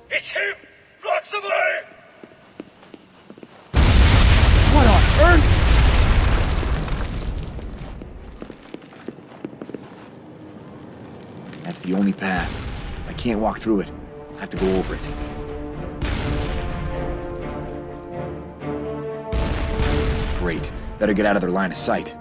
It's him! Blocks the way! What on earth? That's the only path. I can't walk through it. I have to go over it. Great. Better get out of their line of sight.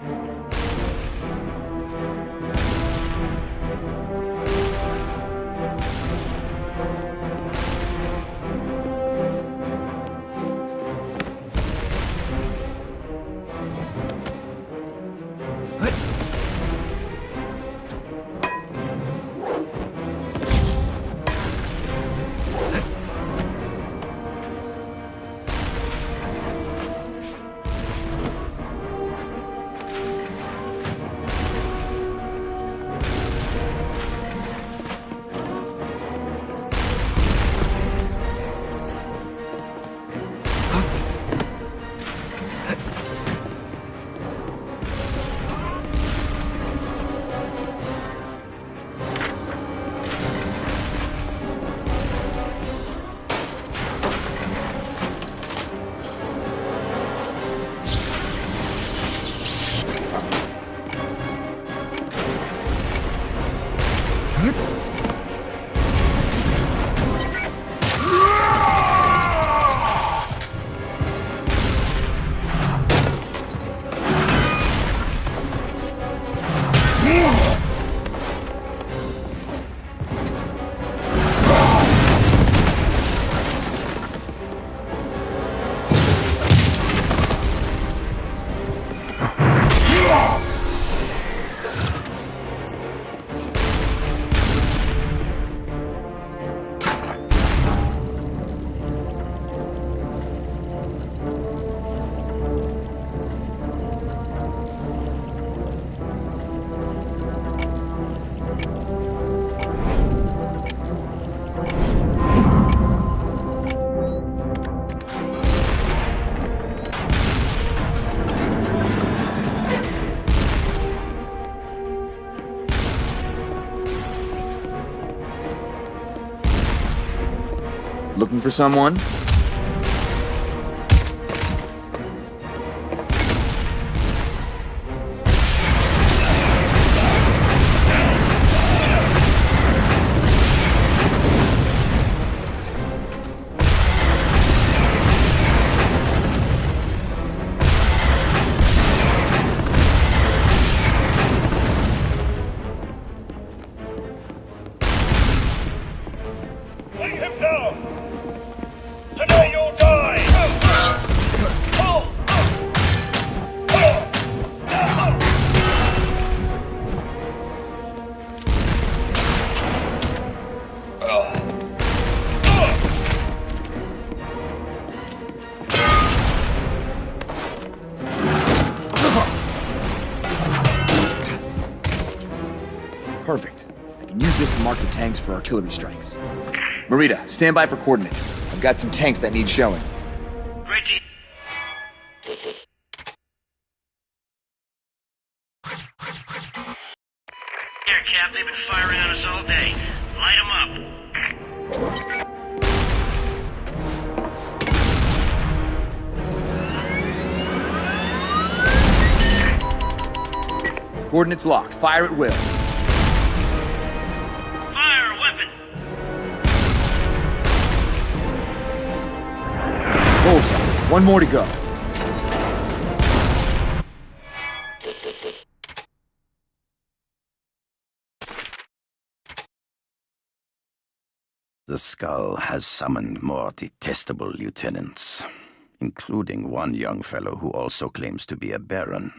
Looking for someone? Bring him down! Today you'll die! Perfect. I can use this to mark the tanks for artillery strikes. Marita, stand by for coordinates. I've got some tanks that need showing. Reggie. Here, Cap, they've been firing on us all day. Light them up. Coordinates locked. Fire at will. Fire, weapon. Bullseye. One more to go. The Skull has summoned more detestable lieutenants, including one young fellow who also claims to be a baron,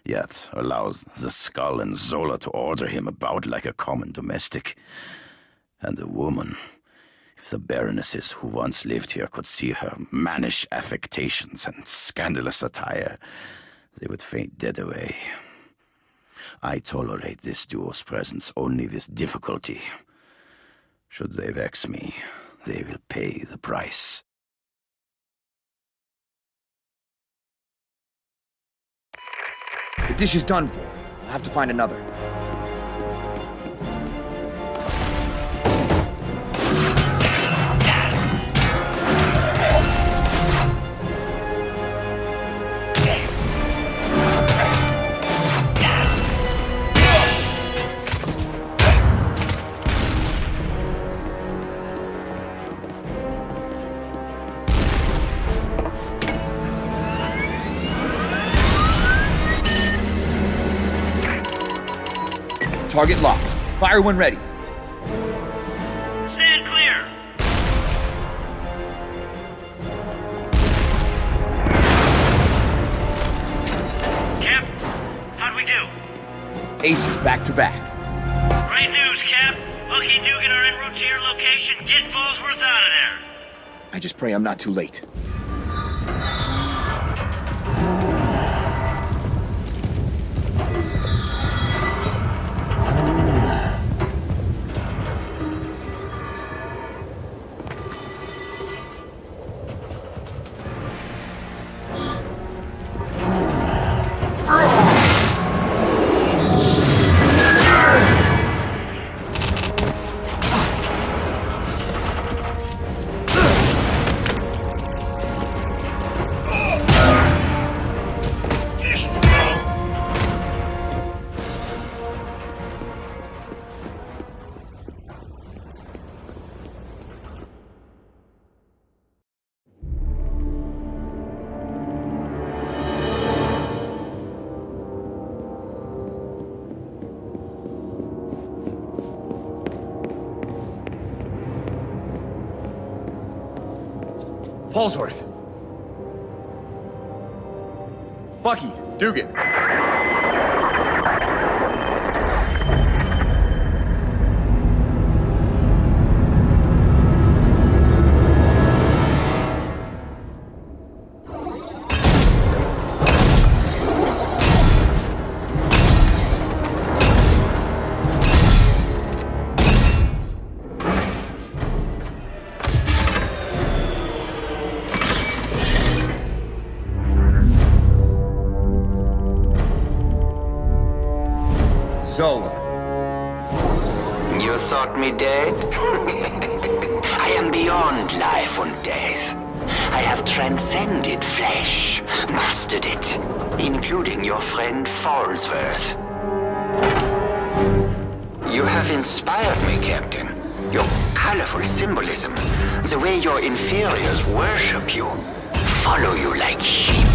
yet allows the Skull and Zola to order him about like a common domestic. And a woman. If the baronesses who once lived here could see her mannish affectations and scandalous attire, they would faint dead away. I tolerate this duo's presence only with difficulty. Should they vex me, they will pay the price. The dish is done for. I'll have to find another. Target locked. Fire when ready. Stand clear. Cap, how'd we do? Aces back to back. Great news, Cap. Lucky Dugan are en route to your location. Get Fallsworth out of there. I just pray I'm not too late. Fallsworth. Bucky, Dugan. Zola. You thought me dead? I am beyond life. Fundes. I have transcended flesh, mastered it, including your friend Falsworth. You have inspired me, Captain. Your colorful symbolism, the way your inferiors worship you, follow you like sheep.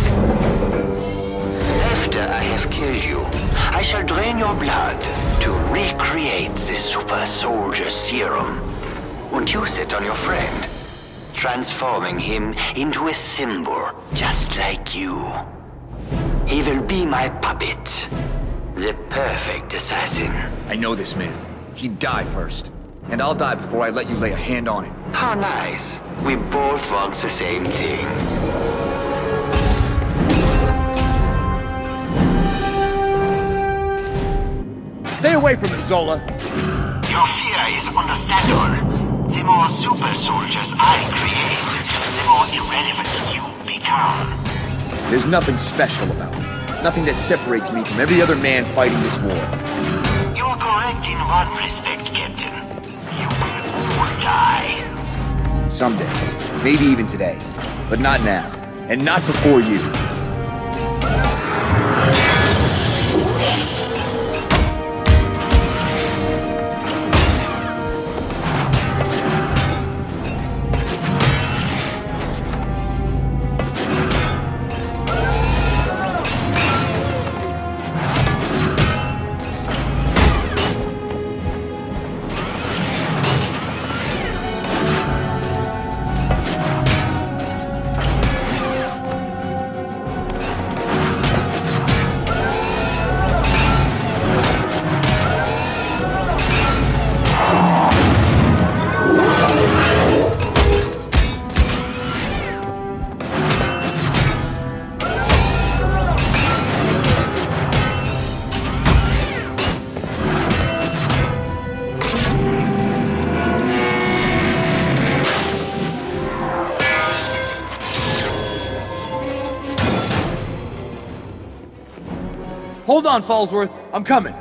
After I have killed you, I shall drain your blood to recreate the super soldier serum and use it on your friend, transforming him into a symbol just like you. He will be my puppet, the perfect assassin. I know this man. He'd die first. And I'll die before I let you lay a hand on him. How nice. We both want the same thing. Stay away from him, Zola. Your fear is understandable. The more super soldiers I create, the more irrelevant you become. There's nothing special about him. Nothing that separates me from every other man fighting this war. You're correct in one respect, Captain. You will all die. Someday. Maybe even today. But not now. And not before you. Hold on, Falsworth. I'm coming.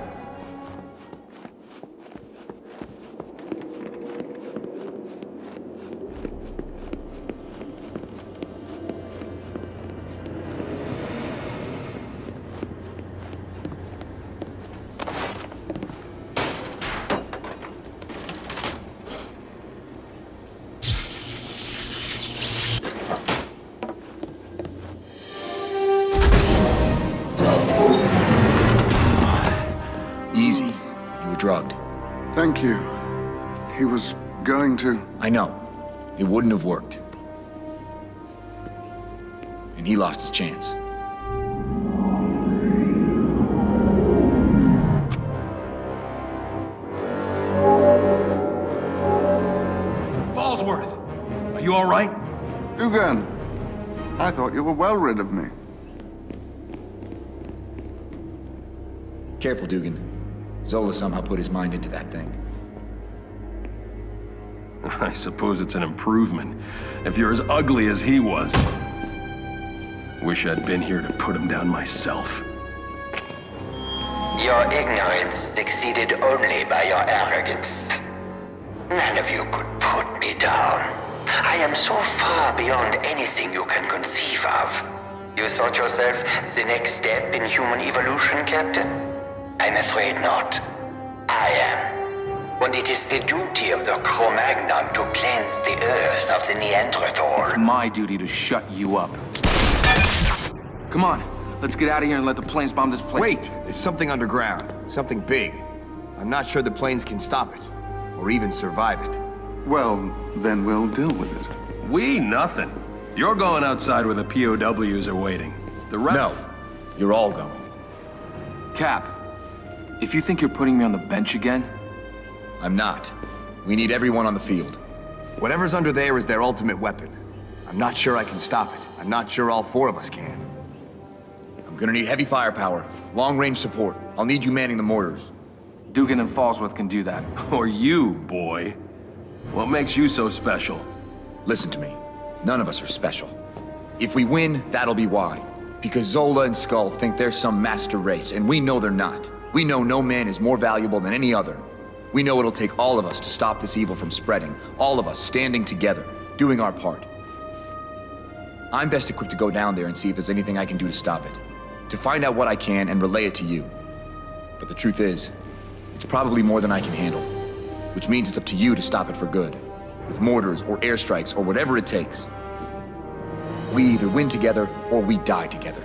Easy. You were drugged. Thank you. He was going to... I know. It wouldn't have worked. And he lost his chance. Falsworth! Are you all right? Dugan, I thought you were well rid of me. Careful, Dugan. Zola somehow put his mind into that thing. I suppose it's an improvement, if you're as ugly as he was. Wish I'd been here to put him down myself. Your ignorance succeeded only by your arrogance. None of you could put me down. I am so far beyond anything you can conceive of. You thought yourself the next step in human evolution, Captain? I'm afraid not. I am. And it is the duty of the Cro-Magnon to cleanse the earth of the Neanderthal. It's my duty to shut you up. Come on, let's get out of here and let the planes bomb this place. Wait! There's something underground. Something big. I'm not sure the planes can stop it. Or even survive it. Well, then we'll deal with it. We? Nothing. You're going outside where the POWs are waiting. The rest... No. You're all going. Cap, if you think you're putting me on the bench again... I'm not. We need everyone on the field. Whatever's under there is their ultimate weapon. I'm not sure I can stop it. I'm not sure all four of us can. I'm gonna need heavy firepower, long-range support. I'll need you manning the mortars. Dugan and Falsworth can do that. Or you, boy. What makes you so special? Listen to me. None of us are special. If we win, that'll be why. Because Zola and Skull think they're some master race, and we know they're not. We know no man is more valuable than any other. We know it'll take all of us to stop this evil from spreading. All of us standing together, doing our part. I'm best equipped to go down there and see if there's anything I can do to stop it. To find out what I can and relay it to you. But the truth is, it's probably more than I can handle. Which means it's up to you to stop it for good. With mortars or airstrikes or whatever it takes. We either win together or we die together.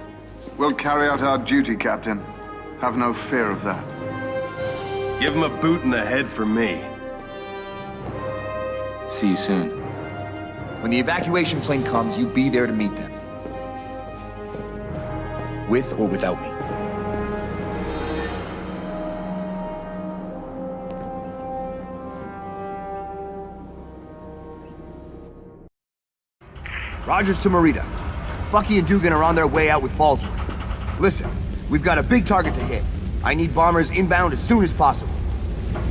We'll carry out our duty, Captain. Have no fear of that. Give him a boot in the head for me. See you soon. When the evacuation plane comes, you be there to meet them. With or without me. Rogers to Merida. Bucky and Dugan are on their way out with Fallsworth. Listen, we've got a big target to hit. I need bombers inbound as soon as possible.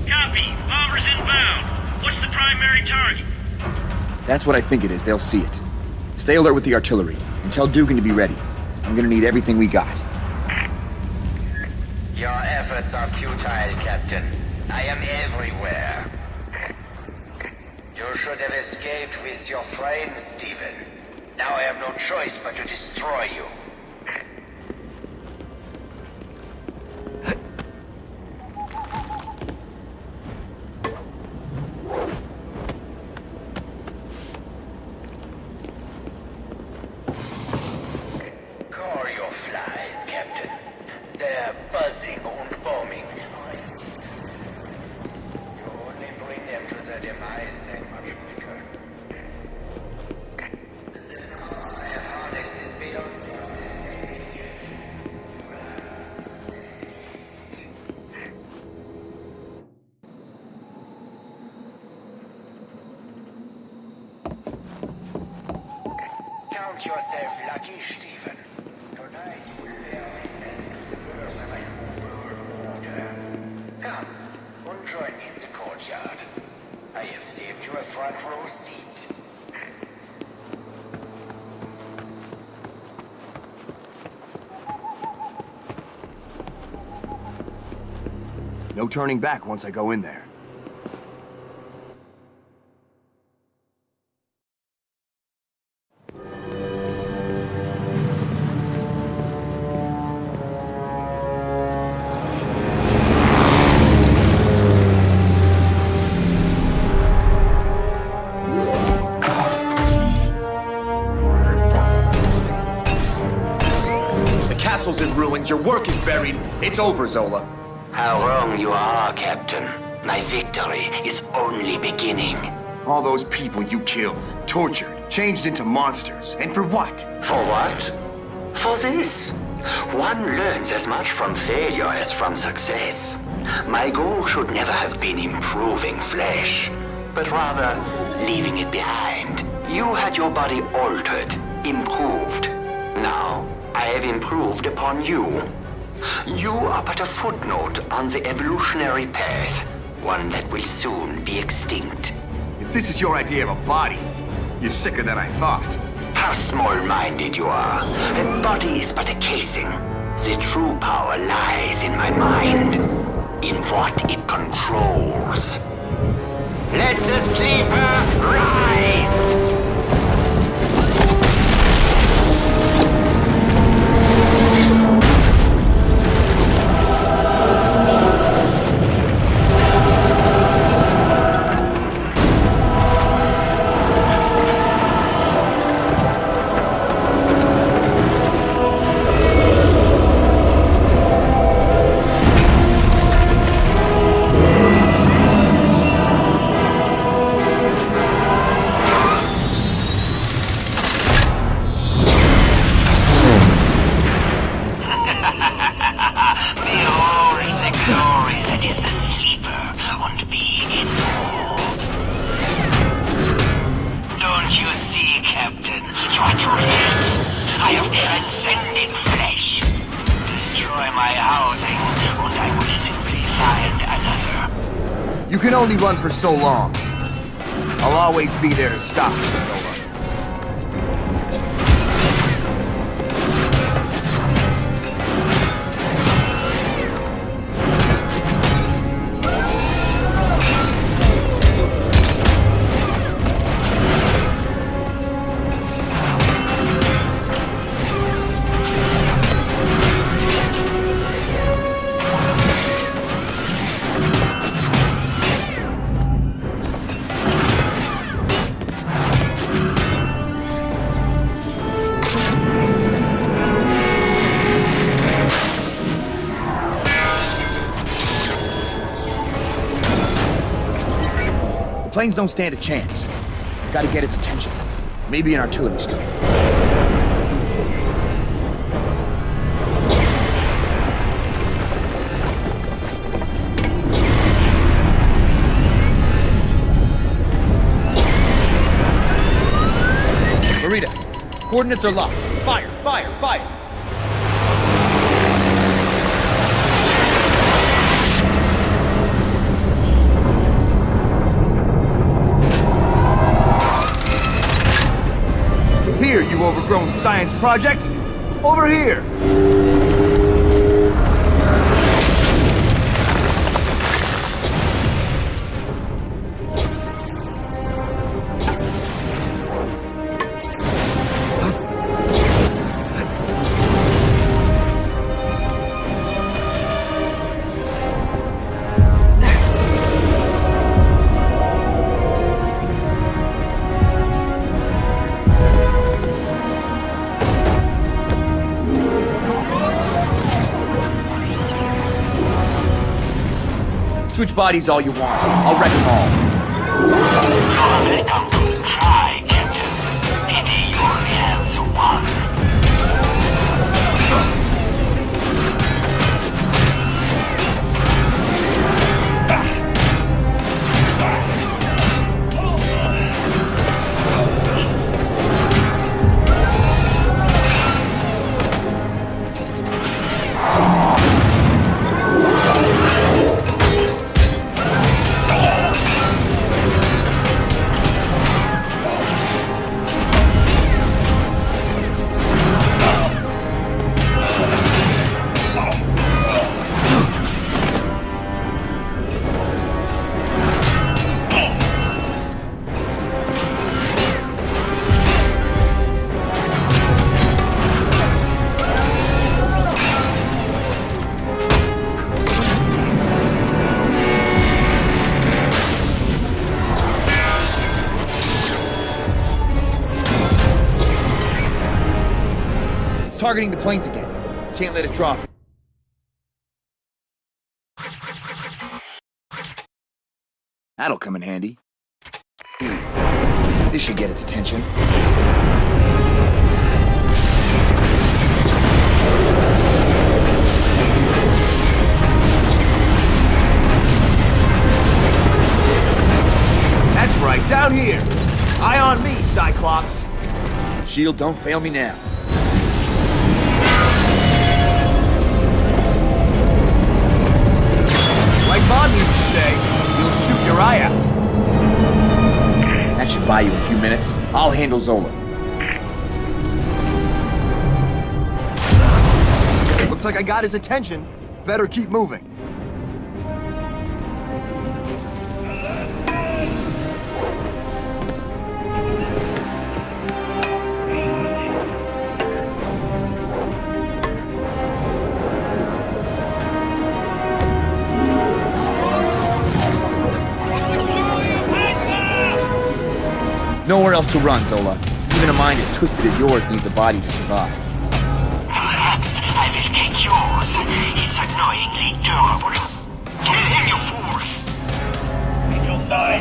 Copy. Bombers inbound. What's the primary target? That's what I think it is. They'll see it. Stay alert with the artillery, and tell Dugan to be ready. I'm gonna need everything we got. Your efforts are futile, Captain. I am everywhere. You should have escaped with your friend, Stephen. Now I have no choice but to destroy you. Count yourself lucky, Stephen. Tonight will be our best order. Come, and join me in the courtyard. I have saved you a front row seat. No turning back once I go in there. Castle's in ruins, your work is buried. It's over, Zola. How wrong you are, Captain. My victory is only beginning. All those people you killed, tortured, changed into monsters. And for what? For what? For this. One learns as much from failure as from success. My goal should never have been improving flesh, but rather leaving it behind. You had your body altered, improved. Now, I have improved upon you. You are but a footnote on the evolutionary path, one that will soon be extinct. If this is your idea of a body, you're sicker than I thought. How small-minded you are. A body is but a casing. The true power lies in my mind, in what it controls. Let the sleeper rise! You can only run for so long. I'll always be there to stop you, Zola. planes don't stand a chance. Gotta get its attention. Maybe an artillery strike. Marita, coordinates are locked. Fire, fire, fire! Here, you overgrown science project! Over here! Switch bodies all you want. I'll wreck them all. You're welcome to try, Captain. Maybe you only have one. Targeting the planes again. Can't let it drop. That'll come in handy. This should get its attention. That's right, down here! Eye on me, Cyclops! Shield, don't fail me now. Like Bond used to say, you'll shoot your eye out. That should buy you a few minutes. I'll handle Zola. Looks like I got his attention. Better keep moving. Nowhere else to run, Zola. Even a mind as twisted as yours needs a body to survive. Perhaps I will take yours. It's annoyingly durable. Kill him, you fools! And you'll die.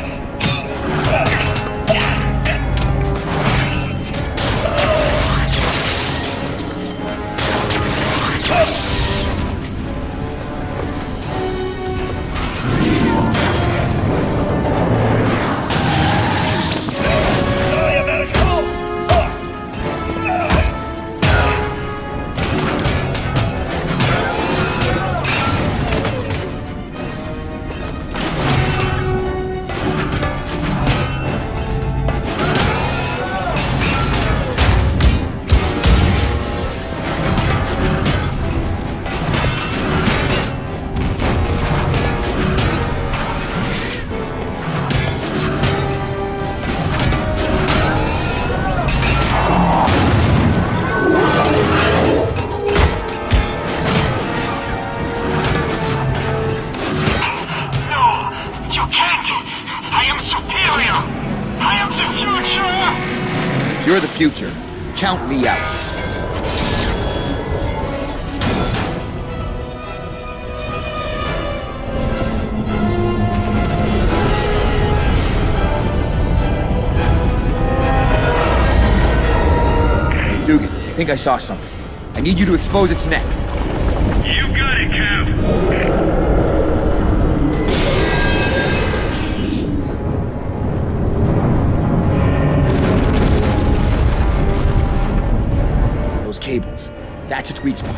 You're the future. Count me out. think I saw something. I need you to expose its neck. You got it, Cap. Those cables. That's its weak spot.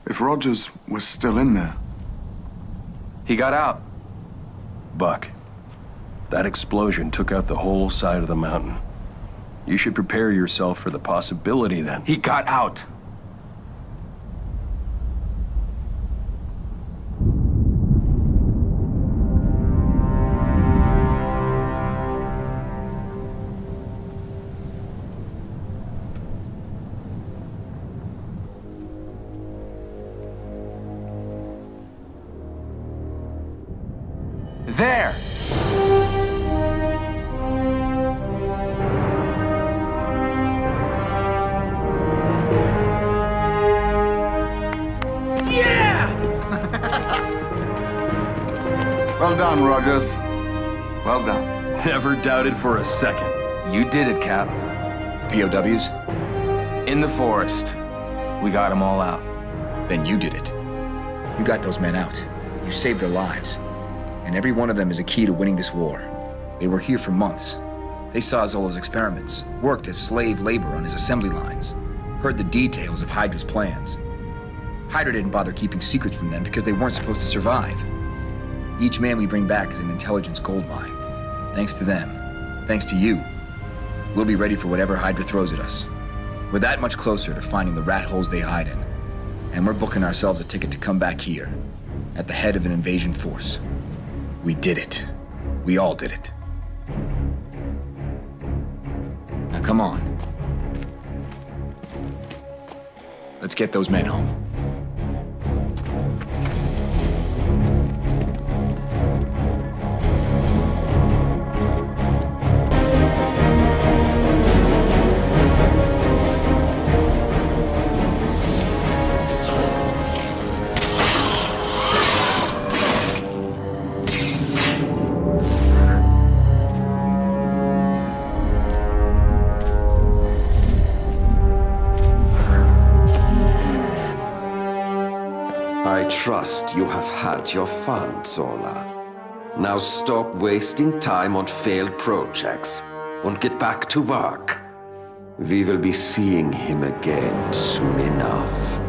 If Rogers was still in there... He got out. Buck, that explosion took out the whole side of the mountain. You should prepare yourself for the possibility then. He got out. There! Yeah! Well done, Rogers. Well done. Never doubted for a second. You did it, Cap. The POWs? In the forest. We got them all out. Then you did it. You got those men out. You saved their lives. And every one of them is a key to winning this war. They were here for months. They saw Zola's experiments, worked as slave labor on his assembly lines, heard the details of Hydra's plans. Hydra didn't bother keeping secrets from them because they weren't supposed to survive. Each man we bring back is an intelligence goldmine. Thanks to them, thanks to you, we'll be ready for whatever Hydra throws at us. We're that much closer to finding the rat holes they hide in. And we're booking ourselves a ticket to come back here, at the head of an invasion force. We did it. We all did it. Now come on. Let's get those men home. I trust you have had your fun, Zola. Now stop wasting time on failed projects and get back to work. We will be seeing him again soon enough.